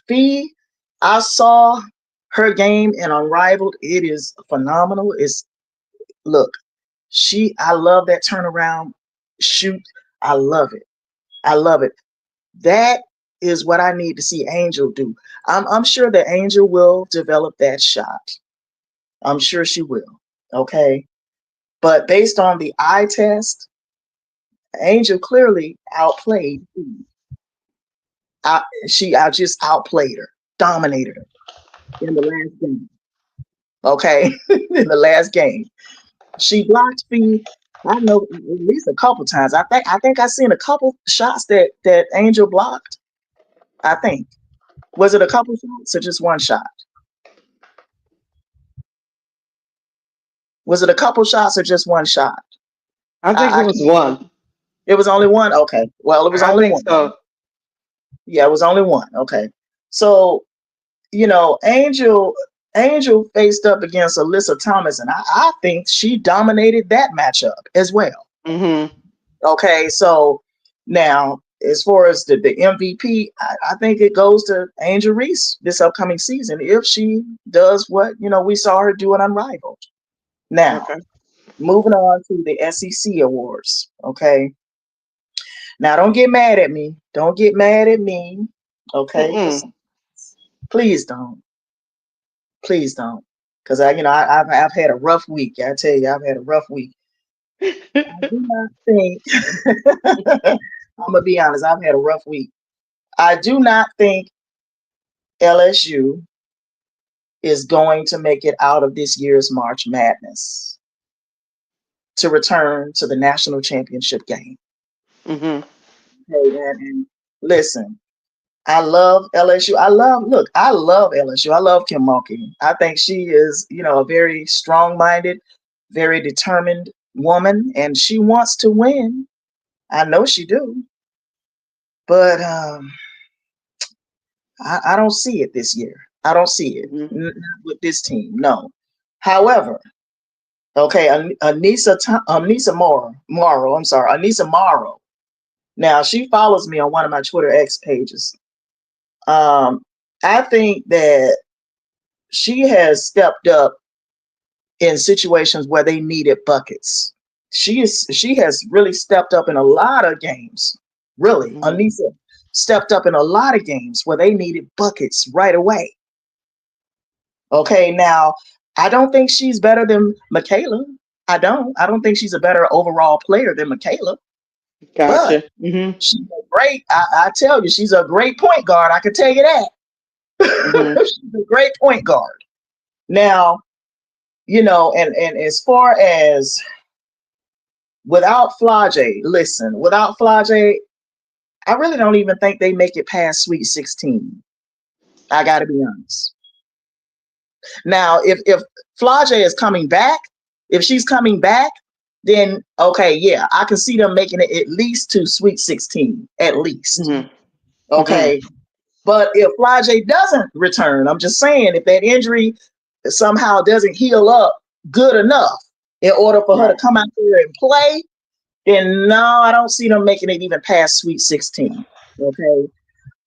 Fee. I saw her game in Unrivaled. It is phenomenal. It's look, I love that turnaround shoot. I love it. I love it. That is what I need to see Angel do. I'm sure that Angel will develop that shot. I'm sure she will. Okay. But based on the eye test, Angel clearly outplayed. I just outplayed her, dominated her in the last game. Okay. In the last game. She blocked Fee. I know at least a couple times. I think I seen a couple shots that Angel blocked. I think. Was it a couple shots or just one shot? Was it a couple shots or just one shot? I think it I was can't. one. It was only one. Okay. Well, it was I only think one. so. Yeah, it was only one. Okay. So Angel faced up against Alyssa Thomas, and I think she dominated that matchup as well. Mhm. Okay, so now as far as the MVP, I think it goes to Angel Reese this upcoming season if she does what we saw her do in Unrivaled. Now, Okay. moving on to the SEC awards. Okay, now don't get mad at me. Don't get mad at me. Okay, Mm-mm. please don't. Please don't. Because I've had a rough week. I tell you, I've had a rough week. I do not think I'm gonna be honest, I've had a rough week. I do not think LSU is going to make it out of this year's March Madness to return to the national championship game. Mhm. Okay, and listen, I love LSU. I love LSU. I love Kim Mulkey. I think she is, a very strong-minded, very determined woman, and she wants to win. I know she do, but I don't see it this year. I don't see it. Mhm. Not with this team. No. However, okay, Anissa Morrow. Now she follows me on one of my Twitter X pages. I think that she has stepped up in situations where they needed buckets. She has really stepped up in a lot of games. Really, Mhm. Anissa stepped up in a lot of games where they needed buckets right away. Okay, now I don't think she's better than Michaela. I don't. I don't think she's a better overall player than Michaela. But Gotcha. Mhm. she's a great. I tell you, she's a great point guard. I can tell you that. Mhm. She's a great point guard. Now, and as far as without Flage, listen, without Flage, I really don't even think they make it past Sweet 16. I got to be honest. Now, if Flage is coming back, if she's coming back, then okay, yeah, I can see them making it at least to Sweet 16, at least. Mhm. Mhm. Okay. But if Flage doesn't return, I'm just saying, if that injury somehow doesn't heal up good enough in order for her to Right. come out there and play, then no, I don't see them making it even past Sweet 16. Okay.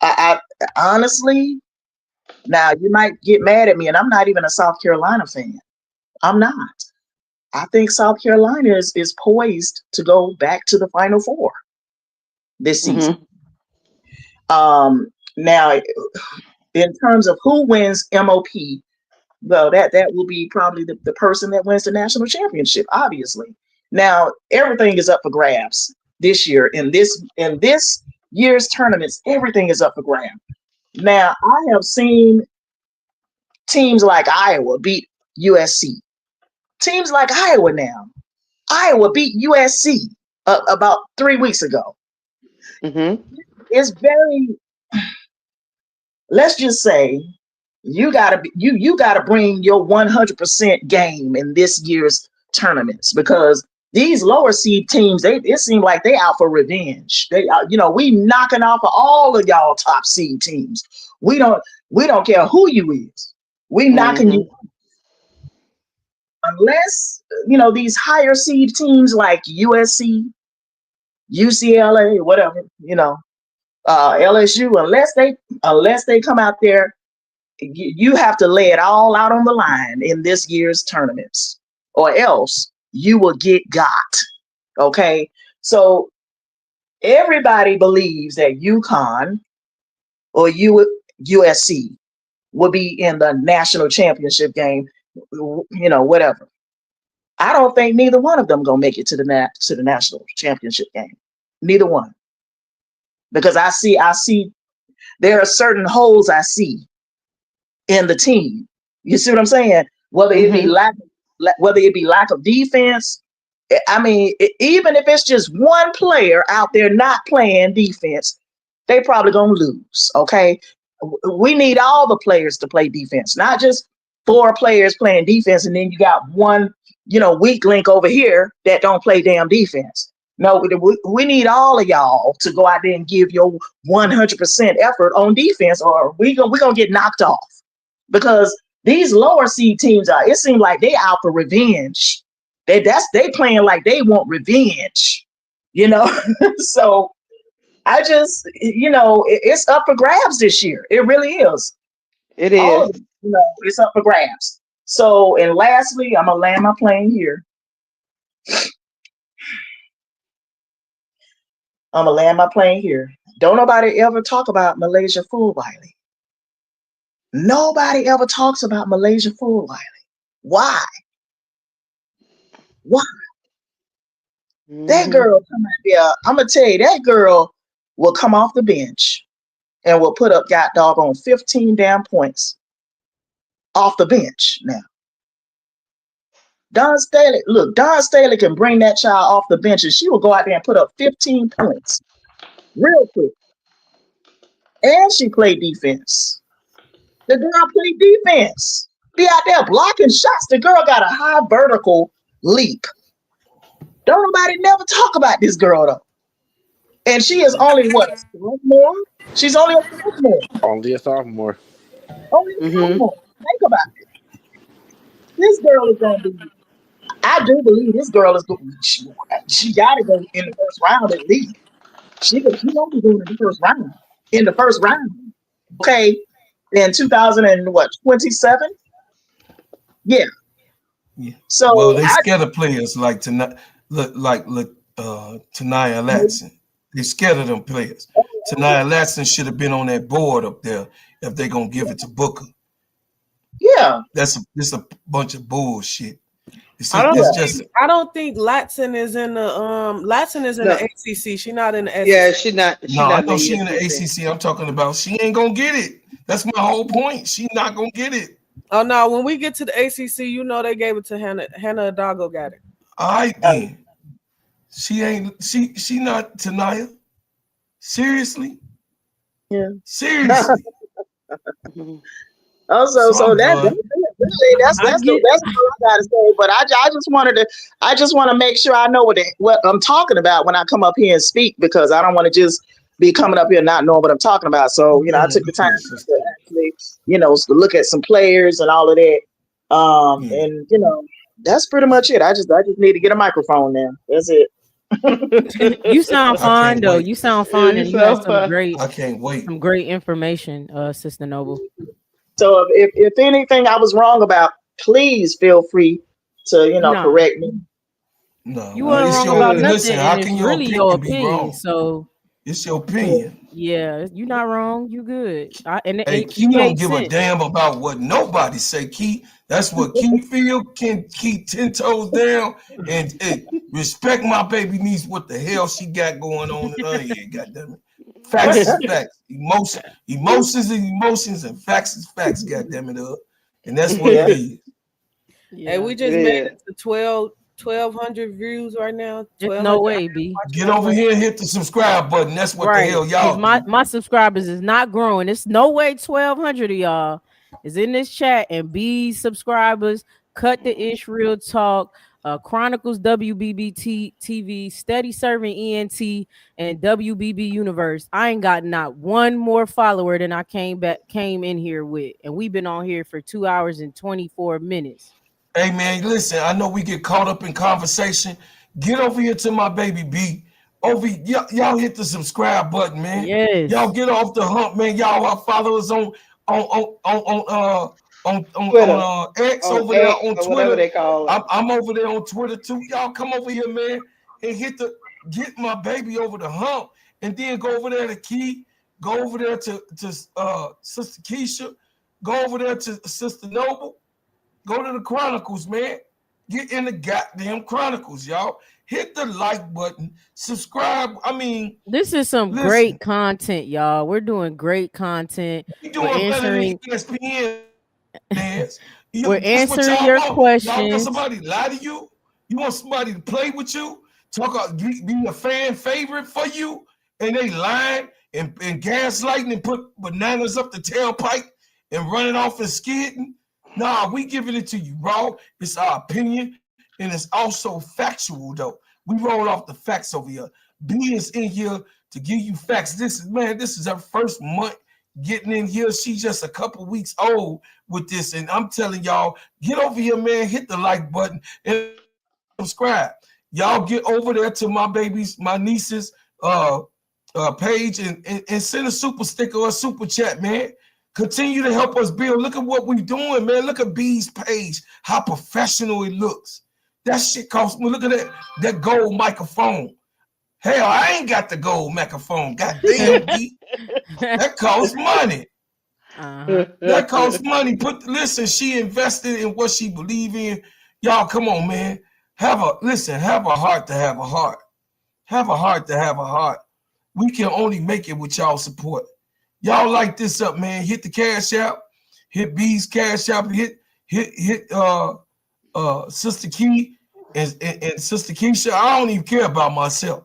I honestly, now you might get mad at me, and I'm not even a South Carolina fan. I'm not. I think South Carolina is poised to go back to the Final Four this season. Mhm. Now, in terms of who wins MOP, well, that will be probably the person that wins the national championship, obviously. Now, everything is up for grabs this year. In this year's tournaments, everything is up for grabs. Now, I have seen teams like Iowa beat USC. Teams like Iowa now. Iowa beat USC about 3 weeks ago. Mhm. It's very, let's just say, you gotta bring your 100% game in this year's tournaments, because these lower seed teams, it seems like they out for revenge. They we knocking off of all of y'all top seed teams. We don't care who you is. We knocking you, Mhm. unless these higher seed teams like USC, UCLA, whatever, LSU, unless they come out there, you have to lay it all out on the line in this year's tournaments, or else you will get got. Okay, so everybody believes that UConn or USC will be in the national championship game, whatever. I don't think neither one of them gonna make it to the national championship game. Neither one, because I see there are certain holes I see in the team. You see what I'm saying? Mhm. Whether it be lack of defense. I mean, even if it's just one player out there not playing defense, they probably gonna lose. Okay, we need all the players to play defense, not just four players playing defense, and then you got one, weak link over here that don't play damn defense. No, we need all of y'all to go out there and give your 100% effort on defense, or we gonna get knocked off because these lower seed teams are. It seems like they out for revenge. They playing like they want revenge, you know. So I just, it's up for grabs this year. It really is. It All is. of it, it's up for grabs. So, and lastly, I'm gonna land my plane here. Don't nobody ever talk about Malaysia Fulwiley. Nobody ever talks about Malaysia Fulwiley. Why? Why? That Mhm. girl come out there. I'm gonna tell you, that girl will come off the bench and will put up got doggone 15 damn points off the bench now. Don Staley can bring that child off the bench and she will go out there and put up 15 points real quick. And she played defense. The girl played defense. Be out there blocking shots. The girl got a high vertical leap. Don't nobody never talk about this girl though. And she is only what, a sophomore? She's only a sophomore. Only a sophomore. Only a Mhm. sophomore. Think about it. This girl is gonna be. I do believe this girl is. She got to go in the first round at least. She won't be going in the first round. In the first round, okay. In 2000 and what 27? Yeah. Yeah. Well, So they I scared of players like Tanaya Latson. They scared of them players. Tanaya Latson should have been on that board up there if they gonna give it to Booker. yeah This a bunch of bullshit. I It's just don't think Latson is in the Latson is in No. the ACC. She not in the Yeah, SEC. she not. She no. I not in know the she in the ESPC. ACC. I'm talking about she ain't gonna get it. That's my whole point. She not gonna get it. Oh no, when we get to the ACC, they gave it to Hannah. Hannah Adago got it. All right then. She ain't. She not Tanaya. Seriously. yeah. Seriously. Mhm. Also, So so I'm that done. really I get. that's all I gotta say. But I just want to make sure I know what I'm talking about when I come up here and speak because I don't want to just be coming up here not knowing what I'm talking about. So I took the time Yeah, to sister. actually to look at some players and all of that. Yeah. And that's pretty much it. I just need to get a microphone now. That's it. You sound I fine can't though. wait. You sound Yeah, fine, you and you had so fun. I can't wait. some great information, Sister Noble. So if anything I was wrong about, please feel free to No, correct me. No, you well, weren't it's wrong your about Good. nothing, listen. and How it's can your really your opinion be opinion. wrong? So It's your opinion. yeah, you're not wrong. You good. Hey, And Key you don't made give a sense. damn about what nobody say. Key, that's what Key feel. Can keep 10 toes down and hey, respect my baby niece. What the hell she got going on in her head? Goddamn it. Facts is facts. Emotions is emotions, and facts is facts. Goddamn it, and that's what it Yeah. is. Hey, Yeah, we It just made is. it to 1,200 views right now. it's no 1,200 way, B. watching Get us over right here and hit the subscribe button. That's what the Right, hell because y'all my do. my subscribers is not growing. It's no way 1,200 of y'all is in this chat and B subscribers. Cut the ish real talk. Chronicles WBBT TV, Steady Serving ENT, and WBB Universe. I ain't got not one more follower than I came in here with, and we've been on here for 2 hours and 24 minutes. Hey man, listen, I know we get caught up in conversation. Get over here to my baby B. Y'all hit the subscribe button, man. Y'all Yes, get off the hump, man. Y'all are followers Twitter, on X on over there X on or whatever Twitter. they call it. I'm over there on Twitter too. Y'all come over here, man, and get my baby over the hump, and then go over there to Key. Go over there to Sister Keisha. Go over there to Sister Noble. Go to the Chronicles, man. Get in the goddamn Chronicles, y'all. Hit the like button. Subscribe. I mean, This is some listen, great content, y'all. We're doing great content. we We're doing better than answering ESPN fans. we're That's what answering y'all your want. Y'all want questions. somebody to lie to you? You want somebody to play with you? Be a fan favorite for you? And they lying and gaslighting and put bananas up the tailpipe and running off and skidding? Nah, we giving it to you raw. It's our opinion, and it's also factual, though. We roll off the facts over here. B is in here to give you facts. This is her first month getting in here. She's just a couple weeks old with this, and I'm telling y'all, get over here, man. Hit the like button and subscribe. Y'all get over there to my babies, my nieces, page and send a super sticker or a super chat, man. Continue to help us build. Look at what we're doing, man. Look at B's page, how professional it looks. That shit costs me. Look at that gold microphone. Hell, I ain't got the gold microphone. Goddamn, B. That costs money. That costs money. Listen, she invested in what she believe in. Y'all, come on, man. Have a heart to have a heart. Have a heart to have a heart. We can only make it with y'all support. Y'all like this up, man. Hit the cash out. Hit B's cash out. Hit Sister Key and Sister Keisha. I don't even care about myself.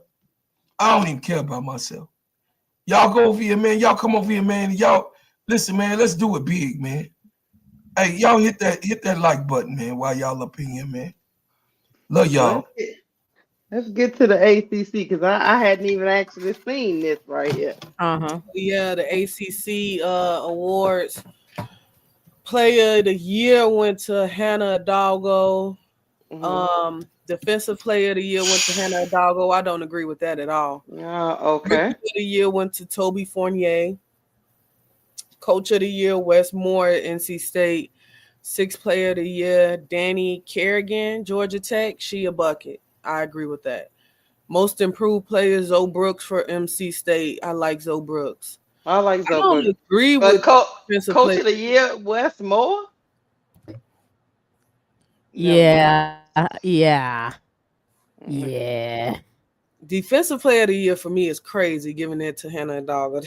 Y'all go over here, man. Y'all come over here, man. Y'all listen, man. Let's do it big, man. Hey, y'all hit that like button, man. While y'all up in here, man. Love y'all. Let's get to the ACC because I hadn't even actually seen this right here. Yeah, the ACC awards. Player of the year went to Hannah Hidalgo. Defensive player of the year went to Hannah Hidalgo. I don't agree with that at all. Okay. Rookie of the year went to Toby Fournier. Coach of the year, Wes Moore at NC State. Sixth player of the year, Danny Kerrigan, Georgia Tech. She a bucket. I agree with that. Most improved player, Zoe Brooks for MC State. I like Zoe Brooks. I like Zoe I don't Brooks. agree But with coach of the year, Wes Moore? Yeah. Defensive player of the year for me is crazy, giving it to Hannah Hidalgo.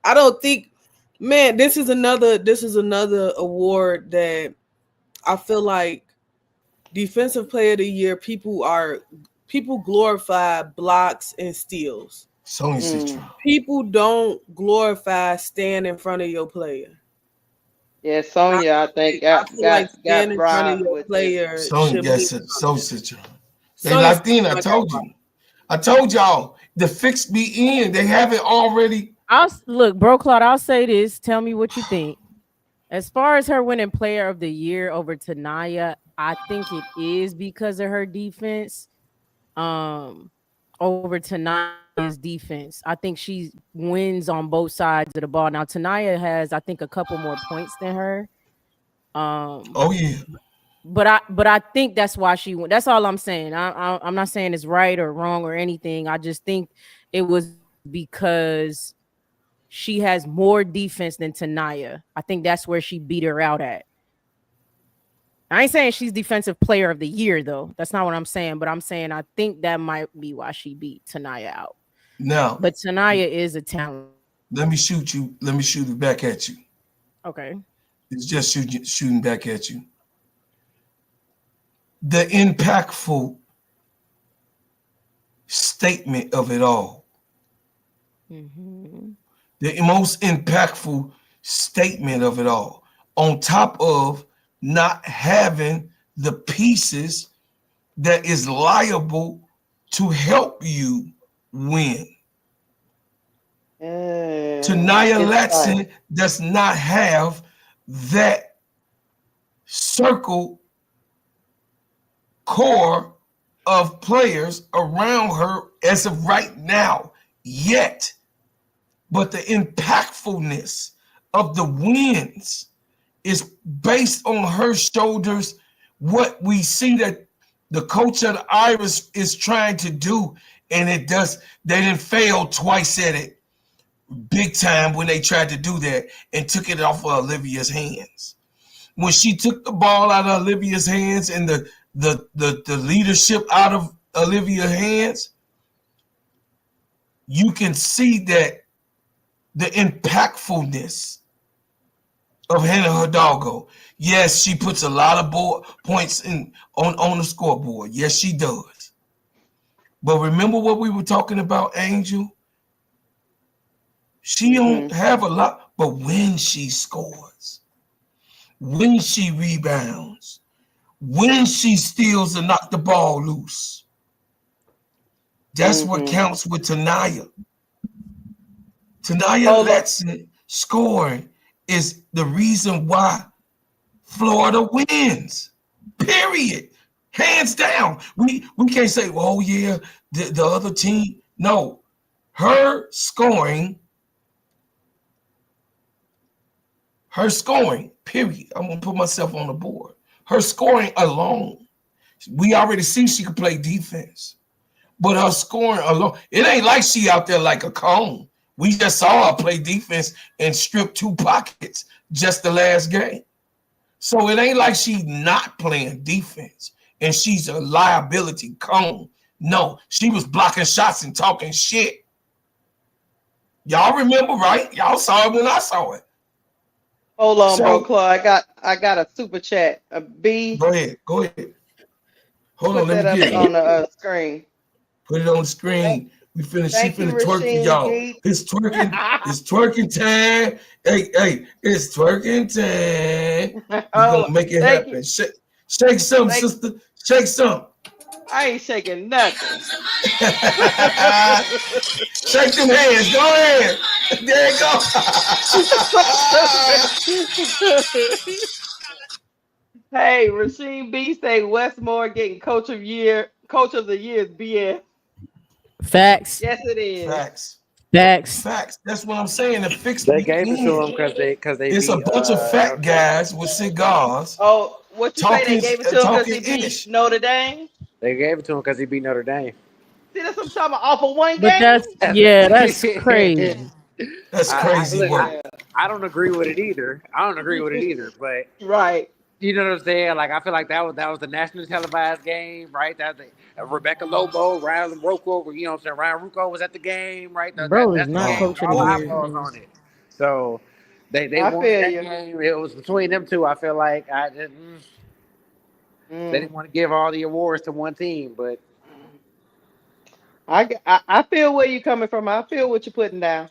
I don't think, man, this is another award that I feel like defensive player of the year, people glorify blocks and steals. People don't glorify staying in front of your player. Yeah, Sonya, I think got in front of bribed your with player. Sonya gets it. They Latina. I told y'all the fix be in. They have it already. Look, bro, Claude. I'll say this. Tell me what you think. As far as her winning player of the year over Tanaya, I think it is because of her defense. Over Tanaya's defense. I think she wins on both sides of the ball. Now Tanaya has, I think, a couple more points than her. Oh yeah. But I think that's why she won. That's all I'm saying. I'm not saying it's right or wrong or anything. I just think it was because she has more defense than Tanaya. I think that's where she beat her out at. I ain't saying she's defensive player of the year though. That's not what I'm saying. But I'm saying I think that might be why she beat Tanaya out. Now, but Tanaya is a talent. Let me shoot you. Let me shoot it back at you. Okay. It's just shooting back at you. The impactful statement of it all. Mm-hmm. The most impactful statement of it all. On top of not having the pieces that is liable to help you win. Tanaya Latson does not have that circle core of players around her as of right now yet. But the impactfulness of the wins is based on her shoulders. What we see that the coach of the Irish is trying to do, and it does. They didn't fail twice at it. big time when they tried to do that and took it off of Olivia's hands. When she took the ball out of Olivia's hands and the leadership out of Olivia's hands, you can see that the impactfulness of Hannah Hidalgo. Yes, she puts a lot of points on the scoreboard. Yes, she does. But remember what we were talking about, Angel? She don't have a lot, but when she scores, when she rebounds, when she steals and knock the ball loose, that's what counts with Tanaya. Tanaya Letson scoring is the reason why Florida wins. Period. Hands down. We can't say, oh yeah, the other team. No. Her scoring, period. I'm gonna put myself on the board. Her scoring alone. We already see she can play defense. But her scoring alone, it ain't like she out there like a cone. We just saw her play defense and strip 2 pockets just the last game. So it ain't like she's not playing defense and she's a liability cone. No, she was blocking shots and talking shit. Y'all remember, right? Y'all saw it when I saw it. Hold on, bro, Claude. I got a super chat. A B. Go ahead. Hold on, Put let that me up get it. on the screen. Put it on the screen. She finna twerk for Rasheen y'all. B. It's twerking time. Hey, it's twerking time. We gonna make it happen. Shake some, sister. Shake some. I ain't shaking nothing. Shake them hands. Go ahead. There you go. Hey, Rasheen B say Westmore getting coach of the year is BS. Facts. Yes, it is. Facts. That's what I'm saying. The fix They we gave it to in. him because they It's a beat bunch of fat Notre Dame. guys with cigars Oh, what you say? They talking gave it to him because he beat ish. Notre Dame. They gave it to him because he beat Notre Dame. See, that's what I'm talking about. Off of one But game. that's crazy. That's crazy Look, work. I don't agree with it either. But Right. you know what I'm saying? Like I feel like that was the national televised game, right? That was Rebecca Lobo, Ryan Rocco, you know what I'm saying? Ryan Rucco was at the game, right? Bro is That's the not game Oh, with coach of all the the oh. year. eyeballs on it. So they I won feel that you. game. It was between them two. I feel like they didn't want to give all the awards to one team, but I feel where you coming from. I feel what you're putting down.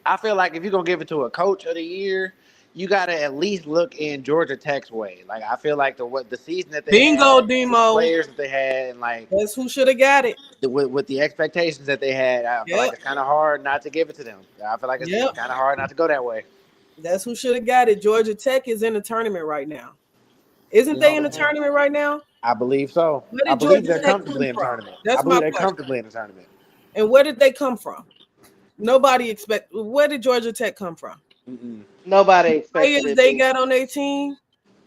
I feel like if you're gonna give it to a coach of the year, you gotta at least look in Georgia Tech's way. Like I feel like the season that they Bingo, had, the Demo. players that they had, and like That's who should have got it. with the expectations that they had, I feel like Yep. it's kind of hard not to give it to them. I feel like it's Yep. kind of hard not to go that way. That's who should have got it. Georgia Tech is in the tournament right now. Isn't You they in the know, tournament right now? I believe so. Where I did believe Georgia they're Tech come comfortably in the from? tournament. I That's believe my they're question. comfortably in the tournament. And where did they come from? Nobody expect. Where did Georgia Tech come from? Mm-mm. Nobody expected Players it. they got on their team,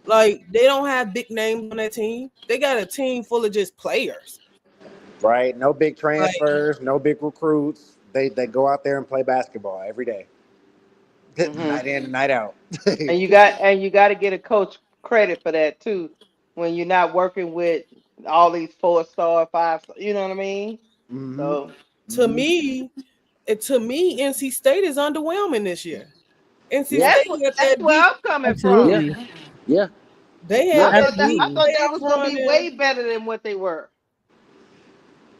like they don't have big names on their team. They got a team full of just players. Right? No big Like, transfers, no big recruits. They go out there and play basketball every day, Hmm night in and night out. And you got to get a coach credit for that too. When you're not working with all these 4-star, 5-star, you know what I mean? Mm-hmm. So to Mm-hmm. me, NC State is underwhelming this year. NC Yeah. State got that's that where deep. I'm coming from. Yeah. Absolutely. Yeah. They Yeah. had I that thought that deep I Absolutely. thought they playoff was gonna run be in. way better than what they were.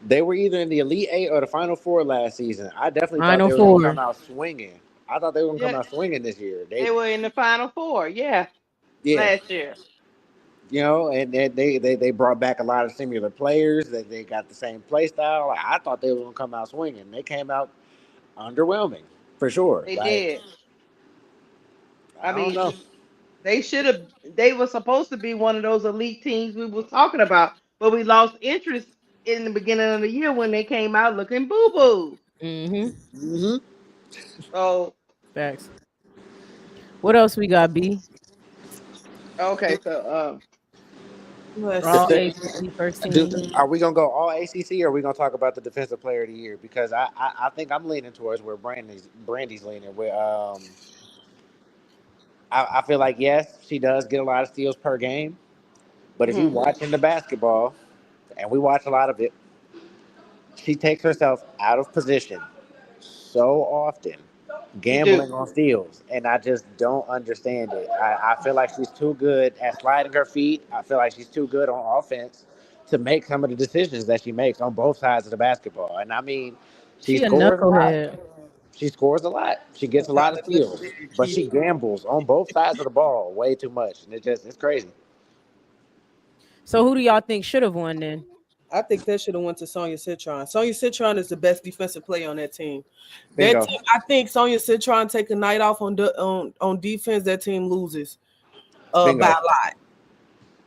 They were either in the Elite Eight or the Final Four last season. I definitely thought Final they were going to four. come out swinging. I thought they were going to come Yeah, out swinging this year. they were in the Final Four. Yeah, Yeah, last year. and they brought back a lot of similar players. That they got the same play style. Like, I thought they were going to come out swinging. They came out underwhelming for sure. They Like did. I I don't mean, know. they should have. They were supposed to be one of those elite teams we were talking about, but we lost interest in the beginning of the year when they came out looking boo boo. Mm-hmm. Hmm. So Facts. What else we got, B? okay, so Let's All The, see. ACC first do, team. are we gonna go all ACC, or are we gonna talk about the Defensive Player of the Year? Because I think I'm leaning towards where Brandy's leaning. Where I feel like yes, she does get a lot of steals per game, but if you Mhm. watching the basketball, and we watch a lot of it, she takes herself out of position so often, She do. gambling on steals, and I just don't understand it. I feel like she's too good at sliding her feet. I feel like she's too good on offense to make some of the decisions that she makes on both sides of the basketball. And I mean, she She a scores a lot. knucklehead. She scores a lot. She gets a lot of That's steals, very but key. she gambles on both sides of the ball way too much, and it's crazy. So who do y'all think should have won then? I think that should have went to Sonya Citron. Sonya Citron is the best defensive player on that team. That Bingo, team, I think Sonya Citron take a night off on defense. That team loses. By a bingo. lot.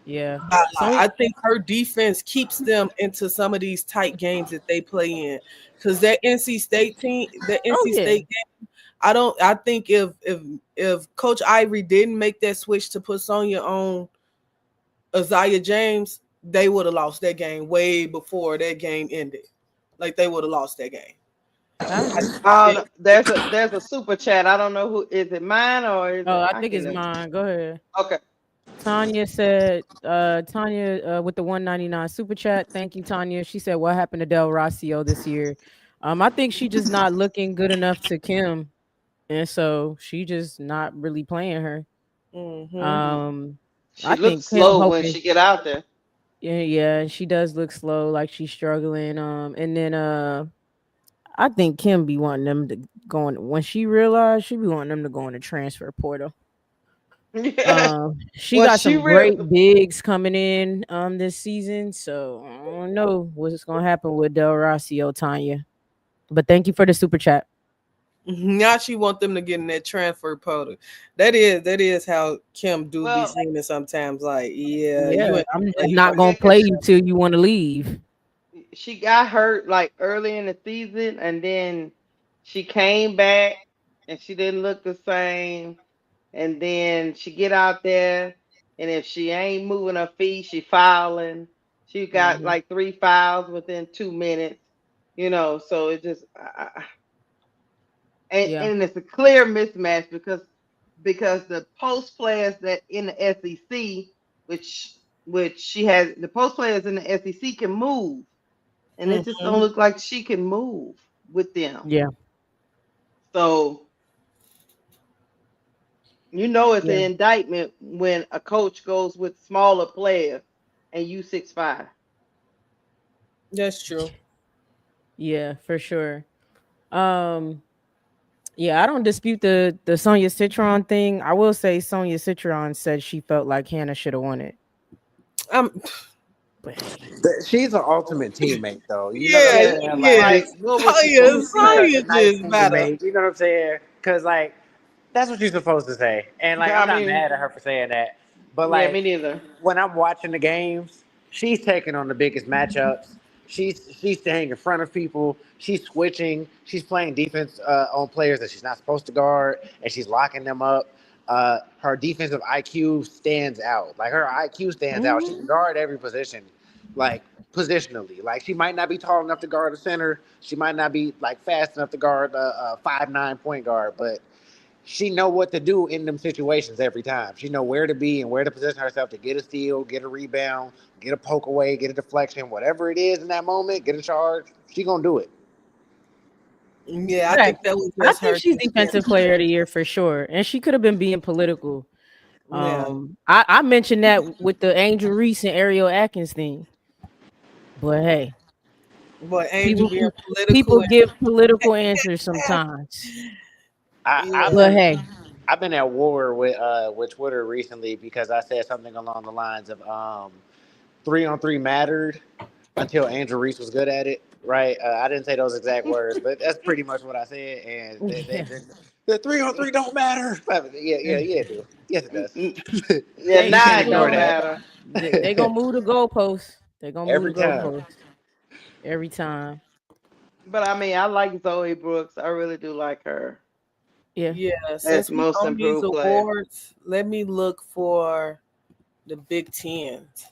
Yeah. By a lot. So I think her defense keeps them into some of these tight games that they play in. Because that NC State team, the oh NC yeah. State game, I don't. I think if Coach Ivory didn't make that switch to put Sonya on Isaiah James, they would have lost that game way before that game ended. Like they would have lost that game. I agree. There's a super chat. I don't know who is it, mine or is Oh, it? I I think can't it's know. mine. Go ahead. Okay. Tanya said, Tanya with the 199 super chat. Thank you, Tanya. She said, what happened to Del Rossio this year? I think she just not looking good enough to Kim. And so she just not really playing her. Mm-hmm. Um, She I looks think Kim slow when hoping, she get out there. yeah, yeah, she does look slow, like she's struggling. And then I think Kim be wanting them to go on when she realized she be wanting them to go in the transfer portal. Yeah. She Well, got she some great real. bigs coming in this season, so I don't know what's gonna happen with Del Rossio, Tanya. But thank you for the super chat. Now she want them to get in that transfer portal. That is how Kim do be Well, seeing it sometimes. Like, yeah, Yeah, you ain't I'm gonna just play not for gonna yeah, 'cause play you till you want to leave. she got hurt like early in the season, and then she came back, and she didn't look the same. And then she get out there, and if she ain't moving her feet, she fouling. She got Hmm. like 3 fouls within 2 minutes. So it just Yeah, and it's a clear mismatch because the post players that in the SEC, which she has, the post players in the SEC can move, and it just don't Mhm. look like she can move with them. yeah, So it's an yeah, indictment when a coach goes with smaller players and you 6'5". That's true. yeah, for sure. Um, yeah, I don't dispute the Sonya Citron thing. I will say Sonya Citron said she felt like Hannah should have won it, Um, but hey, She's an ultimate teammate, though. You know what I'm yeah, Yeah, saying? yeah. Like, like what was she Sonya, supposed to she's say? such a Sonya nice just better. teammate. You know what I'm saying? Because like that's what you're supposed to say. And like, I'm I not mean, mad at her for saying that. But yeah, like, me neither. when I'm watching the games, she's taking on the biggest matchups. She's staying in front of people. She's switching. She's playing defense on players that she's not supposed to guard, and she's locking them up. Her defensive IQ stands out. Like her IQ stands out. She can mhm. guard every position, like positionally. Like she might not be tall enough to guard a center. She might not be like fast enough to guard a 5'9" point guard, but she know what to do in them situations every time. She know where to be and where to position herself to get a steal, get a rebound, get a poke away, get a deflection, whatever it is in that moment, get a charge. She gonna do it. Yeah, I think Facts. that was I just think her she's just being. defensive player of the year for sure, and she could have been being political. Yeah, I mentioned that with the Angel Reese and Ariel Atkins thing, but hey, but Angel people being people political give political answers sometimes. I, yeah. I've But been hey, I've been at war with Twitter recently because I said something along the lines of 3-on-3 mattered until Andrew Reese was good at it. Right? I didn't say those exact words, but that's pretty much what I said. And yeah, the 3-on-3 don't matter. Yeah, yeah, yeah, it do. Yes, it does. Yeah, You now can't it ignore don't that matter. they gonna move the goalposts. They gonna move every the time. goalposts every time. But I mean, I like Zoe Brooks. I really do like her Yeah, Yeah, as since we most on these improved player. awards, let me look for the Big Tens.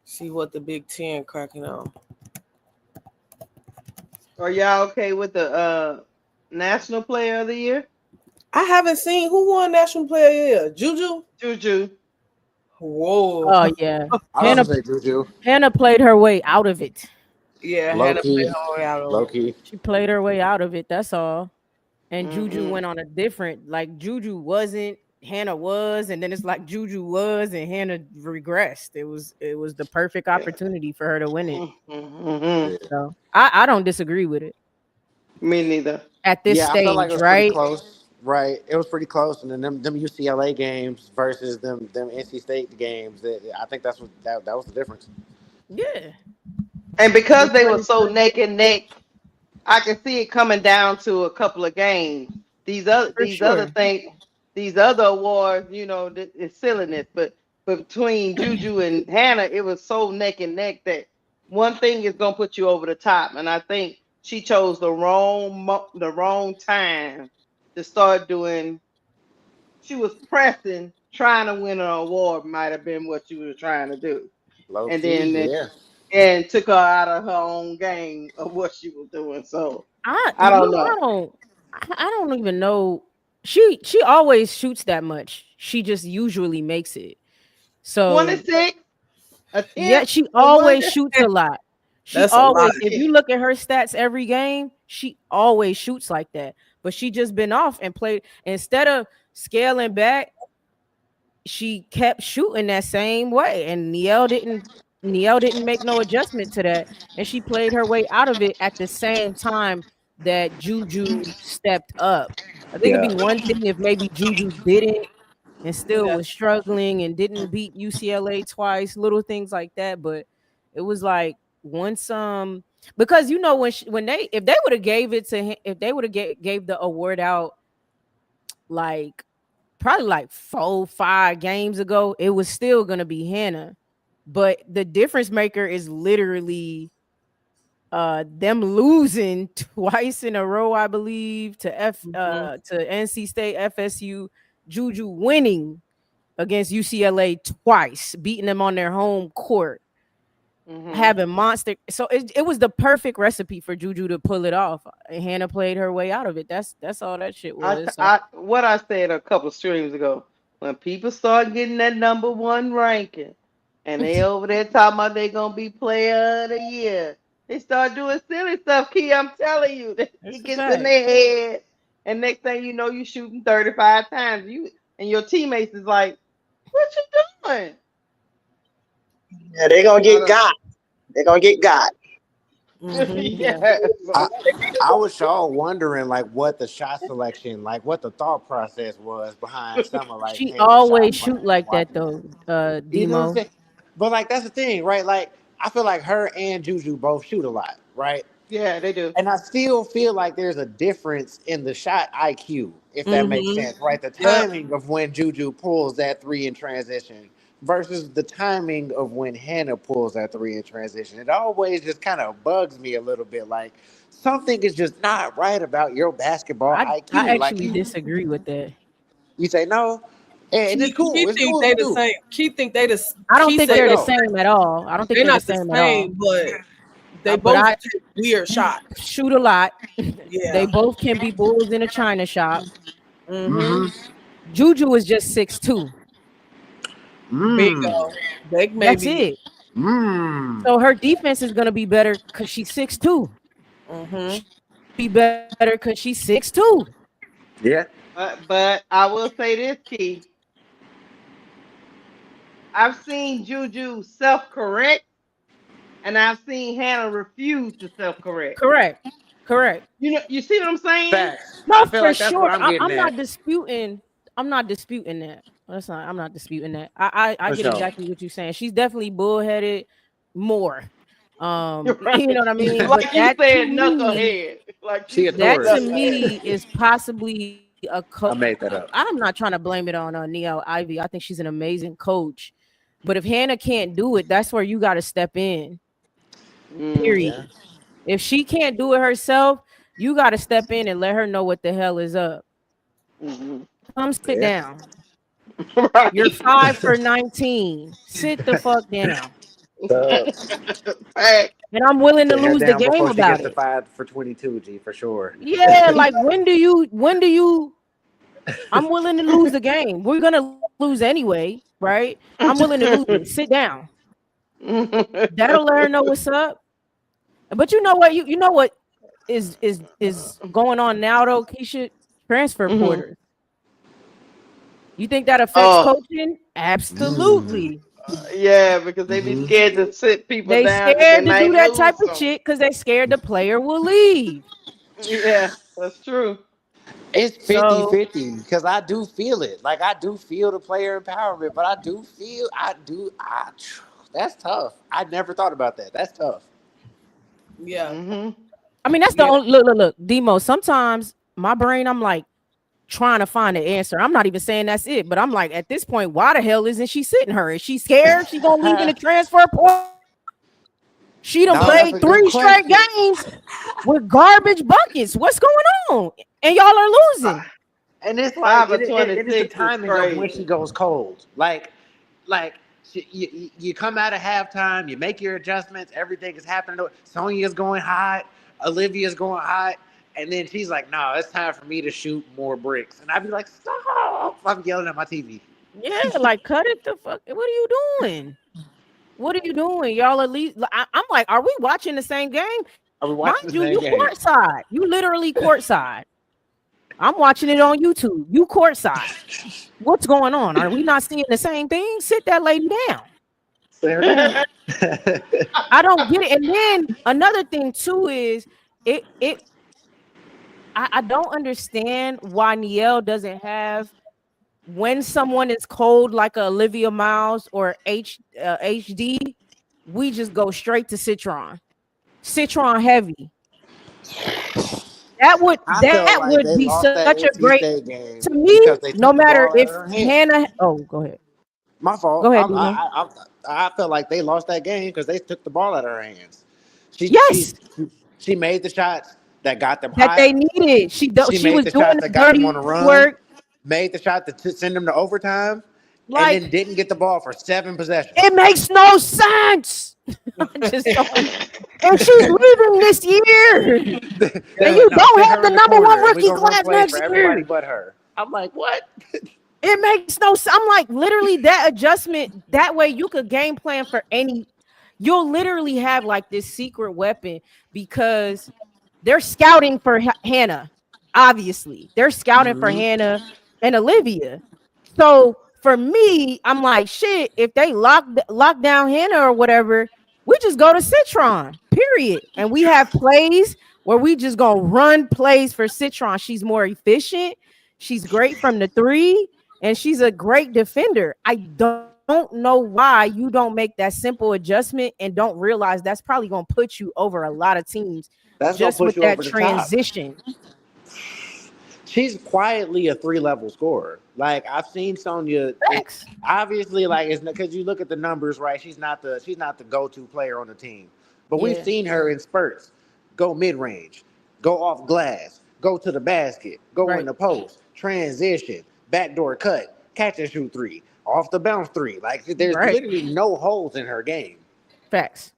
See what the Big Ten cracking on. Are y'all okay with the National Player of the Year? I haven't seen who won National Player of the Year. Juju. Juju. Whoa. Oh yeah, I was Hannah gonna say Juju, Hannah played her way out of it. Yeah, low Hannah played key, her way out of low it. key. She played her way out of it. That's all. And Juju Mm-mm. went on a different, like Juju wasn't, Hannah was, and then it's like Juju was, and Hannah regressed. It was the perfect Yeah. opportunity for her to win it. Mm-hmm. Yeah. So I don't disagree with it Me neither. at this Yeah, I felt like it stage, was pretty right? close. Right, it was pretty close, and then them UCLA games versus them NC State games. I think that's what that was the difference. Yeah. And because Which they one were is so the neck and neck, I can see it coming down to a couple of games. These other for these other sure? things, these other awards, it's silliness. But between Juju and Hannah, it was so neck and neck that one thing is gonna put you over the top. And I think she chose the wrong time to start doing. She was pressing, trying to win an award. Might have been what she was trying to do, Low and key, then yeah. and took her out of her own game of what she was doing. So I I you don't know know. I don't even know. She always shoots that much. She just usually makes it. So 26 yeah, attempts she for one. always shoots a lot. She That's a lot. always, if you look at her stats every game, she always shoots like that. But she just been off and played instead of scaling back, she kept shooting that same way. And Nielle didn't make no adjustment to that. And she played her way out of it at the same time that Juju stepped up. I think it'd Yeah. be one thing if maybe Juju didn't and still Yeah. was struggling and didn't beat UCLA twice, little things like that. But it was like once because when they if they would have gave it to him, if they would have gave the award out like probably like 4 5 games ago, it was still gonna be Hannah. But the difference maker is literally them losing twice in a row, I believe, Mhm. to NC State, FSU, Juju winning against UCLA twice, beating them on their home court, Hmm. having monster. So it was the perfect recipe for Juju to pull it off. And Hannah played her way out of it. That's all that shit was. So What I said a couple streams ago, when people start getting that number one ranking, and they over there talking about they gonna be player of the year, they start doing silly stuff. Key, I'm telling you, it's it a gets in fact. their head, and next thing you know, you shooting 35 times. You and your teammates is like, "What you doing?" Yeah, they're gonna I get got. They're gonna get got. don't. Mhm. Yeah. Yeah. I So, I was all wondering like what the shot selection, like what the thought process was behind some of like She Hannah's always shots when I shoot was like that watching it. though, You know what I'm Demo. saying? But like that's the thing, right? Like I feel like her and Juju both shoot a lot, right? yeah, they do. And I still feel like there's a difference in the shot IQ, if that makes Mhm. sense, right? The Yep. timing of when Juju pulls that three in transition versus the timing of when Hannah pulls that three in transition. It always just kind of bugs me a little bit. Like something is just not right about your basketball I IQ. Like actually disagree with that. you say no, and it's cool. Key It's think cool if they you the do. same. Key think they the. I don't Key think say Let's they're the they go. same at all. I don't think they're they're the not the same at all. same, but they But both I take weird shots. shoot a lot. They Yeah. both can be bulls in a china shop. Mhm. Mm-hmm. Juju is just 6'2". Mm. Bingo. They That's maybe. it. Mm. So her defense is gonna be better because she's 6'2". Mhm. Be better because she's 6'2". Yeah. But I will say this, Key. I've seen Juju self correct, and I've seen Hannah refuse to self correct. Correct. Correct. You see what I'm saying? Facts. No, I feel for like that's what sure. I'm getting I'm at. not disputing. I'm not disputing that. That's not. I'm not disputing that. I For get sure. exactly what you're saying. She's definitely bullheaded more. You're You know right. what I mean. But Like you that to said, me, knucklehead. Like you She a said, tourist. is possibly a coach. I made that up. I'm not trying to blame it on Neo Ivy. I think she's an amazing coach. But if Hannah can't do it, that's where you got to step in. Mm-hmm. Yeah. Period. If she can't do it herself, you got to step in and let her know what the hell is up. Mm-hmm. Come sit Yeah. down. You're Right. 5 for 19. Sit the fuck down. Hey. And I'm willing to Sit her lose the down game before she about gets to it. 5 for 22, G, for sure. Yeah, like when do you I'm willing to lose the game. We're gonna lose anyway, right? I'm willing to lose it. Sit down. That'll let her know what's up. But you know what? You know what is going on now though, Keisha? Transfer Mhm. porters. You think that affects Oh, coaching? Absolutely. yeah, because they be Mm-hmm. scared to sit people They down because they scared to do might that type lose of them. shit because they scared the player will leave. Yeah, that's true. It's So 50-50 because I do feel it. Like I do feel the player empowerment, but that's tough. I never thought about that. That's tough. Yeah. Mhm. I mean that's the Yeah. only look, Demo. Sometimes my brain, I'm like trying to find the answer. I'm not even saying that's it, but I'm like, at this point, why the hell isn't she sitting her? Is she scared she gonna leave in the transfer portal? She done No, that's played a good 3 straight question. games with garbage buckets. What's going on? And y'all are losing. And it's like 5 or it is the 26 is timing of when she crazy. goes cold. Like you come out of halftime, you make your adjustments, everything is happening. Sonya's going hot, Olivia's going hot, and then she's like, "No, it's time for me to shoot more bricks." And I'd be like, "Stop!" I'm yelling at my TV. Yeah, like cut it the fuck. What are you doing? What are you doing? Y'all at least I'm like, are we watching the same game? Are we Mind watching the you, same you game? courtside. You literally courtside. I'm watching it on YouTube. You courtside. What's going on? Are we not seeing the same thing? Sit that lady down. Stare down. I don't get it. And then another thing too is it I don't understand why Nielle doesn't have when someone is cold like a Olivia Miles or HD, we just go straight to Citron. Citron heavy. I That felt like would they be lost such that a NC great State to game me. because they No took the matter ball out of if her hands. Hannah, oh, go ahead, My go fault. ahead, Demo. I felt like they lost that game because they took the ball out of her hands. She Yes, she she made the shots that got them that hot. they needed. She She made was the doing shots the that got them on dirty the run. work. Made the shot to send them to overtime, and then Like didn't get the ball for 7 it possessions. makes no sense. I just don't. And she's leaving this year. They're And like, you no, don't sit have her the in the number one corner, and we're rookie gonna run class plays for next everybody year. but her. I'm like, what? It makes no sense. I'm like, literally, that adjustment, that way you could game plan for any. You'll literally have like this secret weapon because they're scouting for Hannah. Obviously, they're scouting for Mhm. Hannah and Olivia. So for me, I'm like, shit. If they lock down Hannah or whatever, we just go to Citron. Period. And we have plays where we just gonna run plays for Citron. She's more efficient. She's great from the three, and she's a great defender. I don't know why you don't make that simple adjustment and don't realize that's probably gonna put you over a lot of teams That's gonna just with push you that over the top. transition. She's quietly a 3-level scorer. Like I've seen Sonya. Facts. Obviously, like it's because you look at the numbers, right? She's not the go-to player on the team, but we've Yeah. seen her in spurts go mid-range, go off glass, go to the basket, go in Right. the post, transition, backdoor cut, catch and shoot three, off the bounce three. Like there's Right. literally no holes in her game. Facts.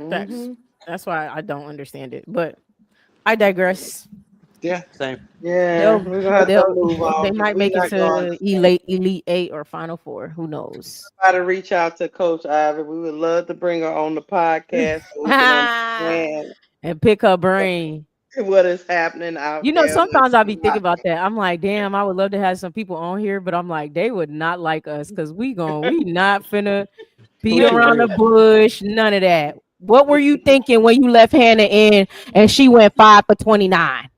Facts. Mhm. That's why I don't understand it. But I digress. Yeah, same. Yeah, They'll we're gonna have to they'll move they on because might we're make it not going. to elite 8 or final 4. Who knows? Try to reach out to Coach Ivy. We would love to bring her on the podcast so we can understand And pick her brain. what is happening out You know, there. sometimes What's I be thinking not. about that. I'm like, damn, I would love to have some people on here, but I'm like, they would not like us because we not finna beat What you around the mean? bush, none of that. What were you thinking when you left Hannah in and she went 5 for 29?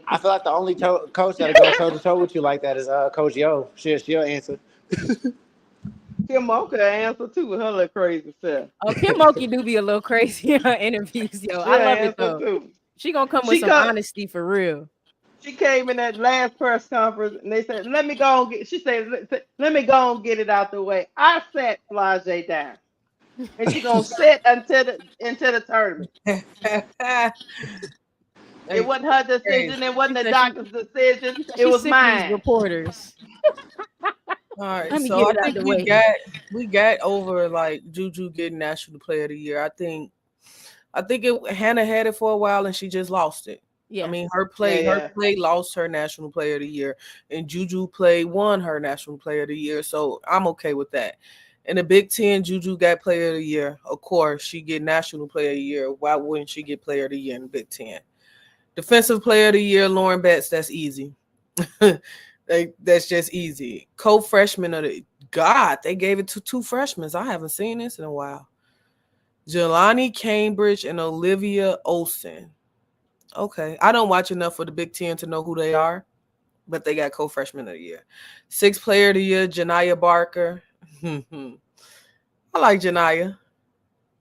I feel like the only coach that'll go toe to toe with you like that is Coach Yo. She'll answer. Kim Mocha answer too with her little crazy self. Oh, Kim Mulkey do be a little crazy in her interviews, yo. I She'll love it answer though. too. She gonna come with She some come. honesty for real. She came in that last press conference and they said, "Let me go and get." She said, "Let me go and get it out the way." I sat Flage down, and she gonna sit until the tournament. It Hey, wasn't her hey, decision. It wasn't She the said she doctor's decision. she said It she's was sick of these mine. reporters. All right, Let me so get I it out think the we way. got over like Juju getting National Player of the Year. I think Hannah had it for a while and she just lost it. I Yeah. mean, Yeah, her yeah. play lost her National Player of the Year, and Juju play won her National Player of the Year. So I'm okay with that. In the Big Ten, Juju got Player of the Year. Of course, she get National Player of the Year. Why wouldn't she get Player of the Year in the Big Ten? Defensive Player of the Year, Lauren Betts. That's easy. That's just easy. Co-freshman of the God, they gave it to two freshmen. I haven't seen this in a while. Jelani Cambridge and Olivia Olsen. Okay. I don't watch enough for the Big Ten to know who they are, but they got co-freshman of the year. Sixth player of the year, Janiyah Barker. I like Janiyah.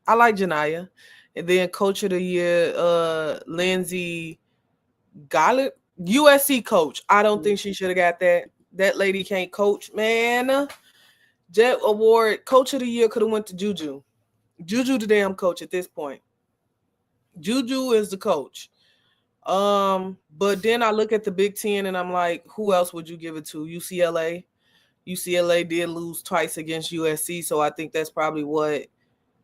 I like Janiyah. And then coach of the year, Lindsay Gollett, USC coach. I don't think she should have got that. That lady can't coach, man. Jet Award, coach of the year could have went to Juju. Juju the damn coach at this point. Juju is the coach. But then I look at the Big Ten and I'm like, who else would you give it to? UCLA. UCLA did lose twice against USC, so I think that's probably what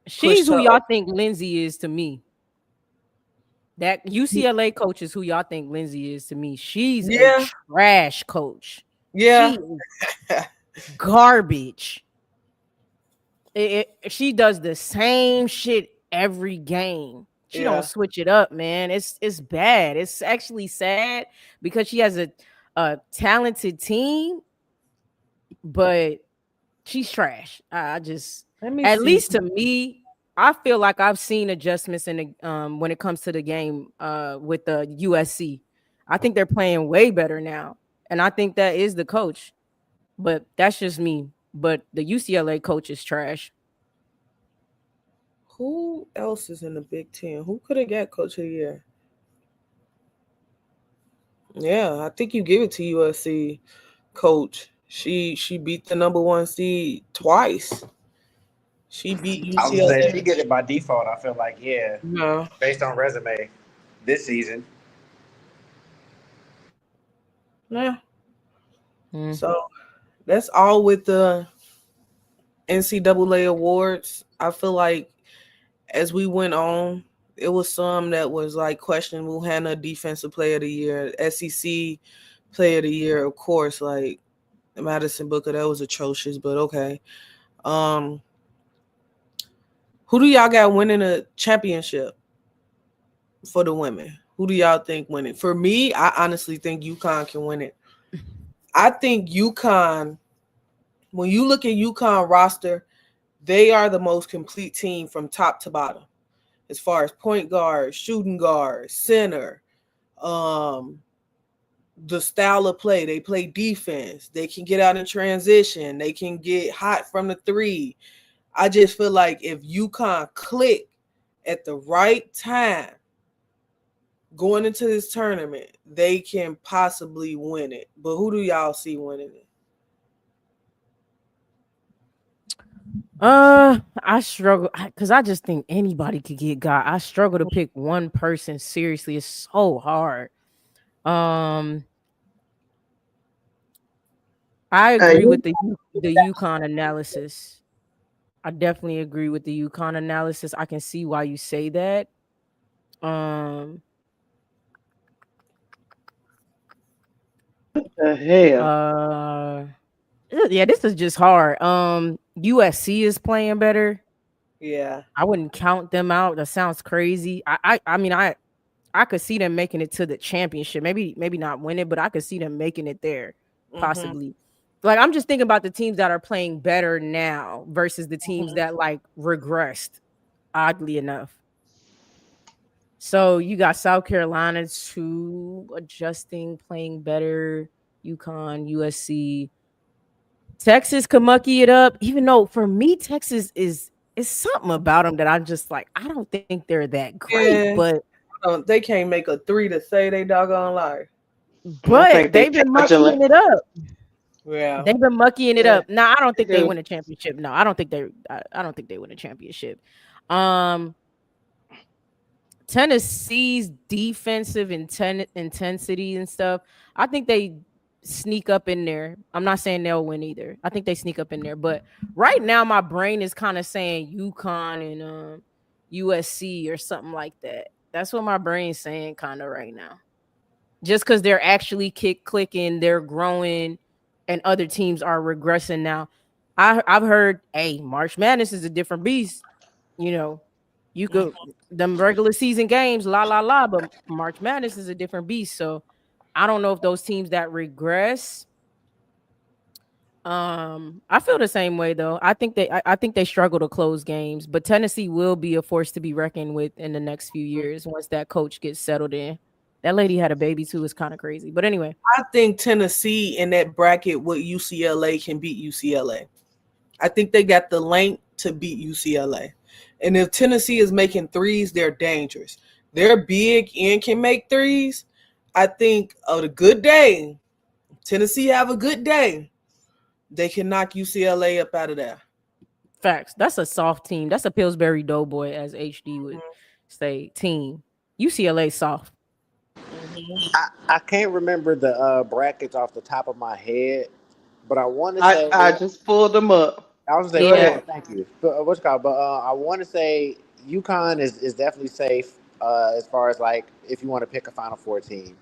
She's pushed who her. y'all think Lindsay is to me. That UCLA coach is who y'all think Lindsay is to me. She's a Yeah, trash coach. She yeah, is garbage. She does the same shit every game. She don't yeah. switch it up, man. It's bad. It's actually sad because she has a talented team, but she's trash. I just, Let me at see. least to me, I feel like I've seen adjustments in the when it comes to the game with the USC. I think they're playing way better now, and I think that is the coach. But that's just me. But the UCLA coach is trash. Who else is in the Big Ten? Who could have got coach of the year? Yeah, I think you give it to USC coach. She beat the number one seed twice. She beat I was gonna say UCLA. she get it by default. I feel like yeah, No. based on resume this season. Yeah. Mm. So that's all with the NCAA awards. I feel like as we went on, it was some that was like questionable. Hannah, defensive player of the year, SEC player of the year, of course. Like Madison Booker, that was atrocious, but okay. Um, who do y'all got winning a championship for the women? Who do y'all think winning? For me, I honestly think UConn can win it. I think UConn. When you look at UConn roster, they are the most complete team from top to bottom, as far as point guard, shooting guard, center, um, the style of play. They play defense. They can get out in transition. They can get hot from the three. I just feel like if UConn click at the right time going into this tournament, they can possibly win it. But who do y'all see winning it? I struggle because I just think anybody could get got. I struggle to pick one person seriously. It's so hard. Um, I agree You with the Yukon analysis. I definitely agree with the Yukon analysis. I can see why you say that. Um, The hell. uh, yeah, this is just hard. USC is playing better. Yeah. I wouldn't count them out. That sounds crazy. I mean, I could see them making it to the championship. Maybe not win it, but I could see them making it there, Mm-hmm. possibly. Like I'm just thinking about the teams that are playing better now versus the teams Mm-hmm. that like regressed, oddly enough. So you got South Carolina too adjusting, playing better, UConn, USC. Texas could mucky it up, even though for me, Texas is something about them that I'm just like, I don't think they're that great, Yeah. They can't make a three to say they doggone lie. I think they they've been fraudulent. muckying it up. Yeah. They've been muckying it Yeah, up. Now I don't they think they do. win a championship. No, I don't think they. I don't think they win a championship. Um, Tennessee's defensive intensity and stuff. I think they sneak up in there. I'm not saying they'll win either. I think they sneak up in there, but right now my brain is kind of saying UConn and USC or something like that. That's what my brain's saying kind of right now. Just because they're actually clicking, they're growing, and other teams are regressing now. I've heard, hey, March Madness is a different beast. You know, you could them regular season games, la la la, but March Madness is a different beast. So I don't know if those teams that regress. I feel the same way though. I think they struggle to close games, but Tennessee will be a force to be reckoned with in the next few years once that coach gets settled in. That lady had a baby too. It's kind of crazy. But anyway, I think Tennessee in that bracket with UCLA can beat UCLA. I think they got the length to beat UCLA. And if Tennessee is making threes, they're dangerous. They're big and can make threes. I think on a good day, Tennessee have a good day, they can knock UCLA up out of there. facts. That's a soft team. That's a Pillsbury Doughboy, as HD would say, team. UCLA soft. Mm-hmm. I can't remember the brackets off the top of my head, but I want to I say just pulled them up. I was gonna say Go Yeah. pull. ahead. Thank you. What's it called? But I want to say UConn is definitely safe as far as like if you want to pick a Final Four team.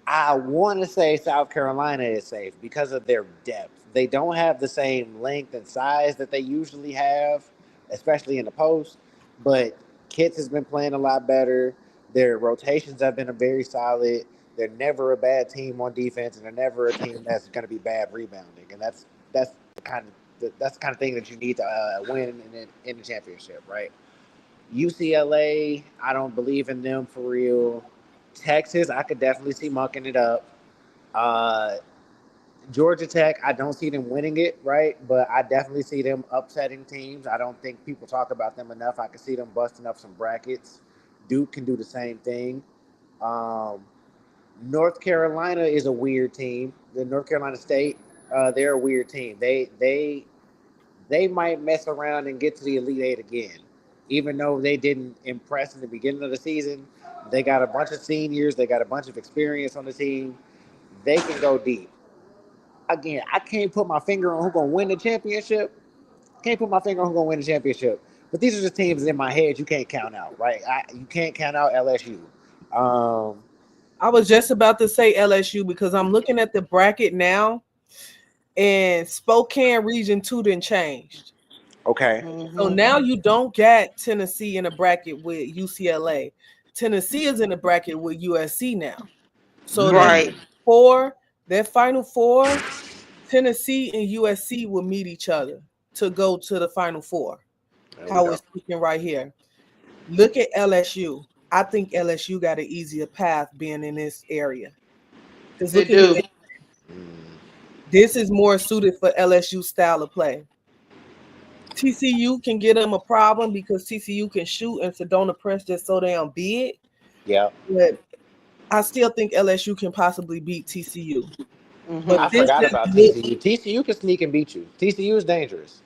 I want to say South Carolina is safe because of their depth. They don't have the same length and size that they usually have, especially in the post. But Kits has been playing a lot better. Their rotations have been very solid. They're never a bad team on defense, and they're never a team that's going to be bad rebounding. And that's that's the kind of thing that you need to win in the championship, right? UCLA, I don't believe in them for real. Texas, I could definitely see mucking it up. Uh, Georgia Tech, I don't see them winning it, right? But I definitely see them upsetting teams. I don't think people talk about them enough. I can see them busting up some brackets. Duke can do the same thing. Um, North Carolina is a weird team. The North Carolina State, they're a weird team. They might mess around and get to the Elite Eight again. Even though they didn't impress in the beginning of the season, they got a bunch of seniors, they got a bunch of experience on the team. They can go deep. Again, I can't put my finger on who's gonna win the championship. Can't put my finger on who's gonna win the championship. But these are just teams in my head you can't count out, right? You can't count out LSU. Um, I was just about to say LSU because I'm looking at the bracket now, and Spokane Region 2 didn't change. okay. So Mm-hmm. now you don't get Tennessee in a bracket with UCLA. Tennessee is in a bracket with USC now. So that Right. Mm, four, that final four, Tennessee and USC will meet each other to go to the final four. there we How go. it's looking right here. Look at LSU. I think LSU got an easier path being in this area. Because They look at who do. Mm, this is more suited for LSU style of play. TCU can get them a problem because TCU can shoot and Sedona Press just so damn big. yeah. But I still think LSU can possibly beat TCU. But I Mm-hmm. this forgot just about look TCU. TCU can sneak and beat you. TCU is dangerous.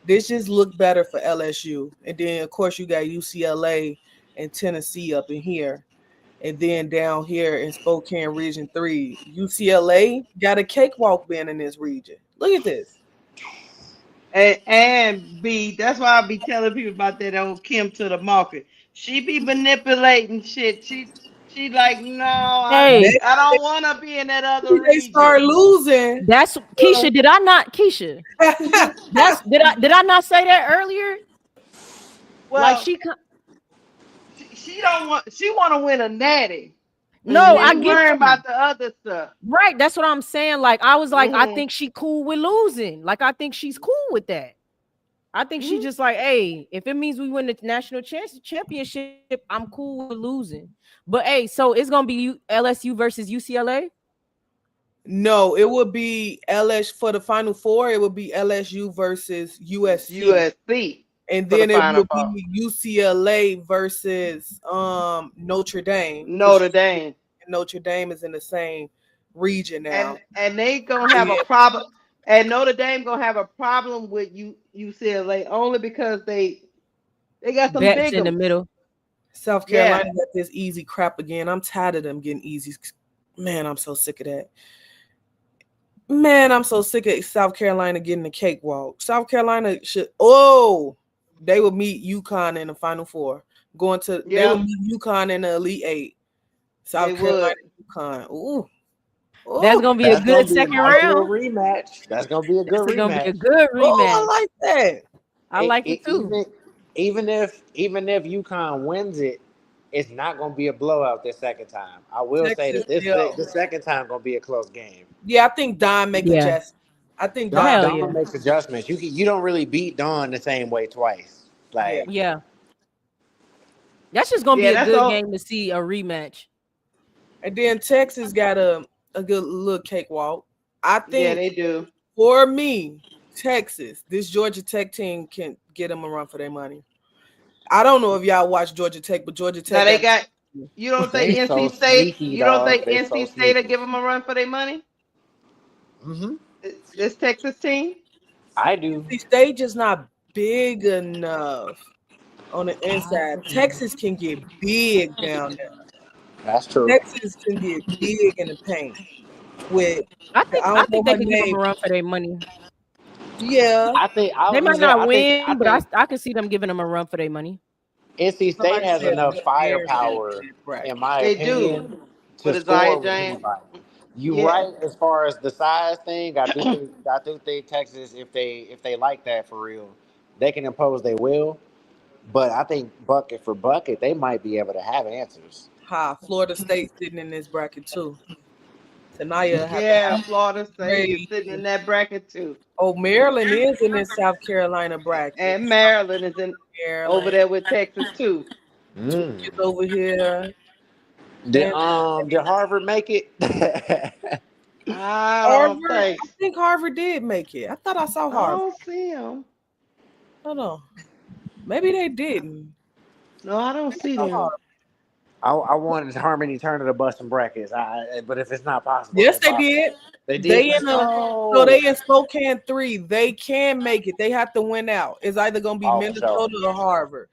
this just look better for LSU. And then of course you got UCLA and Tennessee up in here. And then down here in Spokane Region 3, UCLA got a cakewalk being in this region. Look at this. And B, that's why I be telling people about that old Kim to the market. She be manipulating shit. She like, no, Hey, Maybe I don't want to be in that other they region. start losing. that's Keisha. Did I not, Keisha? Did I not say that earlier? Like Well, she she don't want. She want to win a natty. no, She Mhm. I ain't get worrying you. about the other stuff. Right, that's what I'm saying. Like I was like, I Mm-hmm. think she cool with losing. Like I think she's cool with that. I think she Mm-hmm. just like, hey, if it means we win the national championship, I'm cool with losing. But hey, so it's gonna be LSU versus UCLA. No, it would be LS for the final four. It would be LSU versus USC, USC and for the then it final would four. be UCLA versus Notre Dame because Notre Dame. Notre Dame is in the same region now. And they gonna have a problem. And Notre Dame gonna have a problem with UCLA only because they got some Bets big in the ones. middle. South Yeah. Carolina got this easy crap again. I'm tired of them getting easy. Man, I'm so sick of that. Man, I'm so sick of South Carolina getting the cakewalk. South Carolina should. Oh, they will meet UConn in the Final Four. They will Yeah, meet UConn in the Elite Eight. they South would. Carolina, UConn. Ooh, That's ooh, gonna be a That's gonna good be a second nice little round. rematch. That's gonna be a good That's gonna be a rematch. good oh! rematch. I like that. I like it too. Even if UConn wins it, it's not gonna be a blowout this second time. I will say Texas, that this yeah, the second time gonna be a close game. yeah. I think Don make Yeah. adjustments. I think Don, Don, Hell Don yeah. makes adjustments. You don't really beat Don the same way twice. yeah. Like Yeah. That's just gonna be Yeah, a that's good all. game to see a rematch. And then Texas got a good little cakewalk. I Yeah, think they do. for me, Texas, this Georgia Tech team can get them a run for their money. I don't know if y'all watch Georgia Tech, but Georgia Now Tech they got got. You don't think they so NC State? sneaky, You don't dog. think They so NC State will sneaky. give them a run for their money? Hmm. This Texas team. I do. NC State just not big enough on the inside. Texas can get big down there. That's true. Texas can get big in the paint with I I think I don't know think they her could give them name. a run for their money. Yeah, I think I They was gonna might say not win, I but think I can see them giving them a run for their money. NC State somebody has said enough Maryland firepower, in that in bracket. my They do opinion, to with Isaiah score with James. anybody. You Yeah. right as far as the size thing. I do think Texas, if they like that for real, they can impose their will. But I think bucket for bucket, they might be able to have answers. Ha, Florida State sitting in this bracket too. Tanaya have to Yeah, have Florida State is great. sitting in that bracket too, Oh, Maryland is in this South Carolina bracket. and Maryland is in over Maryland, there with Texas too. Mm. Georgia's over here. Did Penn did State. Harvard make it? I don't Harvard. think. I think Harvard did make it. I thought I saw I Harvard. don't see them. Hold on. Maybe they didn't. No, I don't I see saw them. Harvard. I wanted Harmony Turner to bust some brackets. But if it's not possible, it's Yes, they impossible. did. They did. They Let's in a so go. they in Spokane 3. They can make it. They have to win out. It's either gonna be Oh, for sure. Minnesota or Harvard.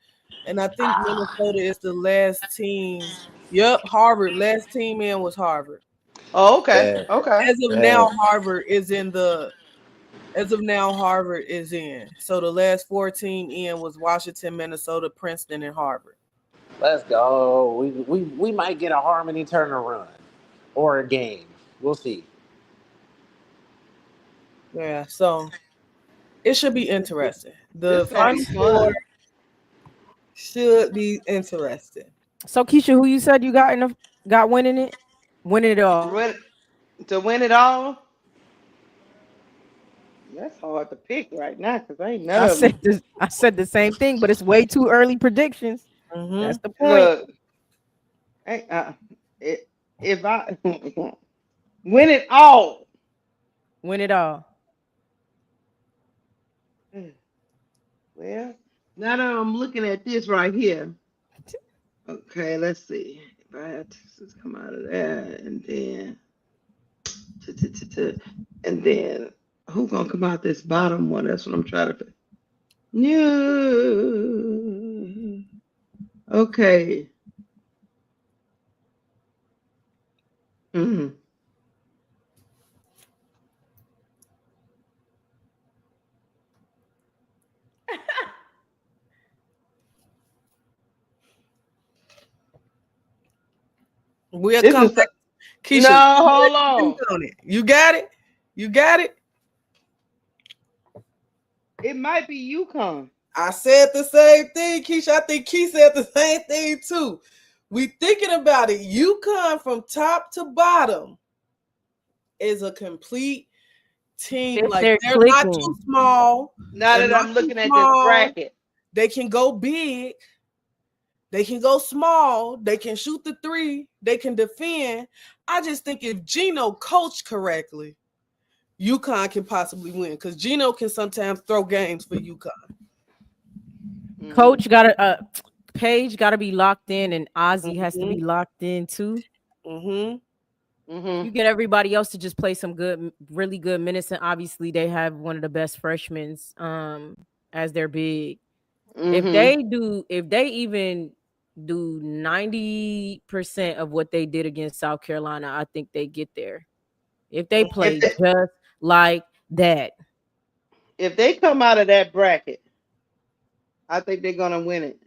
And I think Minnesota is the last team. Yep, Harvard. Last team in was Harvard. Oh, okay, Yeah. okay. As of now, Yeah. Harvard is in the as of now, Harvard is in. So the last 4 team in was Washington, Minnesota, Princeton, and Harvard. Let's go. We might get a Harmony Turner run or a game. We'll see. Yeah, so it should be interesting. The This gonna be final four fun. should be interesting. So Keisha, who you said you got in the got winning it? Winning it all. Win, to win it all. That's hard to pick right now because ain't none I of said them. this I said the same thing, but it's way too early predictions. Mm-hmm. That's the point. Look, ain't, it, if I win it all. Win it all. Well, now that I'm looking at this right here, okay, let's see. If I had Texas come out of that, and then, and then, who gonna come out this bottom one? That's what I'm trying to pick. No. Okay. Mhm. We'll This come is back. no. Keisha, Hold on. think on it. You got it? You got it? It might be UConn. I said the same thing, Keisha. I think Keisha said the same thing too. We thinking about it. UConn from top to bottom is a complete team. If Like they're they're not too clicking. small. Now They're that not I'm too looking at this small. bracket, They can go big. They can go small. They can shoot the three. They can defend. I just think if Gino coached correctly, UConn can possibly win because Gino can sometimes throw games for UConn. hmm Coach gotta Paige gotta be locked in and Ozzy has to Mm-hmm. be locked in too. Mm-hmm. You hmm get everybody else to just play some good, really good minutes, and obviously they have one of the best freshmen as their big. hmm If they even do 90% of what they did against South Carolina, I think they get there. If they if play they, just like that. If they come out of that bracket, I think they're gonna win it.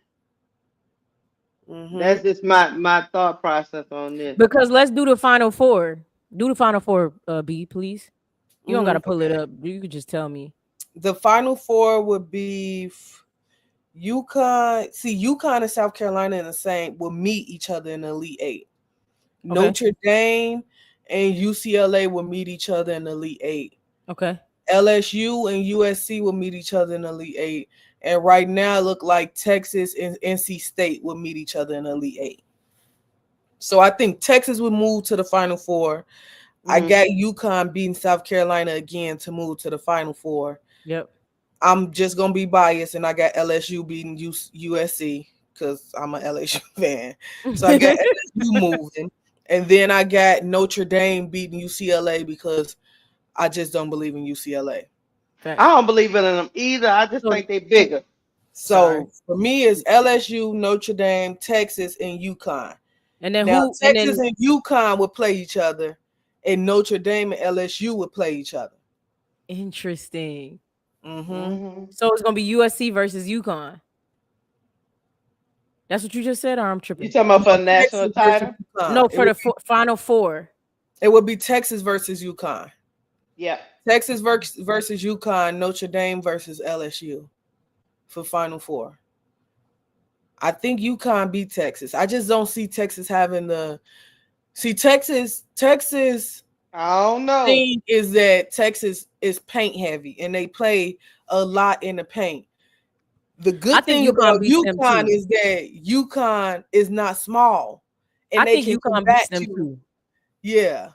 Mm-hmm. That's just my thought process on this. Because let's do the final four. Do the final four, B, please. You don't Mm-hmm. gotta pull it up. You could just tell me. The final four would be UConn. See, UConn and South Carolina in the same will meet each other in the Elite Eight. Okay. Notre Dame and UCLA will meet each other in the Elite Eight. Okay. LSU and USC will meet each other in the Elite Eight. And right now, it look like Texas and NC State will meet each other in the Elite Eight. So I think Texas would move to the Final Four. I got UConn beating South Carolina again to move to the Final Four. Yep. I'm just gonna be biased, and I got LSU beating USC because I'm an LSU fan. So I got LSU moving, and then I got Notre Dame beating UCLA because I just don't believe in UCLA. I don't believe in them either. I just think they're bigger. So for me, it's LSU, Notre Dame, Texas, and UConn. And then Now who? Texas And and UConn would play each other, and Notre Dame and LSU would play each other. then interesting. Mm-hmm. So it's gonna be USC versus UConn. That's what you just said, or I'm You tripping? talking about for the Texas national versus title? UConn. No, It for would the final four. It would be Texas versus UConn. Yeah. Texas versus UConn, Notre Dame versus LSU for Final Four. I think UConn beat Texas. I just don't see Texas having the Texas I don't know. thing is that Texas is paint heavy and they play a lot in the paint. The good thing about UConn is that UConn is not small and they can combat you. Too. Yeah.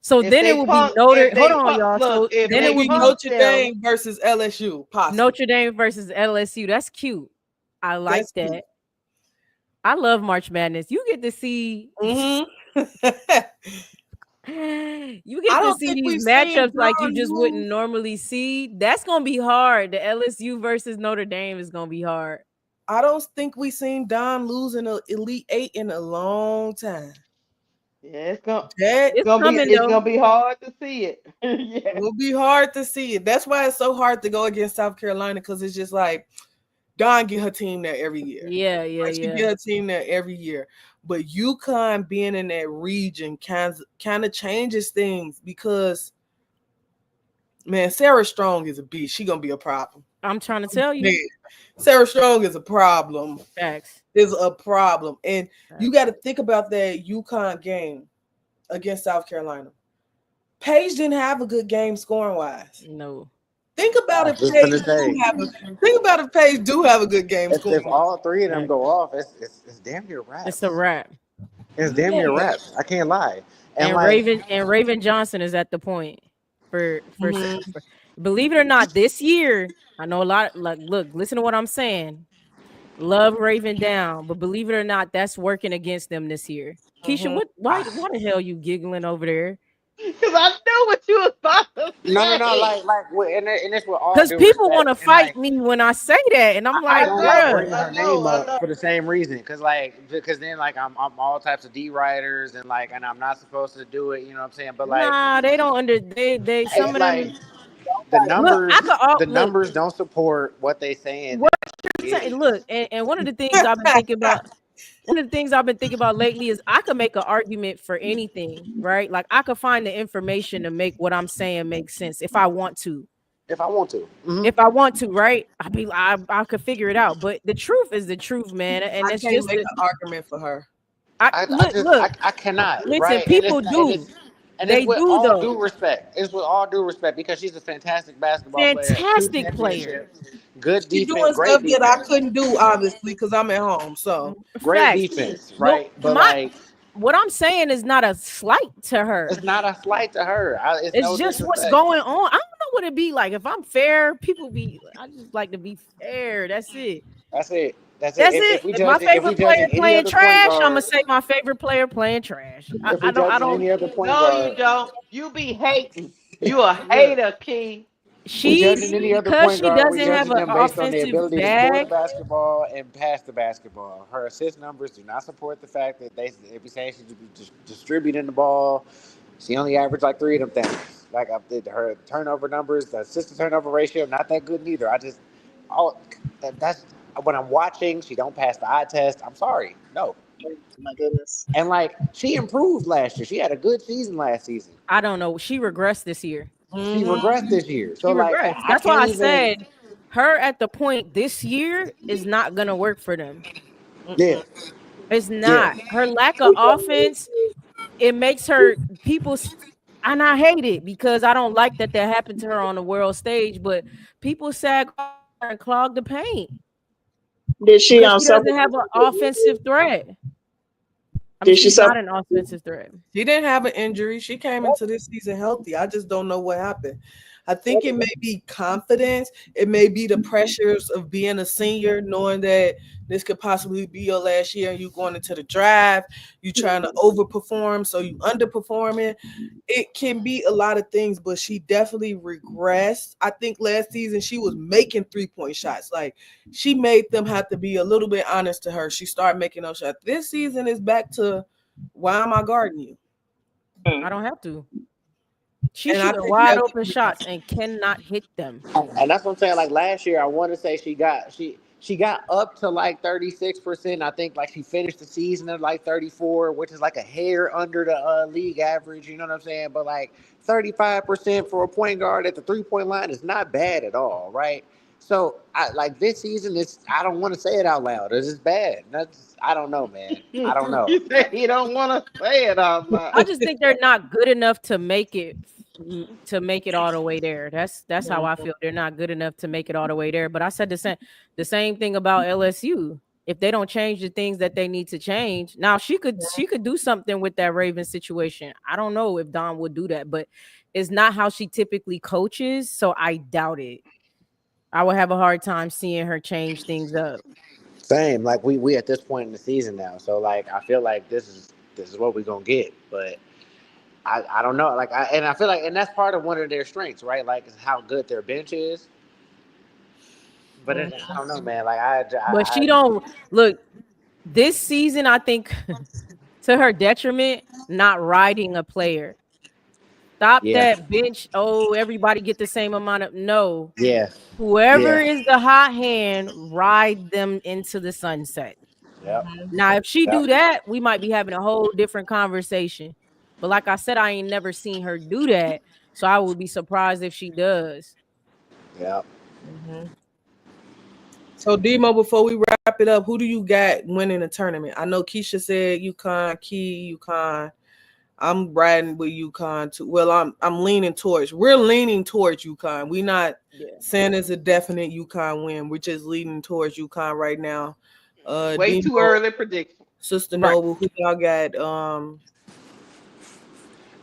So then it will be Notre. Hold on, y'all. So then it will be Notre Dame versus LSU. Possibly. Notre Dame versus LSU. That's cute. I like that. Cute. I love March Madness. You get to see. Mm-hmm. You get to see these matchups like you just wouldn't normally see. That's gonna be hard. The LSU versus Notre Dame is gonna be hard. I don't think we've seen Don lose in the Elite Eight in a long time. Yeah, it's gonna be hard to see it. Yeah. It will be hard to see it. That's why it's so hard to go against South Carolina, because it's just like Don get her team there every year. Yeah. She get her team there every year. But UConn being in that region kind of changes things, because man, Sarah Strong is a beast. She gonna be a problem. I'm trying to tell you. Man, Sarah Strong is a problem. Facts. Is a problem. And you got to think about that UConn game against South Carolina. Paige didn't have a good game scoring wise. No. Think about if Paige do have a good game scoring. If all three of them go off, it's damn near wrap. It's a wrap. It's damn near wrap. I can't lie. And Raven Johnson is at the point for believe it or not, this year, I know a lot. Like, look, listen to what I'm saying. Love Raven down, but believe it or not, that's working against them this year. Keisha, why the hell are you giggling over there? Because I knew what you was about to say. No, and it's with all. Because people want to fight me when I say that, and I'm like, bring her name up for the same reason. Because then I'm all types of D writers and I'm not supposed to do it. You know what I'm saying? But nah, they don't they some of them. The numbers, numbers don't support what they saying. Look, and one of the things I've been thinking about. One of the things I've been thinking about lately is I could make an argument for anything, right? Like I could find the information to make what I'm saying make sense if I want to. If I want to, if I want to, right? I could figure it out. But the truth is the truth, man. And I it's can't just make an argument for her. I cannot. Listen, right? people do. And it's with all due respect. It's with all due respect, because she's a fantastic basketball player. Fantastic player. Good defense. She's doing stuff that I couldn't do, obviously, because I'm at home. So great defense, right? But what I'm saying is not a slight to her. It's not a slight to her. It's just what's going on. I don't know what it'd be like. If I'm fair, I just like to be fair. That's it. That's it. If my favorite player playing trash, I'm gonna say my favorite player playing trash. I don't. You don't. You be hating. You a hater, Key. Because she doesn't have an offensive bag. To basketball and pass the basketball. Her assist numbers do not support the fact that they be saying she's distributing the ball. She only averaged 3 of them things. Like her turnover numbers, the assist to turnover ratio, not that good neither. All that's when I'm watching. She don't pass the eye test. I'm sorry, no. My goodness. And like she improved last year. She had a good season last season. I don't know. She regressed this year. She regressed this year. So She like regressed. I That's why can't I even. said her at the point this year is not gonna work for them. Yeah, It's yeah. not. Her lack of offense, it makes her and I hate it because I don't like that happened to her on the world stage, but people sag and clog the paint Did she because she suffer? doesn't have an offensive threat. I mean, Did she she's suffer? not an offensive threat. She didn't have an injury. She came into this season healthy. I just don't know what happened. I think it may be confidence. It may be the pressures of being a senior, knowing that this could possibly be your last year and you going into the draft. You trying to overperform, so you underperforming. It can be a lot of things, but she definitely regressed. I think last season she was making 3-point shots. Like she made them have to be a little bit honest to her. She started making those shots. This season is back to why am I guarding you? I don't have to. She's And I shooting think wide that open shots and cannot hit them. And that's what I'm saying. Like last year, I want to say she got up to like 36%. I think like she finished the season at like 34, which is like a hair under the league average. You know what I'm saying? But like 35% for a point guard at the 3-point line is not bad at all, right? So I like this season. It's I don't want to say it out loud. It's just bad. I don't know, man. I don't know. You say you don't want to say it out loud. I just think they're not good enough to make it all the way there. That's how I feel. They're not good enough to make it all the way there. But I said the same thing about LSU. If they don't change the things that they need to change, now she could do something with that Raven situation. I don't know if Don would do that, but it's not how she typically coaches, so I doubt it. I would have a hard time seeing her change things up. Same. Like we at this point in the season now. So like I feel like this is what we're gonna get. But I don't know. Like I feel like and that's part of one of their strengths, right? Like is how good their bench is. But I don't know, man. Like But she don't look this season. I think to her detriment, not riding a player. Stop yeah, that bench. Oh, everybody get the same amount of no. yeah, Whoever yeah, is the hot hand, ride them into the sunset. yep, Now, if she yep, do that, we might be having a whole different conversation. But like I said, I ain't never seen her do that, so I would be surprised if she does. yep. So Demo, before we wrap it up, who do you got winning the tournament? I know Keisha said UConn, Key, UConn. I'm riding with UConn too. Well, we're leaning towards UConn. We're not saying it's a definite UConn win. We're just leaning towards UConn right now. Way too Demo, early prediction. Sister Right. Noble, who y'all got?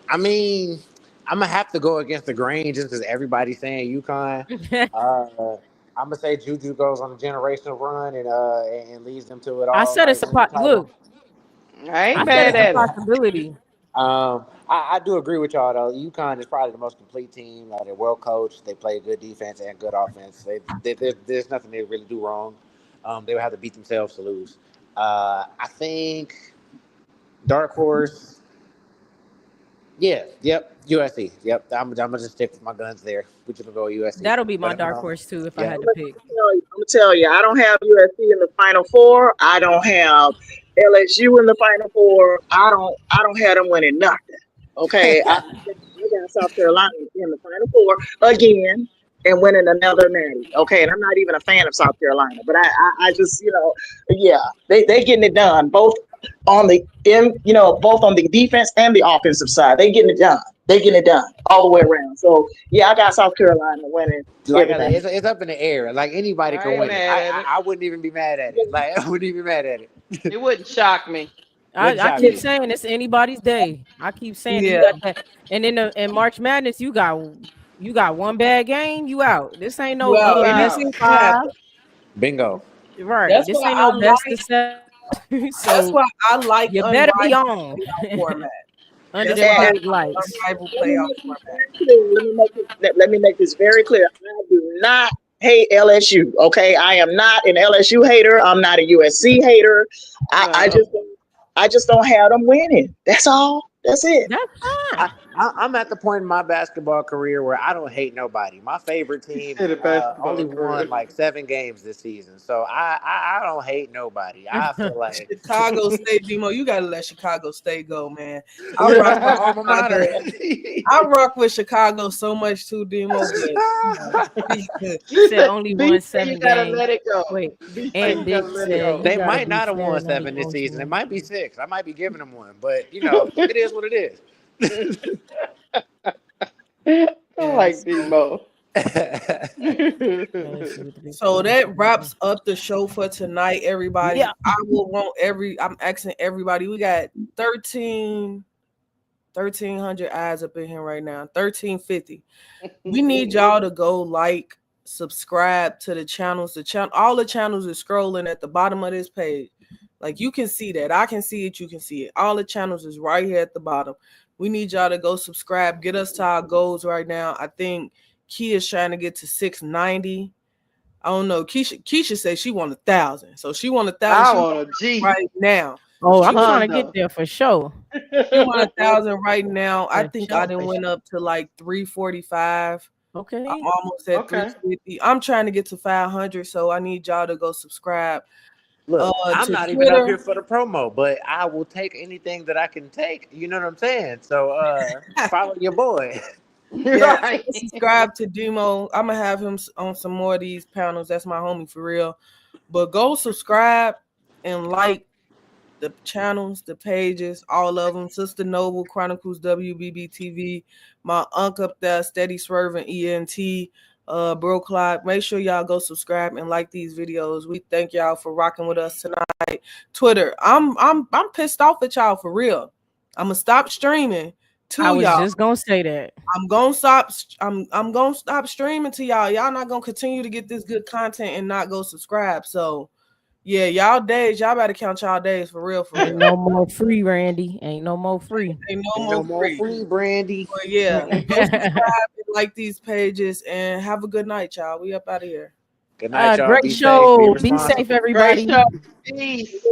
I mean, I'm gonna have to go against the grain just because everybody's saying UConn. I'm gonna say Juju goes on a generational run and leads them to it I all. said Like it's a win the title. look. I I ain't said mad it's a at it. possibility. I do agree with y'all though. UConn is probably the most complete team. They're well coached. They play good defense and good offense. There's nothing they really do wrong. They would have to beat themselves to lose. I think dark horse. Yeah. Yep. USC. Yep. I'm gonna just stick with my guns there. We're just gonna go USC. That'll be my But dark horse too if I yeah. had to pick. I'm gonna tell you, I don't have USC in the Final Four. I don't have LSU in the Final Four. I don't have them winning nothing. Okay, I got South Carolina in the Final Four again and winning another natty. Okay, and I'm not even a fan of South Carolina, but I just yeah, they getting it done both on the both on the defense and the offensive side. They getting it done. They getting it done all the way around. So yeah, I got South Carolina winning Like I everything. said, it's up in the air. Like anybody I can ain't win it. mad at it. I wouldn't even be mad at it. Like I wouldn't even be mad at it. It wouldn't shock me. Wouldn't I shock keep me. saying it's anybody's day. I keep saying you Yeah, got that, and in March Madness you got one bad game, you out. This ain't no well, You and this out. ain't gonna five, happen. Bingo. right? That's This why ain't I no best like. of seven, That's so why I like you better be unrivaled on playoff format. under That's them why I And bright like lights. unrivaled let me playoff make this format. very clear. Let me make this very clear. I do not hate LSU. Okay, I am not an LSU hater. I'm not a USC hater. I No. just don't have them winning. That's all. That's it. That's I, fine. I'm at the point in my basketball career where I don't hate nobody. My favorite He team said a basketball only won career. like 7 games this season, so I don't hate nobody. I feel like Chicago State, Demo, you gotta let Chicago State go, man. I yeah, rock that's my with alma Chicago. mater. I rock with Chicago so much too, Demo, but He said only B won said you 7 gotta games. let it go. Wait, B said and you gotta Big let it said go. you They gotta might be not have fair won when it 7 this comes to season. It winning. might be 6. I might be giving them one, but it is what it is. I yeah. like Demo. Yeah, let's see what the big So score that is. wraps up the show for tonight, everybody. Yeah. I'm asking everybody. We got 1,300 eyes up in here right now. 1,350. We need y'all to go like, subscribe to the channels. All the channels is scrolling at the bottom of this page. Like you can see that. I can see it, you can see it. All the channels is right here at the bottom. We need y'all to go subscribe. Get us to our goals right now. I think Kia's trying to get to 690. I don't know. Keisha said she want 1,000. So she want 1,000. I She want want a G right now. Oh, She I'm want trying to get Honda. there for sure. she want 1,000 right now. I For think I sure, done for went sure. up to like 345. I'm Okay. almost at Okay. 350. I'm trying to get to 500, so I need y'all to go subscribe. Look, I'm To not even up Twitter. here for the promo, but I will take anything that I can take. You know what I'm saying? So follow your boy. Yeah, Right. so subscribe to Demo. I'm gonna have him on some more of these panels. That's my homie for real. But go subscribe and like the channels, the pages, all of them. Sister Noble Chronicles WBB TV, my uncle up there, Steady Swerving ENT, Bro Clyde. Make sure y'all go subscribe and like these videos. We thank y'all for rocking with us tonight. Twitter, I'm pissed off at y'all for real. I'm gonna stop streaming I to was y'all. just gonna say that. I'm gonna stop. I'm gonna stop streaming to y'all. Y'all not gonna continue to get this good content and not go subscribe. So yeah, y'all days, y'all better count y'all days for real, for Ain't real. no more free, Randy. Ain't no more free. Ain't no Ain't more no more free. free, Brandy. But yeah, go subscribe and like these pages and have a good night, y'all. We up out of here. Good night, y'all. Great Be safe. Be show. Be safe, responsible. Great everybody. show. Peace.